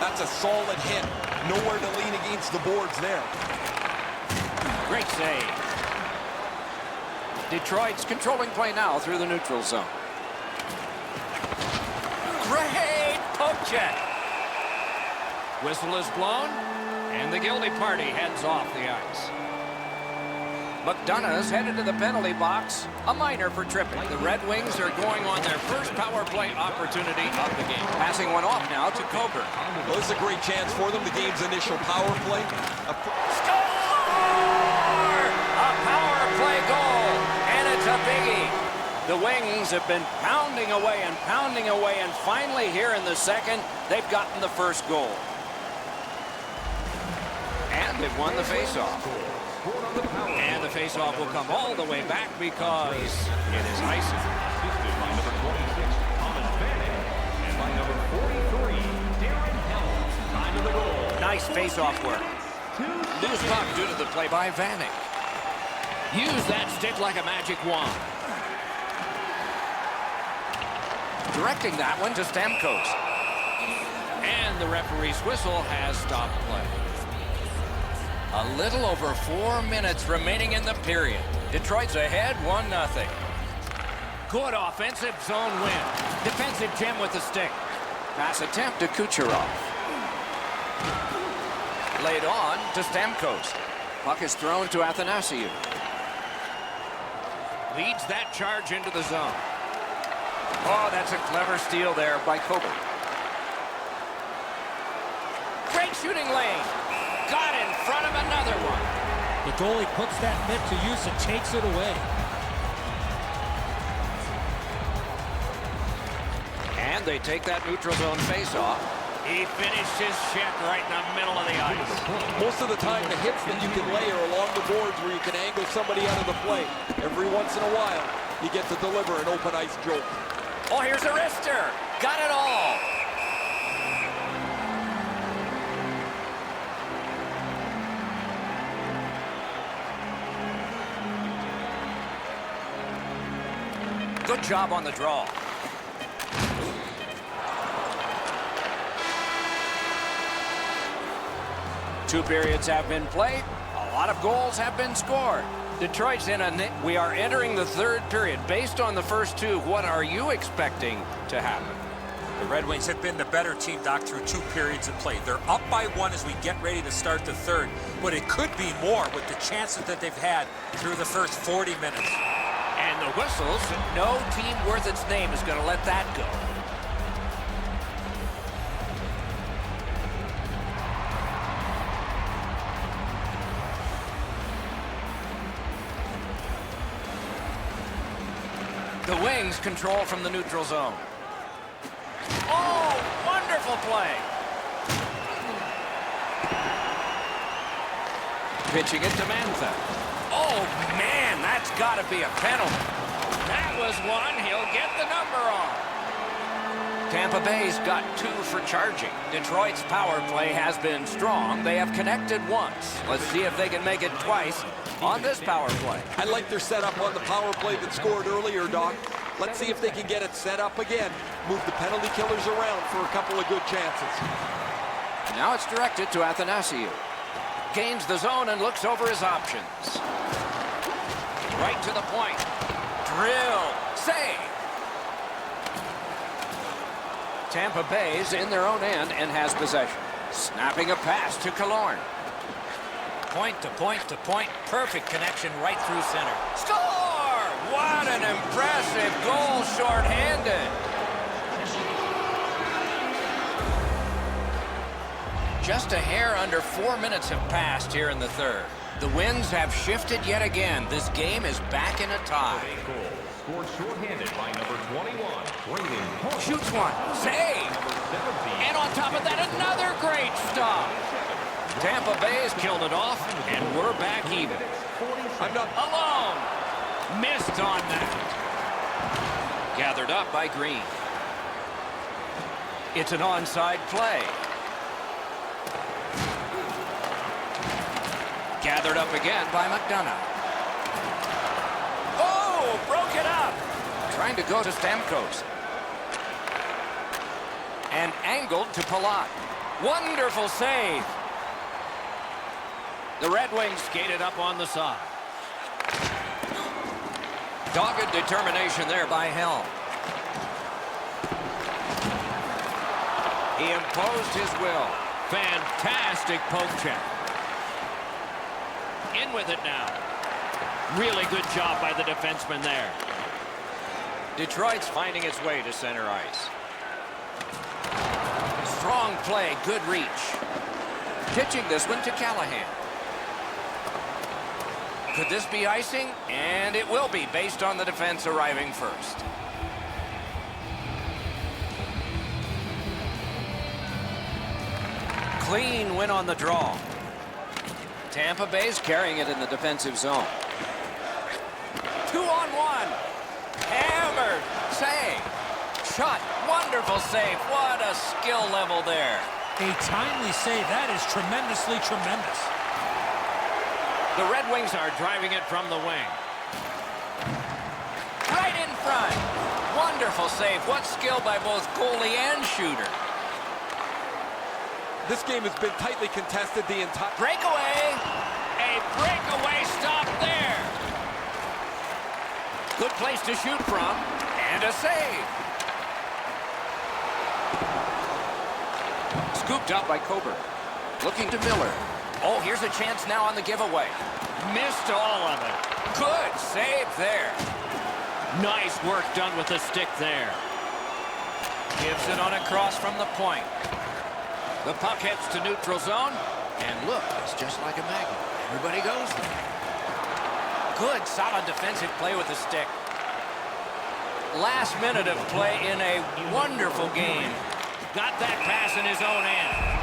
That's a solid hit. Nowhere to lean against the boards there. Great save. Detroit's controlling play now through the neutral zone. Great poke check. Whistle is blown, and the guilty party heads off the ice. McDonough's headed to the penalty box. A minor for tripping. The Red Wings are going on their first power play opportunity of the game. Passing one off now to Coburn. Well, this is a great chance for them. The game's initial power play. Score! A power play goal, and it's a biggie. The Wings have been pounding away, and finally here in the second, they've gotten the first goal. And they've won the faceoff. And the faceoff will come all the way back because it is icing. Assisted by number 26, Thomas Vanek, and by number 43, Darren Helms. Time of the goal. Nice faceoff work. Loose puck due to the play by Vanek. Use that stick like a magic wand. Directing that one to Stamkos. And the referee's whistle has stopped play. A little over 4 minutes remaining in the period. Detroit's ahead 1-0. Good offensive zone win. Defensive gem with the stick. Pass attempt to Kucherov. Laid on to Stamkos. Puck is thrown to Athanasiou. Leads that charge into the zone. Oh, that's a clever steal there by Coburn. Great shooting lane. Got in front of another one. The goalie puts that mitt to use and takes it away. And they take that neutral zone face-off. He finished his check right in the middle of the ice. Most of the time, the hits that you can layer along the boards where you can angle somebody out of the play. Every once in a while, you get to deliver an open ice joke. Oh, here's a wrister. Got it all. Good job on the draw. Two periods have been played. A lot of goals have been scored. Detroit's in a... We are entering the third period. Based on the first two, what are you expecting to happen? The Red Wings have been the better team, Doc, through 2 periods of play. They're up by 1 as we get ready to start the third, but it could be more with the chances that they've had through the first 40 minutes. And the whistles, no team worth its name is going to let that go. The Wings control from the neutral zone. Oh, wonderful play. Pitching it to Mantha. Oh, man, that's got to be a penalty. That was one. He'll get the number on. Tampa Bay's got 2 for charging. Detroit's power play has been strong. They have connected once. Let's see if they can make it twice on this power play. I like their setup on the power play that scored earlier, Doc. Let's see if they can get it set up again. Move the penalty killers around for a couple of good chances. Now it's directed to Athanasiou. Gains the zone and looks over his options. Right to the point. Drill. Save. Tampa Bay's in their own end and has possession. Snapping a pass to Killorn. Point to point to point. Perfect connection right through center. Score! What an impressive goal shorthanded. Just a hair under 4 minutes have passed here in the third. The winds have shifted yet again. This game is back in a tie. Goal scored shorthanded by number 21, Braden Holmes. Shoots one. Save. Number 17. And on top of that, another great stop. Tampa Bay has killed it off, and we're back even. I'm not Alone. Missed on that. Gathered up by Green. It's an onside play. Gathered up again by McDonough. Oh, broke it up. Trying to go to Stamkos. And angled to Palat. Wonderful save. The Red Wings skated up on the side. Dogged determination there by Helm. He imposed his will. Fantastic poke check. In with it now. Really good job by the defenseman there. Detroit's finding its way to center ice. Strong play, good reach. Pitching this one to Callahan. Could this be icing? And it will be, based on the defense arriving first. Clean win on the draw. Tampa Bay's carrying it in the defensive zone. 2-on-1. Hammered. Save. Shot. Wonderful save. What a skill level there. A timely save. That is tremendously tremendous. The Red Wings are driving it from the wing. Right in front. Wonderful save. What skill by both goalie and shooter. This game has been tightly contested the entire... Breakaway. A breakaway stop there. Good place to shoot from. And a save. Scooped up by Coburn. Looking to Miller. Oh, here's a chance now on the giveaway. Missed all of it. Good save there. Nice work done with the stick there. Gives it on a cross from the point. The puck heads to neutral zone. And look, it's just like a magnet. Everybody goes there. Good, solid defensive play with the stick. Last minute of play in a wonderful game. Got that pass in his own end.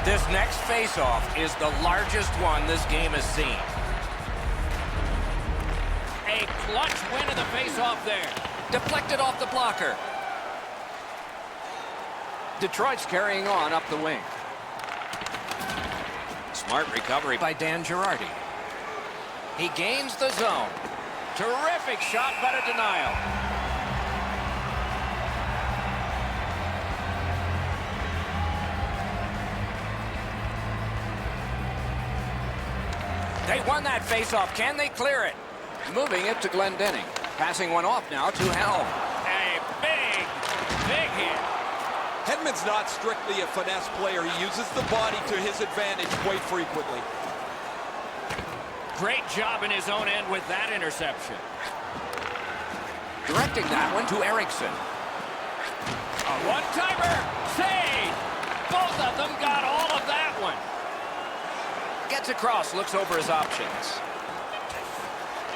This next face-off is the largest one this game has seen. A clutch win in the face-off there. Deflected off the blocker. Detroit's carrying on up the wing. Smart recovery by Dan Girardi. He gains the zone. Terrific shot, but a denial. They won that faceoff. Can they clear it? Moving it to Glendening. Passing one off now to Helm. A big hit. Hedman's not strictly a finesse player. He uses the body to his advantage quite frequently. Great job in his own end with that interception. Directing that one to Eriksson. A one-timer. Save. Both of them got all of that one. Gets across, looks over his options.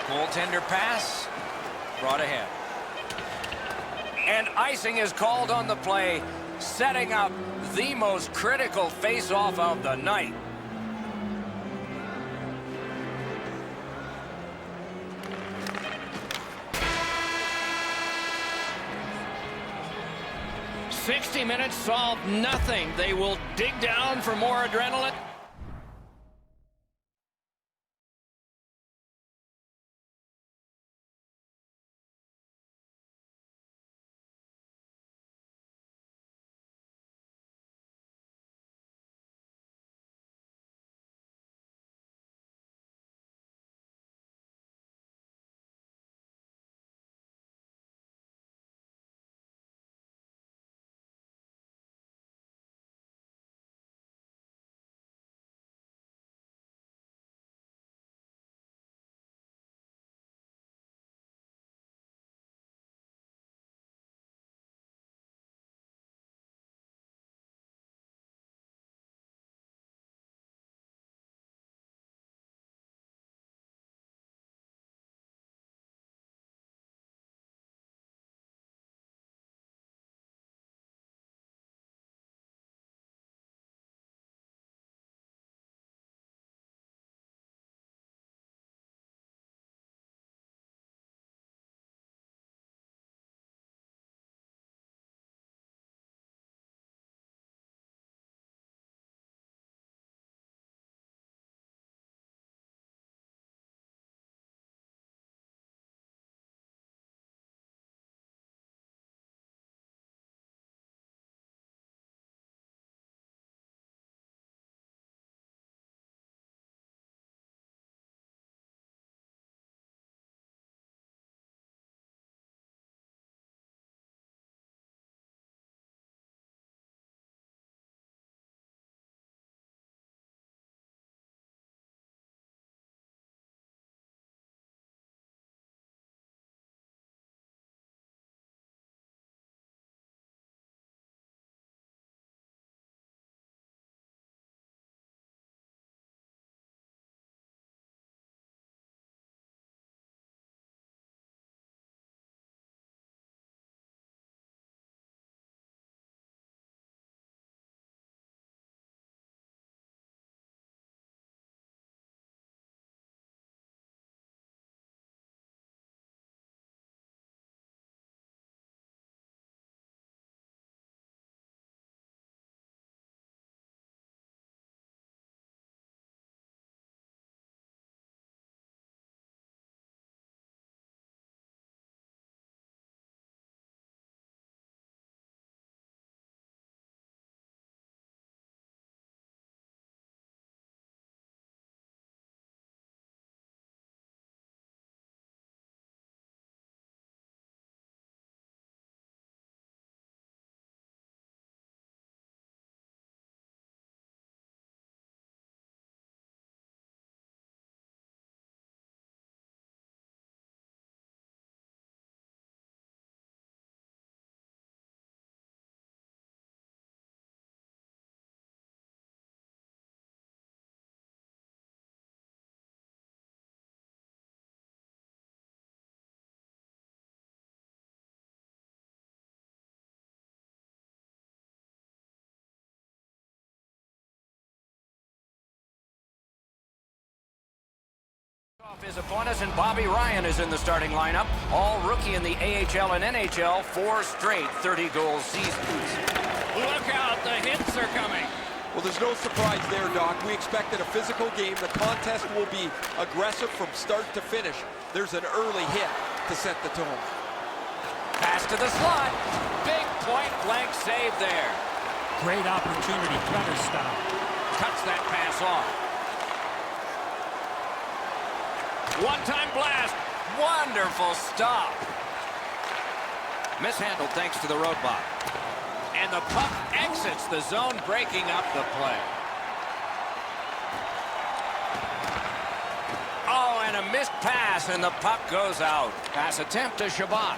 Goaltender pass. Brought ahead. And icing is called on the play, setting up the most critical face-off of the night. "60 minutes solved nothing. They will dig down for more adrenaline." His opponent, and Bobby Ryan is in the starting lineup. All rookie in the AHL and NHL, 4 straight 30-goal seasons. Look out, the hits are coming. Well, there's no surprise there, Doc. We expected a physical game. The contest will be aggressive from start to finish. There's an early hit to set the tone. Pass to the slot. Big point-blank save there. Great opportunity, cutter stop. Cuts that pass off. One-time blast. Wonderful stop. Mishandled thanks to the roadblock. And the puck exits the zone, breaking up the play. Oh, and a missed pass, and the puck goes out. Pass attempt to Chabot.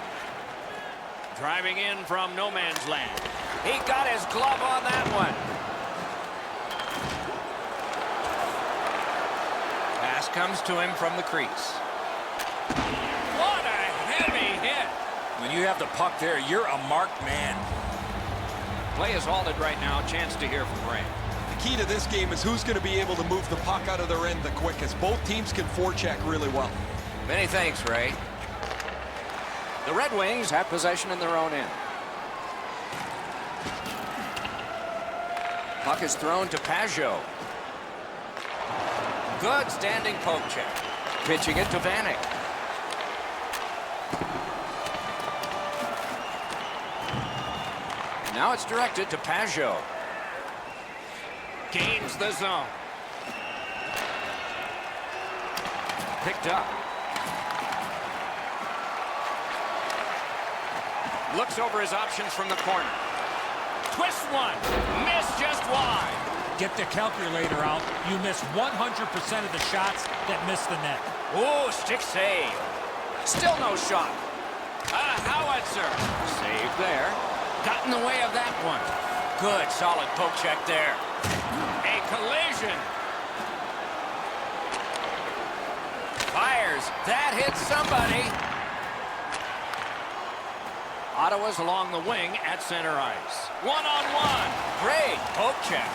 Driving in from no man's land. He got his glove on that one. Pass comes to him from the crease. What a heavy hit. When you have the puck there, you're a marked man. Play is halted right now. Chance to hear from Ray. The key to this game is who's going to be able to move the puck out of their end the quickest. Both teams can forecheck really well. Many thanks, Ray. The Red Wings have possession in their own end. Puck is thrown to Pajot. Good standing poke check. Pitching it to Vanek. Now it's directed to Pajot. Gains the zone. Picked up. Looks over his options from the corner. Twist one. Missed just wide. Get the calculator out. You miss 100% of the shots that miss the net. Oh, stick save. Still no shot. A howitzer. Save there. Got in the way of that one. Good, solid poke check there. A collision. Fires. That hits somebody. Ottawa's along the wing at center ice. One-on-one. Great poke check.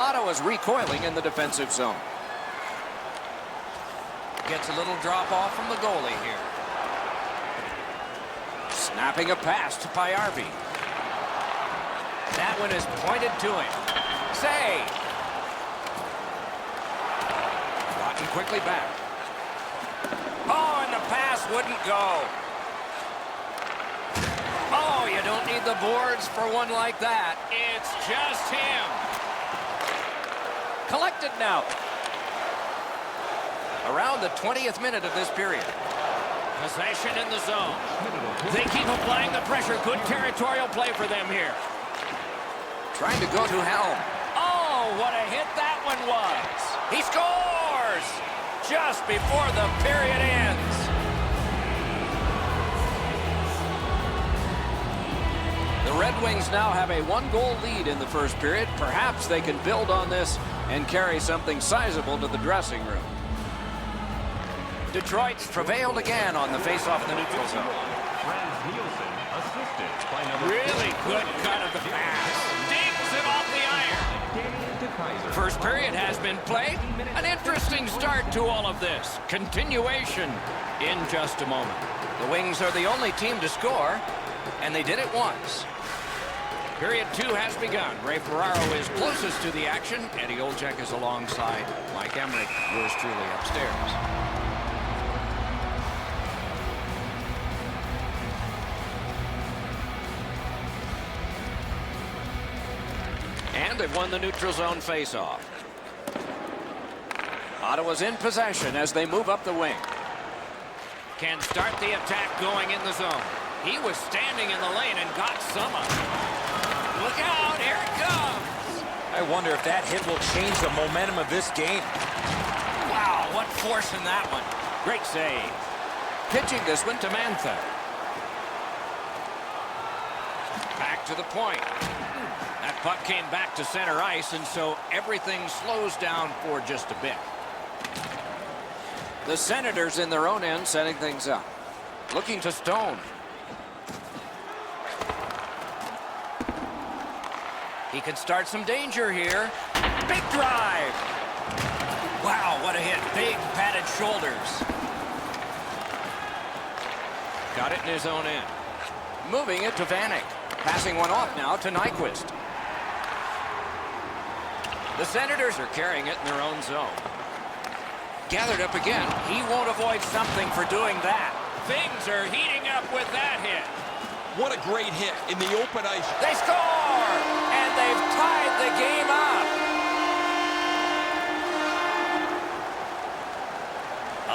Ottawa's recoiling in the defensive zone. Gets a little drop off from the goalie here. Snapping a pass to Payarvi. That one is pointed to him. Save. Rotten quickly back. Oh, and the pass wouldn't go. Oh, you don't need the boards for one like that. It's just him. Collected now. Around the 20th minute of this period. Possession in the zone. They keep applying the pressure. Good territorial play for them here. Trying to go to Helm. Oh, what a hit that one was. He scores just before the period ends. The Red Wings now have a 1-goal lead in the first period. Perhaps they can build on this and carry something sizable to the dressing room. Detroit's prevailed again on the faceoff in the neutral zone. Franz Nielsen, assisted by number Really good cut of the pass. Digs it off the iron. First period has been played. An interesting start to all of this. Continuation in just a moment. The Wings are the only team to score, and they did it once. Period 2 has begun. Ray Ferraro is closest to the action. Eddie Olczyk is alongside Mike Emmerich, yours truly upstairs. And they've won the neutral zone faceoff. Ottawa's in possession as they move up the wing. Can start the attack going in the zone. He was standing in the lane and got some of it. Look out, here it comes. I wonder if that hit will change the momentum of this game. Wow, what force in that one. Great save. Pitching this one to Mantha. Back to the point. That puck came back to center ice, and so everything slows down for just a bit. The Senators in their own end setting things up. Looking to Stone. He can start some danger here. Big drive. Wow, what a hit. Big padded shoulders. Got it in his own end. Moving it to Vanek. Passing one off now to Nyquist. The Senators are carrying it in their own zone. Gathered up again. He won't avoid something for doing that. Things are heating up with that hit. What a great hit in the open ice. They score! And they've tied the game up.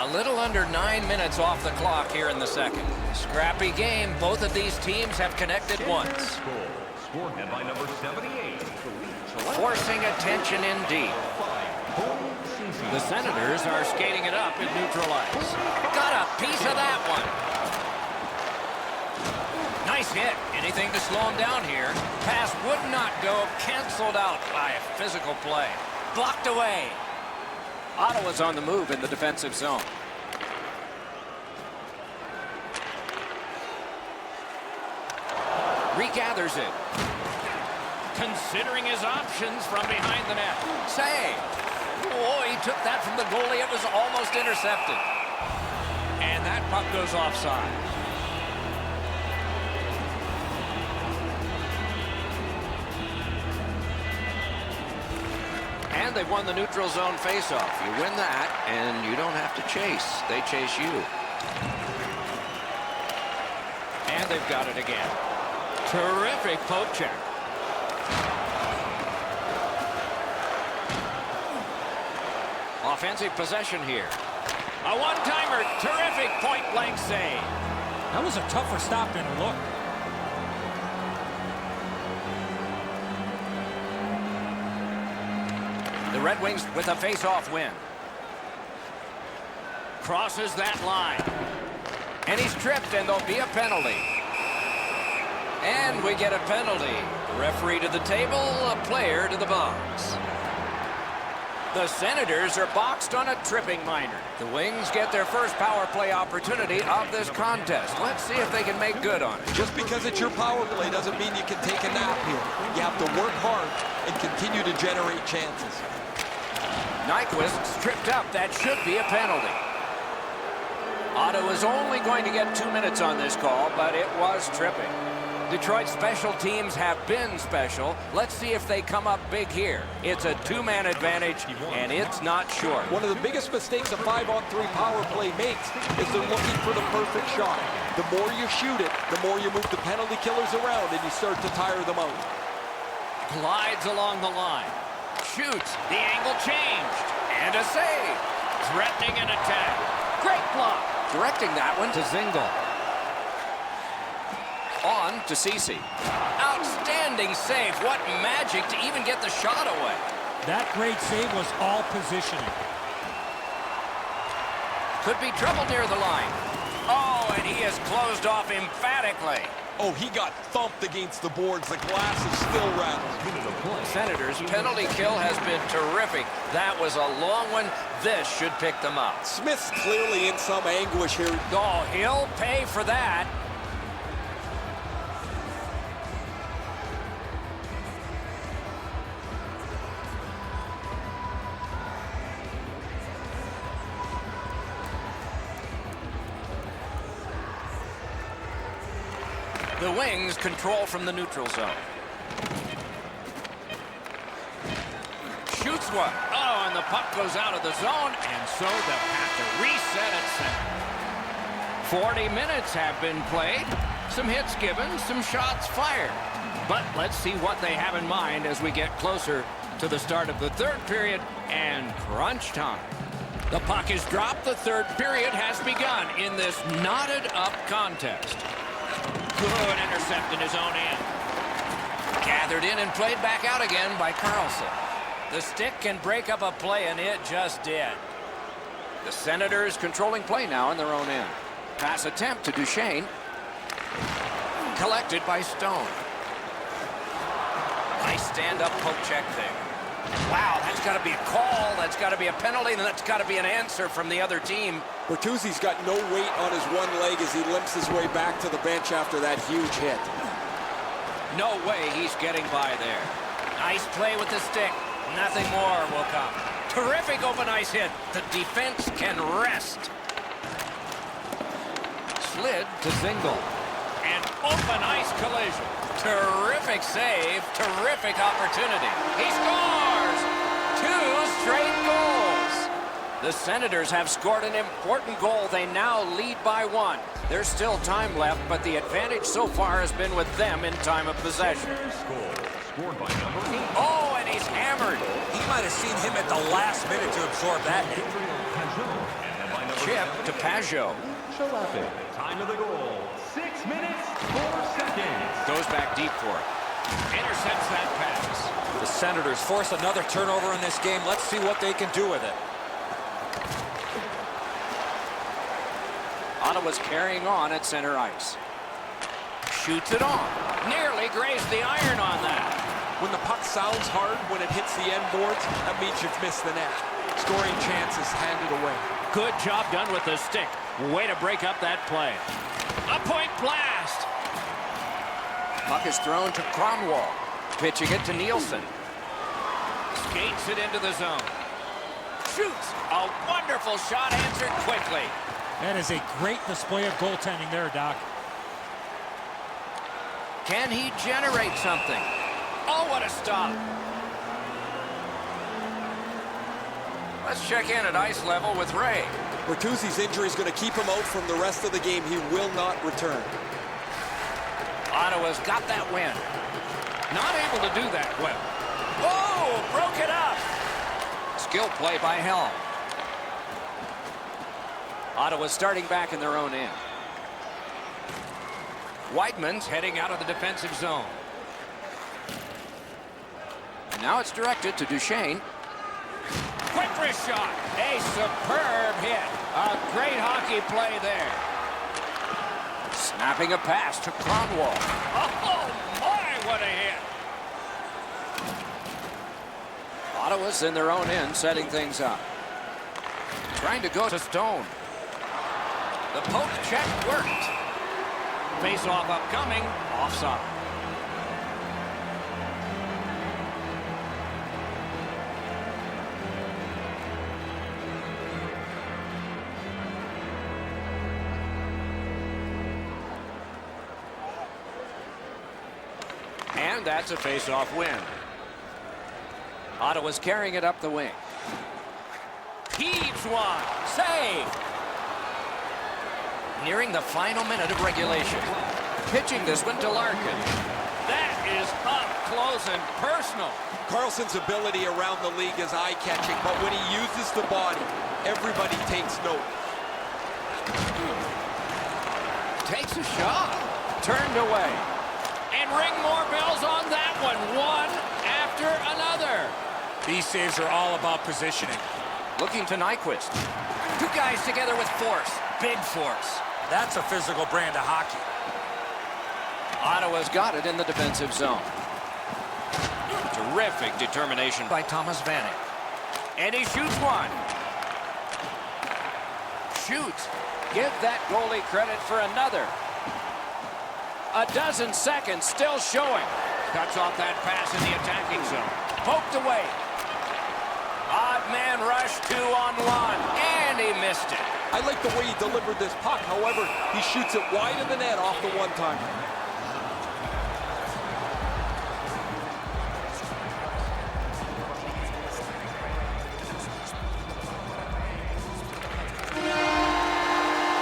A little under 9 minutes off the clock here in the second. Scrappy game. Both of these teams have connected once. Scorehead by number 78. Forcing attention indeed. The Senators are skating it up in neutral ice. Got a piece of that one. Nice hit. Anything to slow him down here. Pass would not go. Canceled out by a physical play. Blocked away. Ottawa's on the move in the defensive zone. Regathers it. Considering his options from behind the net. Save. Oh, he took that from the goalie. It was almost intercepted. And that puck goes offside. And they've won the neutral zone faceoff. You win that, and you don't have to chase. They chase you. And they've got it again. Terrific poke check. Offensive possession here. A one-timer. Terrific point-blank save. That was a tougher stop than it looked. The Red Wings with a face-off win. Crosses that line. And he's tripped, and there'll be a penalty. And we get a penalty. The referee to the table, a player to the box. The Senators are boxed on a tripping minor. The Wings get their first power play opportunity of this contest. Let's see if they can make good on it. Just because it's your power play doesn't mean you can take a nap here. You have to work hard and continue to generate chances. Nyquist stripped up. That should be a penalty. Ottawa's only going to get 2 minutes on this call, but it was tripping. Detroit's special teams have been special. Let's see if they come up big here. It's a two-man advantage, and it's not short. One of the biggest mistakes a 5-on-3 power play makes is they're looking for the perfect shot. The more you shoot it, the more you move the penalty killers around, and you start to tire them out. Glides along the line. Shoots. The angle changed. And a save. Threatening an attack. Great block. Directing that one to Zingle. On to Ceci. Outstanding save. What magic to even get the shot away. That great save was all positioning. Could be trouble near the line. Oh, and he is closed off emphatically. Oh, he got thumped against the boards. The glass is still rattled. Senators' penalty kill has been terrific. That was a long one. This should pick them up. Smith's clearly in some anguish here. Oh, he'll pay for that. The Wings control from the neutral zone. Shoots one. Oh, and the puck goes out of the zone, and so they'll have to reset at center. 40 minutes have been played. Some hits given, some shots fired. But let's see what they have in mind as we get closer to the start of the third period and crunch time. The puck is dropped. The third period has begun in this knotted up contest. Good intercept in his own end. Gathered in and played back out again by Carlson. The stick can break up a play, and it just did. The Senators controlling play now in their own end. Pass attempt to Duchesne. Collected by Stone. Nice stand-up poke check there. Wow, that's got to be a call. That's got to be a penalty, and that's got to be an answer from the other team. Bertuzzi's got no weight on his one leg as he limps his way back to the bench after that huge hit. No way he's getting by there. Nice play with the stick. Nothing more will come. Terrific open ice hit. The defense can rest. Slid to Zingle. An open ice collision. Terrific save. Terrific opportunity. He scores! 2 straight goals. The Senators have scored an important goal. They now lead by 1. There's still time left, but the advantage so far has been with them in time of possession. Scored by number 8. Oh, and he's hammered. He might have seen him at the last minute to absorb that hit. And by number Chip to Pajot. Time of the goal, 6 minutes, 4 seconds. Goes back deep for it. Intercepts that pass. The Senators force another turnover in this game. Let's see what they can do with it. Ottawa's carrying on at center ice. Shoots it on. Nearly grazed the iron on that. When the puck sounds hard, when it hits the end boards, that means you've missed the net. Scoring chances handed away. Good job done with the stick. Way to break up that play. A point blast. Puck is thrown to Kronwall. Pitching it to Nielsen. Skates it into the zone. Shoots. A wonderful shot answered quickly. That is a great display of goaltending there, Doc. Can he generate something? Oh, what a stop. Let's check in at ice level with Ray. Bertuzzi's injury is going to keep him out from the rest of the game. He will not return. Ottawa's got that win. Not able to do that well. Oh, broke it up. Skill play by Helm. Ottawa's starting back in their own end. Weidman's heading out of the defensive zone. And now it's directed to Duchesne. Quick wrist shot. A superb hit. A great hockey play there. Snapping a pass to Kronwall. Oh, my, what a hit. Ottawa's in their own end, setting things up. Trying to go to Stone. The poke check worked. Face-off upcoming. Offside. And that's a face-off win. Ottawa's carrying it up the wing. Heaves one. Save. Nearing the final minute of regulation. Pitching this one to Larkin. That is up close and personal. Carlson's ability around the league is eye-catching, but when he uses the body, everybody takes note. Takes a shot. Turned away. And ring more bells on that one. One after another. These saves are all about positioning. Looking to Nyquist. 2 guys together with force. Big force. That's a physical brand of hockey. Ottawa's got it in the defensive zone. Terrific determination by Thomas Vanek. And he shoots one. Shoots. Give that goalie credit for another. A dozen seconds still showing. Cuts off that pass in the attacking zone. Poked away. Odd man rush 2-on-1. And he missed it. I like the way he delivered this puck. However, he shoots it wide of the net off the one-timer.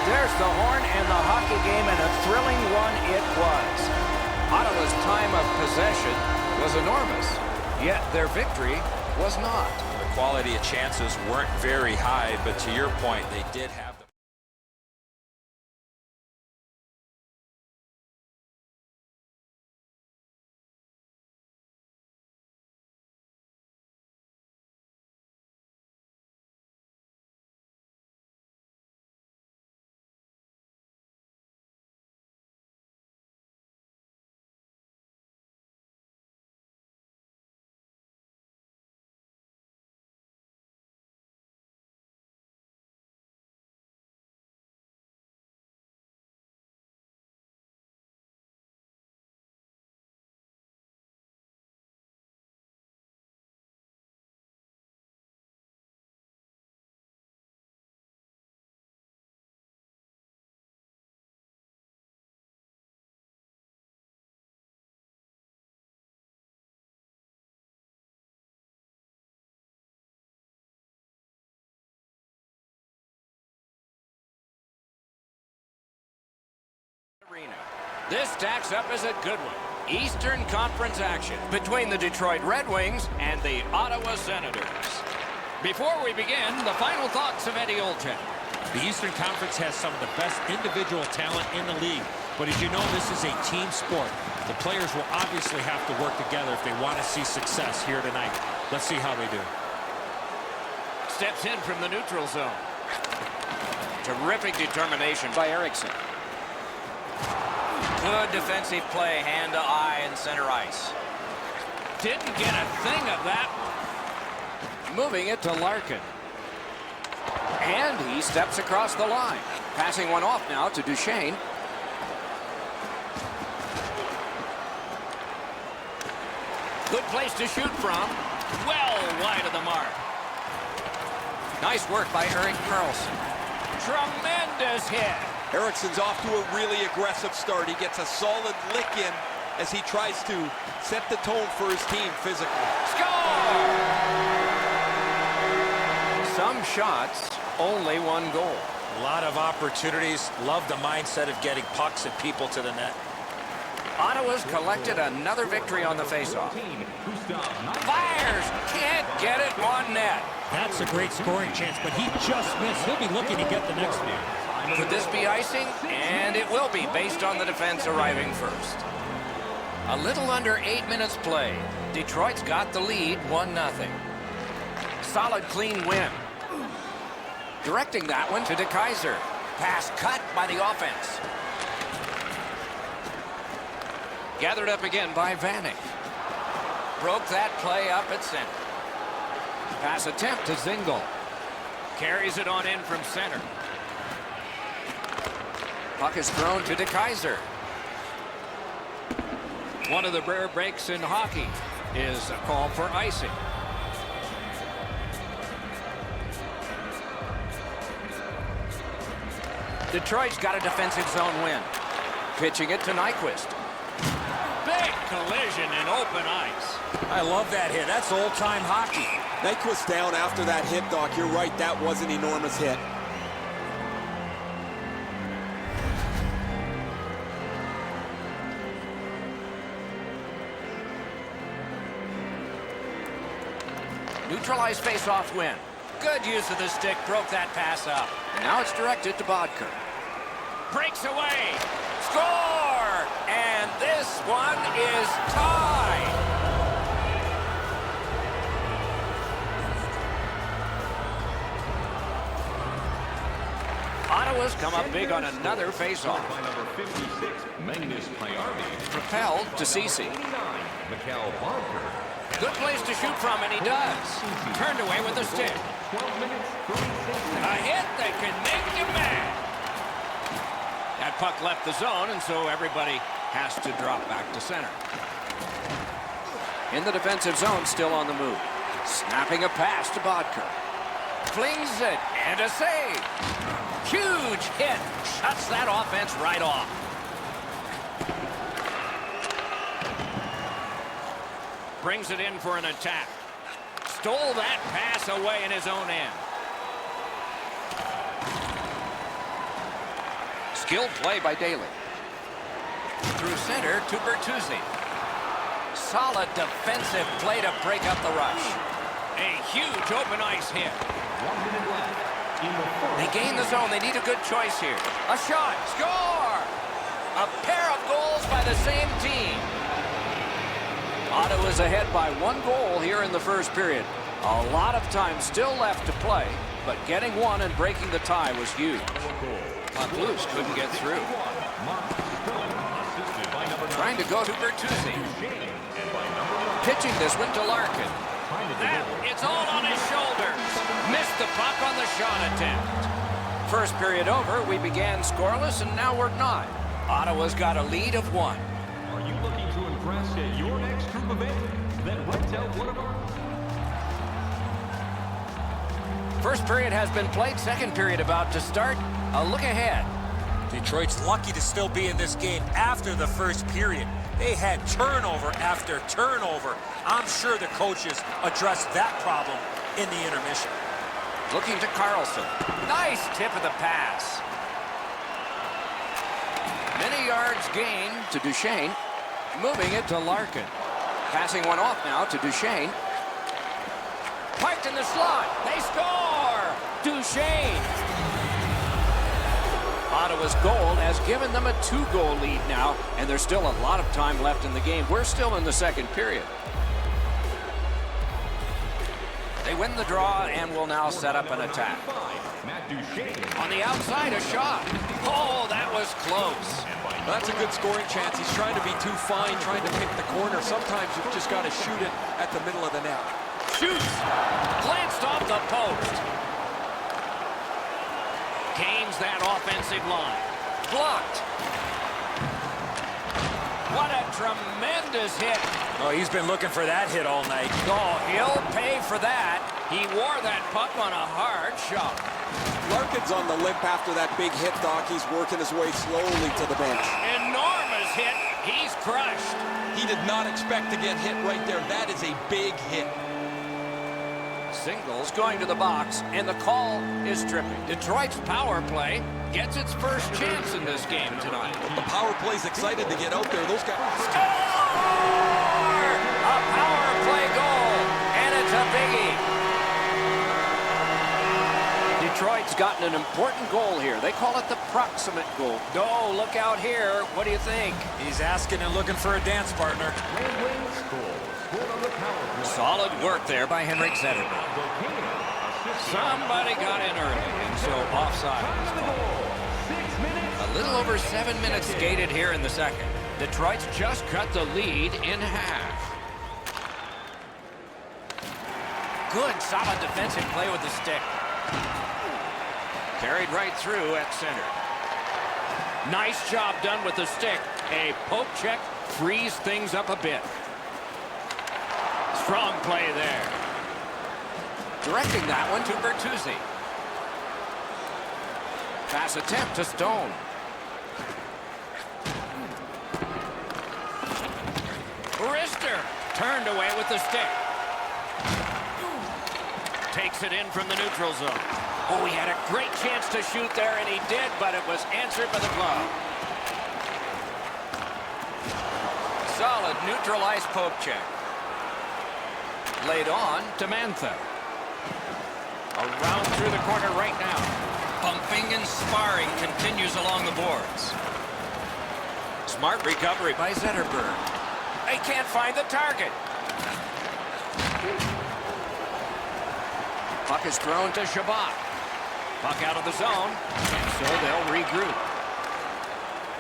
There's the horn and the hockey game, and a thrilling one it was. Ottawa's time of possession was enormous, yet their victory was not. The quality of chances weren't very high, but to your point, they did have This stacks up as a good one. Eastern Conference action between the Detroit Red Wings and the Ottawa Senators. Before we begin, the final thoughts of Eddie Olczyk. The Eastern Conference has some of the best individual talent in the league. But as you know, this is a team sport. The players will obviously have to work together if they want to see success here tonight. Let's see how they do. Steps in from the neutral zone. Terrific determination by Eriksson. Good defensive play, hand to eye in center ice. Didn't get a thing of that. Moving it to Larkin. And he steps across the line. Passing one off now to Duchesne. Good place to shoot from. Well wide of the mark. Nice work by Erik Karlsson. Tremendous hit. Eriksson's off to a really aggressive start. He gets a solid lick in as he tries to set the tone for his team physically. Score! Some shots, only one goal. A lot of opportunities. Love the mindset of getting pucks and people to the net. Ottawa's collected another victory on the faceoff. Fires! Can't get it on net. That's a great scoring chance, but he just missed. He'll be looking to get the next one. Could this be icing? And it will be, based on the defense arriving first. A little under 8 minutes played. Detroit's got the lead, 1-0. Solid, clean win. Directing that one to DeKeyser. Pass cut by the offense. Gathered up again by Vanek. Broke that play up at center. Pass attempt to Zingle. Carries it on in from center. Puck is thrown to DeKeyser. One of the rare breaks in hockey is a call for icing. Detroit's got a defensive zone win. Pitching it to Nyquist. Big collision in open ice. I love that hit. That's old-time hockey. Nyquist down after that hit, Doc. You're right, that was an enormous hit. Neutralized face-off win. Good use of the stick, broke that pass up. Now it's directed to Bodker. Breaks away. Score! And this one is tied. Ottawa's come up big on another face-off. By number 56, Magnus Pajärvi. Propelled to Ceci. 89, Mikkel Bodker. Good place to shoot from, and he does. Turned away with the stick. 12 minutes, 36 seconds. A hit that can make you mad. That puck left the zone, and so everybody has to drop back to center. In the defensive zone, still on the move. Snapping a pass to Bodker. Flings it, and a save. Huge hit. Shuts that offense right off. Brings it in for an attack. Stole that pass away in his own end. Skilled play by Daly. Through center to Bertuzzi. Solid defensive play to break up the rush. A huge open ice hit. 1 minute left in the fourth. They gain the zone. They need a good choice here. A shot. Score! A pair of goals by the same team. Ottawa's ahead by 1 goal here in the first period. A lot of time still left to play, but getting one and breaking the tie was huge. Puck loose, couldn't get through. Trying to go to Bertuzzi. Pitching this one to Larkin. It's all on his shoulders. Missed the puck on the shot attempt. First period over, we began scoreless, and now we're not. Ottawa's got a lead of 1. Are you looking to impress at your next group event? Then rent out one of our... First period has been played. Second period about to start. A look ahead. Detroit's lucky to still be in this game after the first period. They had turnover after turnover. I'm sure the coaches addressed that problem in the intermission. Looking to Karlsson. Nice tip of the pass. Many yards yards gain to Duchesne. Moving it to Larkin. Passing one off now to Duchesne. Parked in the slot. They score! Duchesne. Ottawa's goal has given them a 2-goal lead now, and there's still a lot of time left in the game. We're still in the second period. They win the draw and will now set up an attack. Matt Duchesne. On the outside, a shot. Oh, that was close. That's a good scoring chance. He's trying to be too fine, trying to pick the corner. Sometimes you've just got to shoot it at the middle of the net. Shoots. Glanced off the post. Gains that offensive line. Blocked. What a tremendous hit. Oh, he's been looking for that hit all night. Oh, he'll pay for that. He wore that puck on a hard shot. Larkin's on the limp after that big hit, Doc. He's working his way slowly to the bench. Enormous hit. He's crushed. He did not expect to get hit right there. That is a big hit. Singles going to the box, and the call is tripping. Detroit's power play gets its first chance in this game tonight. The power play's excited to get out there. Those guys. Score! A power play goal, and it's a biggie. Detroit's gotten an important goal here. They call it the proximate goal. Oh, look out here. What do you think? He's asking and looking for a dance partner. Red Wings scored on the power play. Solid work there by Henrik Zetterberg. Somebody got in early, and so offside is called. A little over 7 minutes skated here in the second. Detroit's just cut the lead in half. Good, solid defensive play with the stick. Carried right through at center. Nice job done with the stick. A poke check frees things up a bit. Strong play there. Directing that one to Bertuzzi. Pass attempt to Stone. Rister turned away with the stick. Takes it in from the neutral zone. Oh, he had a great chance to shoot there, and he did, but it was answered by the glove. Solid neutralized poke check. Laid on to Mantha. Around through the corner right now. Bumping and sparring continues along the boards. Smart recovery by Zetterberg. They can't find the target. Puck is thrown to Shabbat. Puck out of the zone, and so they'll regroup.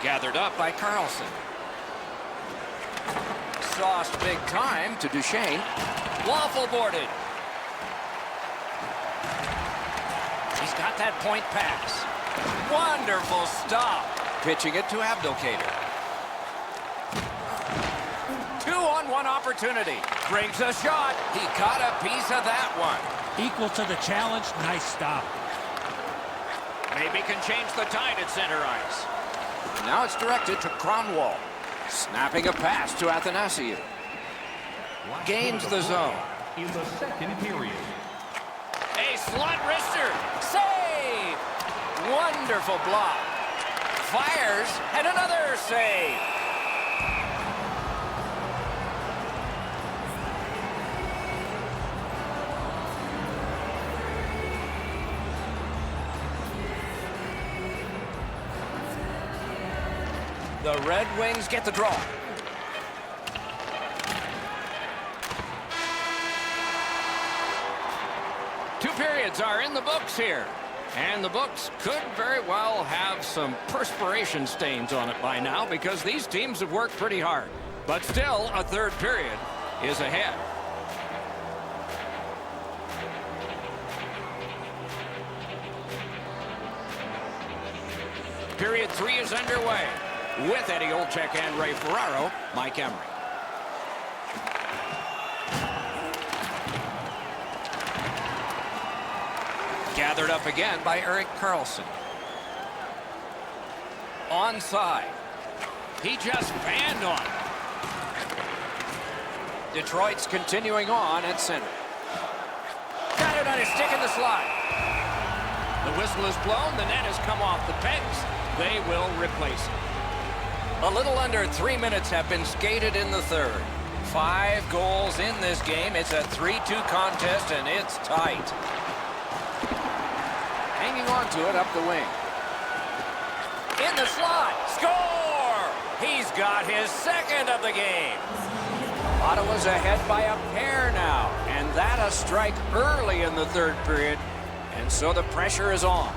Gathered up by Carlson. Sauced big time to Duchesne. Waffle boarded. He's got that point pass. Wonderful stop. Pitching it to Abdelkader. 2-on-1 opportunity. Brings a shot. He caught a piece of that one. Equal to the challenge. Nice stop. Maybe can change the tide at center ice. Now it's directed to Kronwall. Snapping a pass to Athanasiou. Gains the zone. In the second period. A slot wrister. Save! Wonderful block. Fires and another save. The Red Wings get the draw. Two periods are in the books here. And the books could very well have some perspiration stains on it by now because these teams have worked pretty hard. But still, a third period is ahead. Period 3 is underway. With Eddie Olczyk and Ray Ferraro, Mike Emery. Gathered up again by Erik Karlsson. Onside. He just banned on it. Detroit's continuing on at center. Got it on his stick in the slot. The whistle is blown. The net has come off the pegs. They will replace it. A little under 3 minutes have been skated in the third. 5 goals in this game. It's a 3-2 contest, and it's tight. Hanging on to it up the wing. In the slot. Score! He's got his second of the game. Ottawa's ahead by a pair now, and that a strike early in the third period, and so the pressure is on.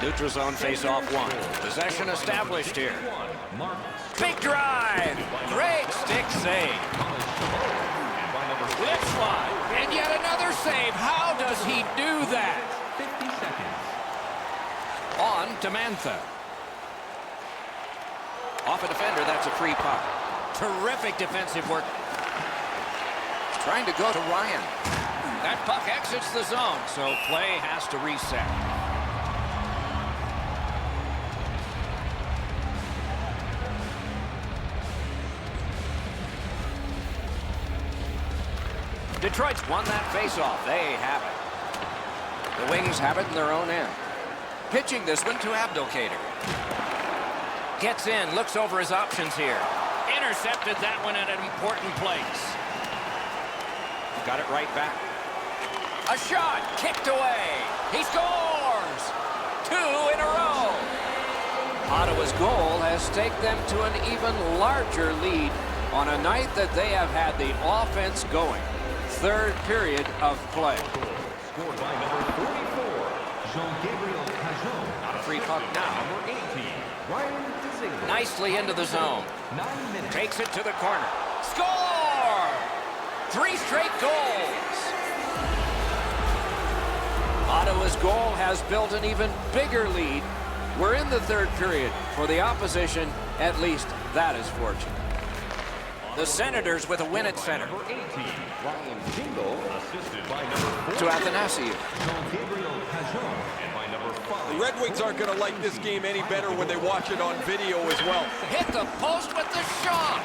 Neutral zone face-off one. Possession established here. Big drive. Great stick save. Lip slide. And yet another save. How does he do that? 50 seconds. On to Mantha. Off a defender, that's a free puck. Terrific defensive work. Trying to go to Ryan. That puck exits the zone, so play has to reset. Detroit's won that faceoff. They have it. The Wings have it in their own end. Pitching this one to Abdelkader. Gets in, looks over his options here. Intercepted that one at an important place. Got it right back. A shot, kicked away. He scores! 2 in a row. Ottawa's goal has taken them to an even larger lead on a night that they have had the offense going. Third period of play. Scored by number 44, Jean-Gabriel Pageau. Not a free puck now. Number 18, Ryan Dzingel. Nicely into the zone. 9 minutes. Takes it to the corner. Score! 3 straight goals. Ottawa's goal has built an even bigger lead. We're in the third period. For the opposition, at least that is fortunate. The Senators with a win at center. Number 18, Ryan Dzingel, assisted by number 4, To Athanasiou. Jean-Gabriel Pageau, and by number 5. The Red Wings aren't going to like this game any better when they watch it on video as well. Hit the post with the shot.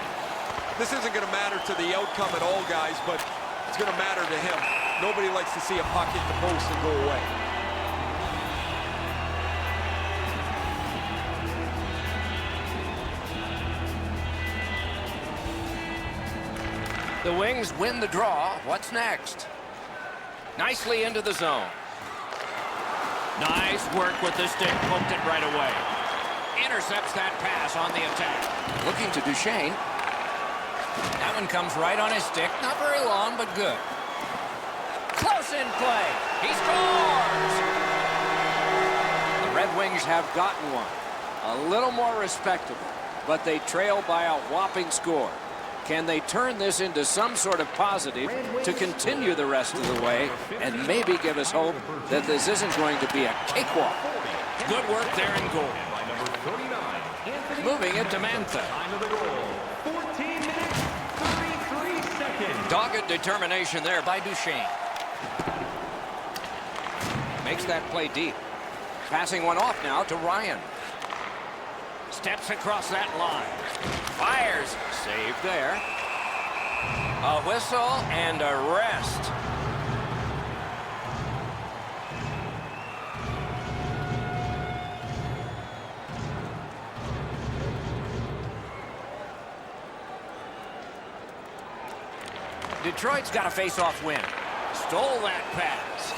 This isn't going to matter to the outcome at all, guys, but it's going to matter to him. Nobody likes to see a puck hit the post and go away. The Wings win the draw. What's next? Nicely into the zone. Nice work with the stick. Poked it right away. Intercepts that pass on the attack. Looking to Duchesne. That one comes right on his stick. Not very long, but good. Close in play. He scores! The Red Wings have gotten one. A little more respectable, but they trail by a whopping score. Can they turn this into some sort of positive to continue the rest of the way and maybe give us hope that this isn't going to be a cakewalk? Good work there in goal. By number 39, Moving it to Mantha. time of the goal, 14 minutes, 33 seconds. Dogged determination there by Duchesne. Makes that play deep. Passing one off now to Ryan. Steps across that line. Fires. Save there. A whistle and a rest. Detroit's got a face-off win. Stole that pass.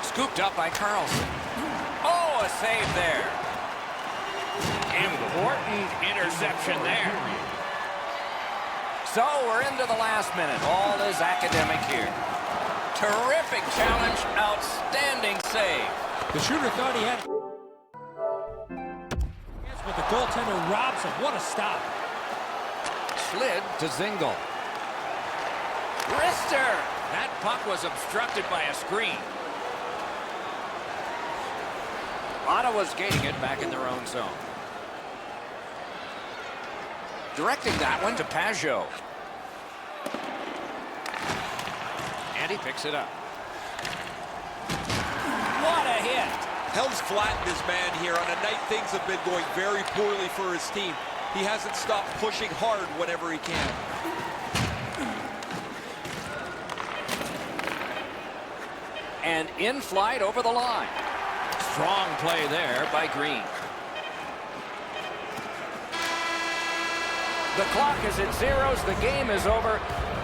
Scooped up by Carlson. Oh, a save there. Important interception there. So we're into the last minute. All is academic here. Terrific challenge. Outstanding save. The shooter thought he had. But the goaltender robs him. What a stop. Slid to Dzingel. Rister. That puck was obstructed by a screen. Ottawa's gaining it back in their own zone. Directing that one to Pageau. And he picks it up. What a hit! Helms flattened his man here on a night things have been going very poorly for his team. He hasn't stopped pushing hard whenever he can. And in flight over the line. Strong play there by Green. The clock is at zeros. The game is over.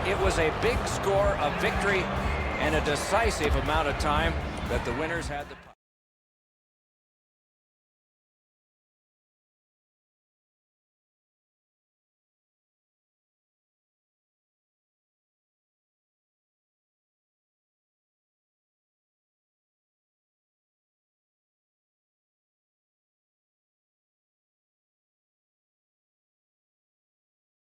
It was a big score, a victory, and a decisive amount of time that the winners had the